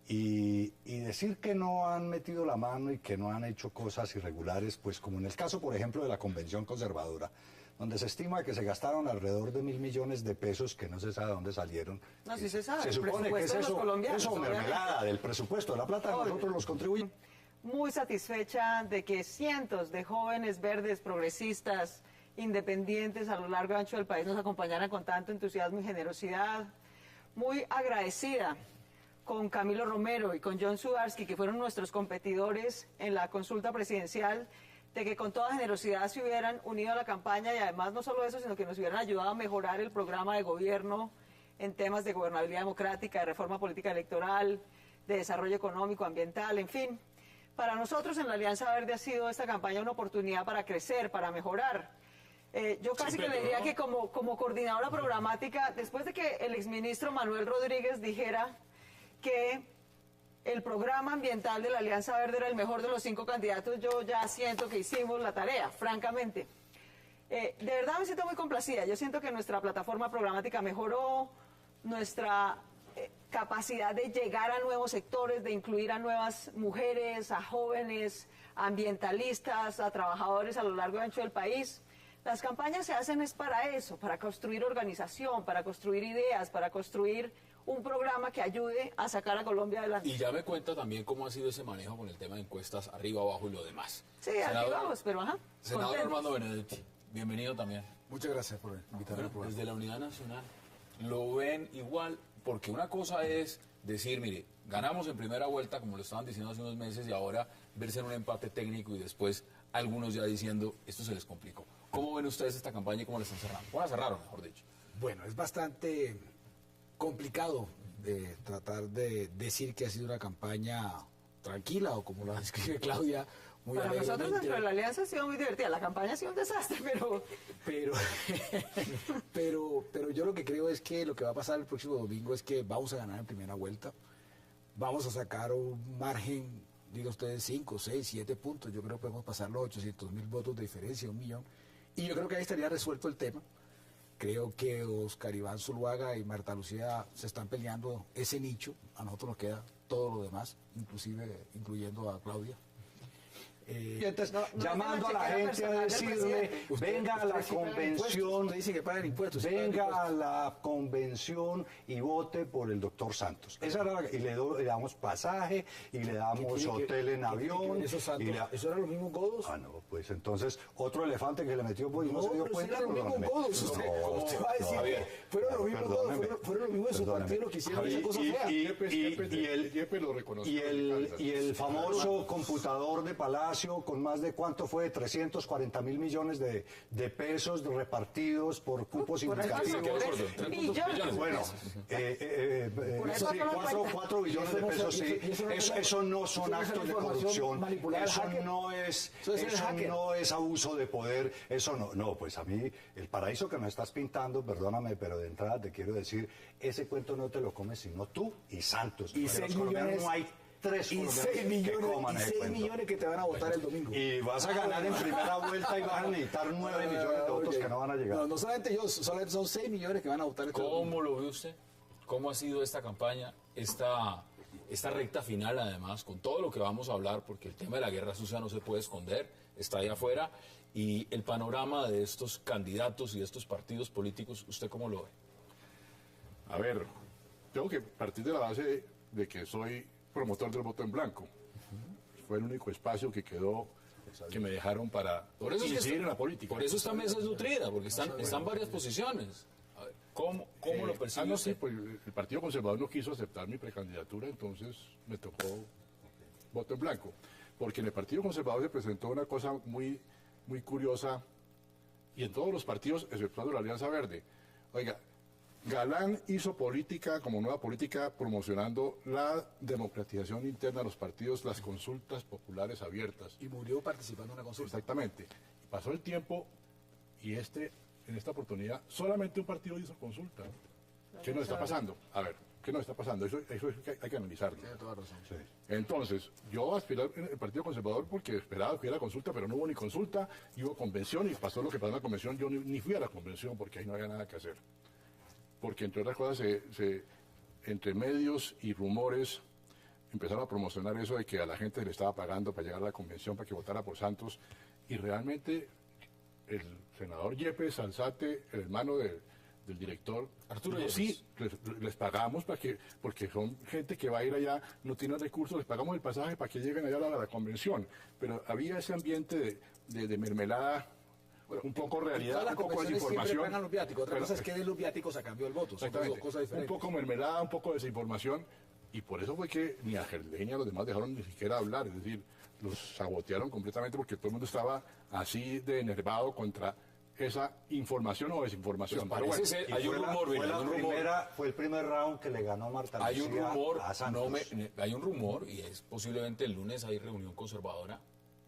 Speaker 1: Y decir que no han metido la mano y que no han hecho cosas irregulares, pues como en el caso, por ejemplo, de la Convención Conservadora, donde se estima que se gastaron alrededor de 1.000 millones de pesos que no se sabe de dónde salieron.
Speaker 8: No, sí se sabe.
Speaker 1: Se supone que es eso mermelada del presupuesto de la plata de nosotros los contribuyentes.
Speaker 8: Muy satisfecha de que cientos de jóvenes verdes, progresistas, independientes a lo largo y ancho del país nos acompañaran con tanto entusiasmo y generosidad. Muy agradecida con Camilo Romero y con John Sudarsky, que fueron nuestros competidores en la consulta presidencial, de que con toda generosidad se hubieran unido a la campaña y además no solo eso, sino que nos hubieran ayudado a mejorar el programa de gobierno en temas de gobernabilidad democrática, de reforma política electoral, de desarrollo económico, ambiental, en fin. Para nosotros en la Alianza Verde ha sido esta campaña una oportunidad para crecer, para mejorar. Yo casi que le diría que como coordinadora programática, después de que el exministro Manuel Rodríguez dijera que el programa ambiental de la Alianza Verde era el mejor de los 5 candidatos, yo ya siento que hicimos la tarea, francamente. De verdad me siento muy complacida. Yo siento que nuestra plataforma programática mejoró, nuestra capacidad de llegar a nuevos sectores, de incluir a nuevas mujeres, a jóvenes, a ambientalistas, a trabajadores a lo largo y ancho del país. Las campañas se hacen es para eso, para construir organización, para construir ideas, para construir un programa que ayude a sacar a Colombia adelante.
Speaker 7: Y ya me cuenta también cómo ha sido ese manejo con el tema de encuestas arriba, abajo y lo demás.
Speaker 8: Sí, arriba abajo, pero ajá.
Speaker 7: Senador Armando Benedetti, bienvenido también.
Speaker 9: Muchas gracias por invitarme.
Speaker 7: Bueno, desde la Unidad Nacional, ¿lo ven igual? Porque una cosa es decir, mire, ganamos en primera vuelta, como lo estaban diciendo hace unos meses, y ahora verse en un empate técnico y después algunos ya diciendo, esto se les complicó. ¿Cómo ven ustedes esta campaña y cómo la están cerrando? ¿Cómo la cerraron, mejor dicho?
Speaker 9: Bueno, es bastante complicado de tratar de decir que ha sido una campaña tranquila o como la describe Claudia, muy
Speaker 8: para
Speaker 9: alegremente.
Speaker 8: nosotros dentro de la Alianza ha sido muy divertida, la campaña ha sido un desastre,
Speaker 9: pero yo lo que creo es que lo que va a pasar el próximo domingo es que vamos a ganar en primera vuelta, vamos a sacar un margen, digo ustedes, 5, 6, 7 puntos, yo creo que podemos pasar los 800.000 votos de diferencia, 1 millón, y yo creo que ahí estaría resuelto el tema. Creo que Oscar Iván Zuluaga y Marta Lucía se están peleando ese nicho, a nosotros nos queda todo lo demás, inclusive incluyendo a Claudia.
Speaker 1: Y entonces, llamando a la gente a decirle, venga a la convención, venga a la convención y vote por el doctor Santos. Esa era y le damos pasaje, y le damos hotel en avión.
Speaker 9: ¿Eso eran los mismos godos?
Speaker 1: Ah, no, pues entonces, otro elefante que le metió, pues, no se dio cuenta.
Speaker 9: Eran los mismos godos. Usted va a decir, fueron los mismos godos, fueron los mismos de su partido los que hicieron esa cosa fea.
Speaker 1: Y el famoso computador de Palacio con más de cuánto fue, 340 mil millones de pesos repartidos por cupos indicativos. Bueno, 4 billones de pesos, sí. Eso no son actos de corrupción, eso no es abuso de poder, eso no, pues a mí, el paraíso que me estás pintando, perdóname, pero de entrada te quiero decir, ese cuento no te lo comes sino tú y Santos.
Speaker 9: Y 6 millones,
Speaker 1: no hay 3
Speaker 9: millones que te van a votar el domingo.
Speaker 1: Y vas a ganar en primera vuelta y vas a necesitar 9 millones de votos que no van a llegar.
Speaker 9: No solamente yo, solamente son 6 millones que van a votar.
Speaker 7: ¿Cómo lo ve usted? ¿Cómo ha sido esta campaña, esta recta final, además, con todo lo que vamos a hablar, porque el tema de la guerra sucia no se puede esconder, está ahí afuera, y el panorama de estos candidatos y de estos partidos políticos, ¿usted cómo lo ve?
Speaker 10: A ver, tengo que partir de la base de que soy promotor del voto en blanco. Fue el único espacio que quedó, que me dejaron para incidir en la política.
Speaker 7: Por eso esta mesa es nutrida, porque están varias posiciones. A ver, ¿cómo lo percibe usted?
Speaker 10: Sí, pues el Partido Conservador no quiso aceptar mi precandidatura, entonces me tocó voto en blanco. Porque en el Partido Conservador se presentó una cosa muy, muy curiosa, y en todos los partidos, exceptuando la Alianza Verde. Oiga, Galán hizo política como nueva política promocionando la democratización interna de los partidos, las consultas populares abiertas.
Speaker 9: Y murió participando en una consulta.
Speaker 10: Exactamente. Y pasó el tiempo y en esta oportunidad solamente un partido hizo consulta. ¿Qué nos está pasando? A ver, ¿qué nos está pasando? Eso hay que analizarlo.
Speaker 9: Tiene toda razón.
Speaker 10: Sí. Entonces, yo aspiré en el Partido Conservador porque esperaba que hubiera consulta, pero no hubo ni consulta, y hubo convención, y pasó lo que pasó en la convención. Yo ni fui a la convención porque ahí no había nada que hacer. Porque entre otras cosas, entre medios y rumores empezaron a promocionar eso de que a la gente le estaba pagando para llegar a la convención para que votara por Santos, y realmente el senador Yepes Alzate, el hermano del director
Speaker 7: Arturo
Speaker 10: dijo, sí, les pagamos porque son gente que va a ir allá, no tienen recursos, les pagamos el pasaje para que lleguen allá a la convención. Pero había ese ambiente de mermelada, un poco realidad, un poco desinformación.
Speaker 9: Los viáticos. Otra cosa es que de los viáticos a cambio del voto. Son dos cosas diferentes.
Speaker 10: Un poco mermelada, un poco desinformación, y por eso fue que ni a Gerleña ni a los demás dejaron ni siquiera hablar, es decir, los sabotearon completamente porque todo el mundo estaba así de enervado contra esa información o desinformación.
Speaker 7: Pues parece ser, hay un rumor,
Speaker 1: fue el primer round que le ganó Marta Lucía
Speaker 7: hay un rumor,
Speaker 1: a Santos.
Speaker 7: Hay un rumor, y es posiblemente el lunes hay reunión conservadora,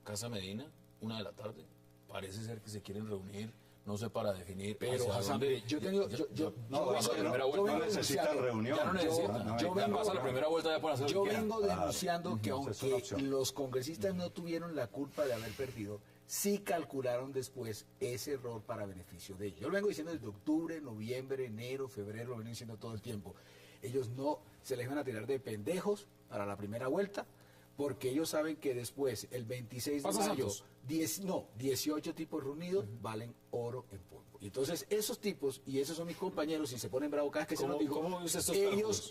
Speaker 7: Casa Medina, 1 de la tarde. Parece ser que se quieren reunir, no sé, para definir.
Speaker 9: Pero
Speaker 7: dónde.
Speaker 1: No necesitan reunión.
Speaker 7: Ya no necesitan. Ya pasa la primera vuelta, ya pueden hacer
Speaker 9: yo vengo denunciando que aunque los congresistas no tuvieron la culpa de haber perdido, sí calcularon después ese error para beneficio de ellos. Yo lo vengo diciendo desde octubre, noviembre, enero, febrero, lo vengo diciendo todo el tiempo. Ellos no se les van a tirar de pendejos para la primera vuelta, porque ellos saben que después, el 26 de mayo, 18 tipos reunidos valen oro en polvo. Y entonces esos tipos, y esos son mis compañeros, y se ponen bravos cada vez que se los digo,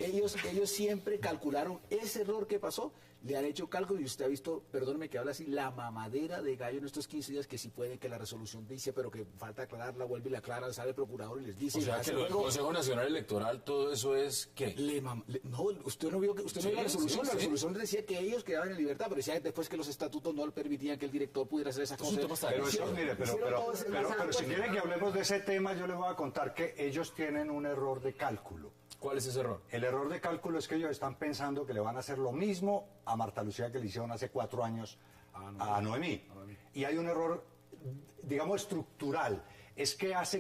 Speaker 9: ellos siempre calcularon ese error que pasó, le han hecho cálculo, y usted ha visto, perdóneme que habla así, la mamadera de gallo en estos 15 días, que sí puede que la resolución dice, pero que falta aclararla, vuelve y la aclara, sale el procurador y les dice...
Speaker 7: O sea, que el Consejo Nacional Electoral, todo eso es, ¿qué?
Speaker 9: No, usted no vio la resolución, la resolución decía que ellos quedaban en libertad, pero decía después que los estatutos no permitían que el director pudiera hacer esas cosas.
Speaker 1: Pero si quieren que hablemos de ese tema, yo les voy a contar que ellos tienen un error de cálculo.
Speaker 7: ¿Cuál es ese error?
Speaker 1: El error de cálculo es que ellos están pensando que le van a hacer lo mismo a Marta Lucía que le hicieron hace 4 años a Noemí. Y hay un error, digamos, estructural. Es que hace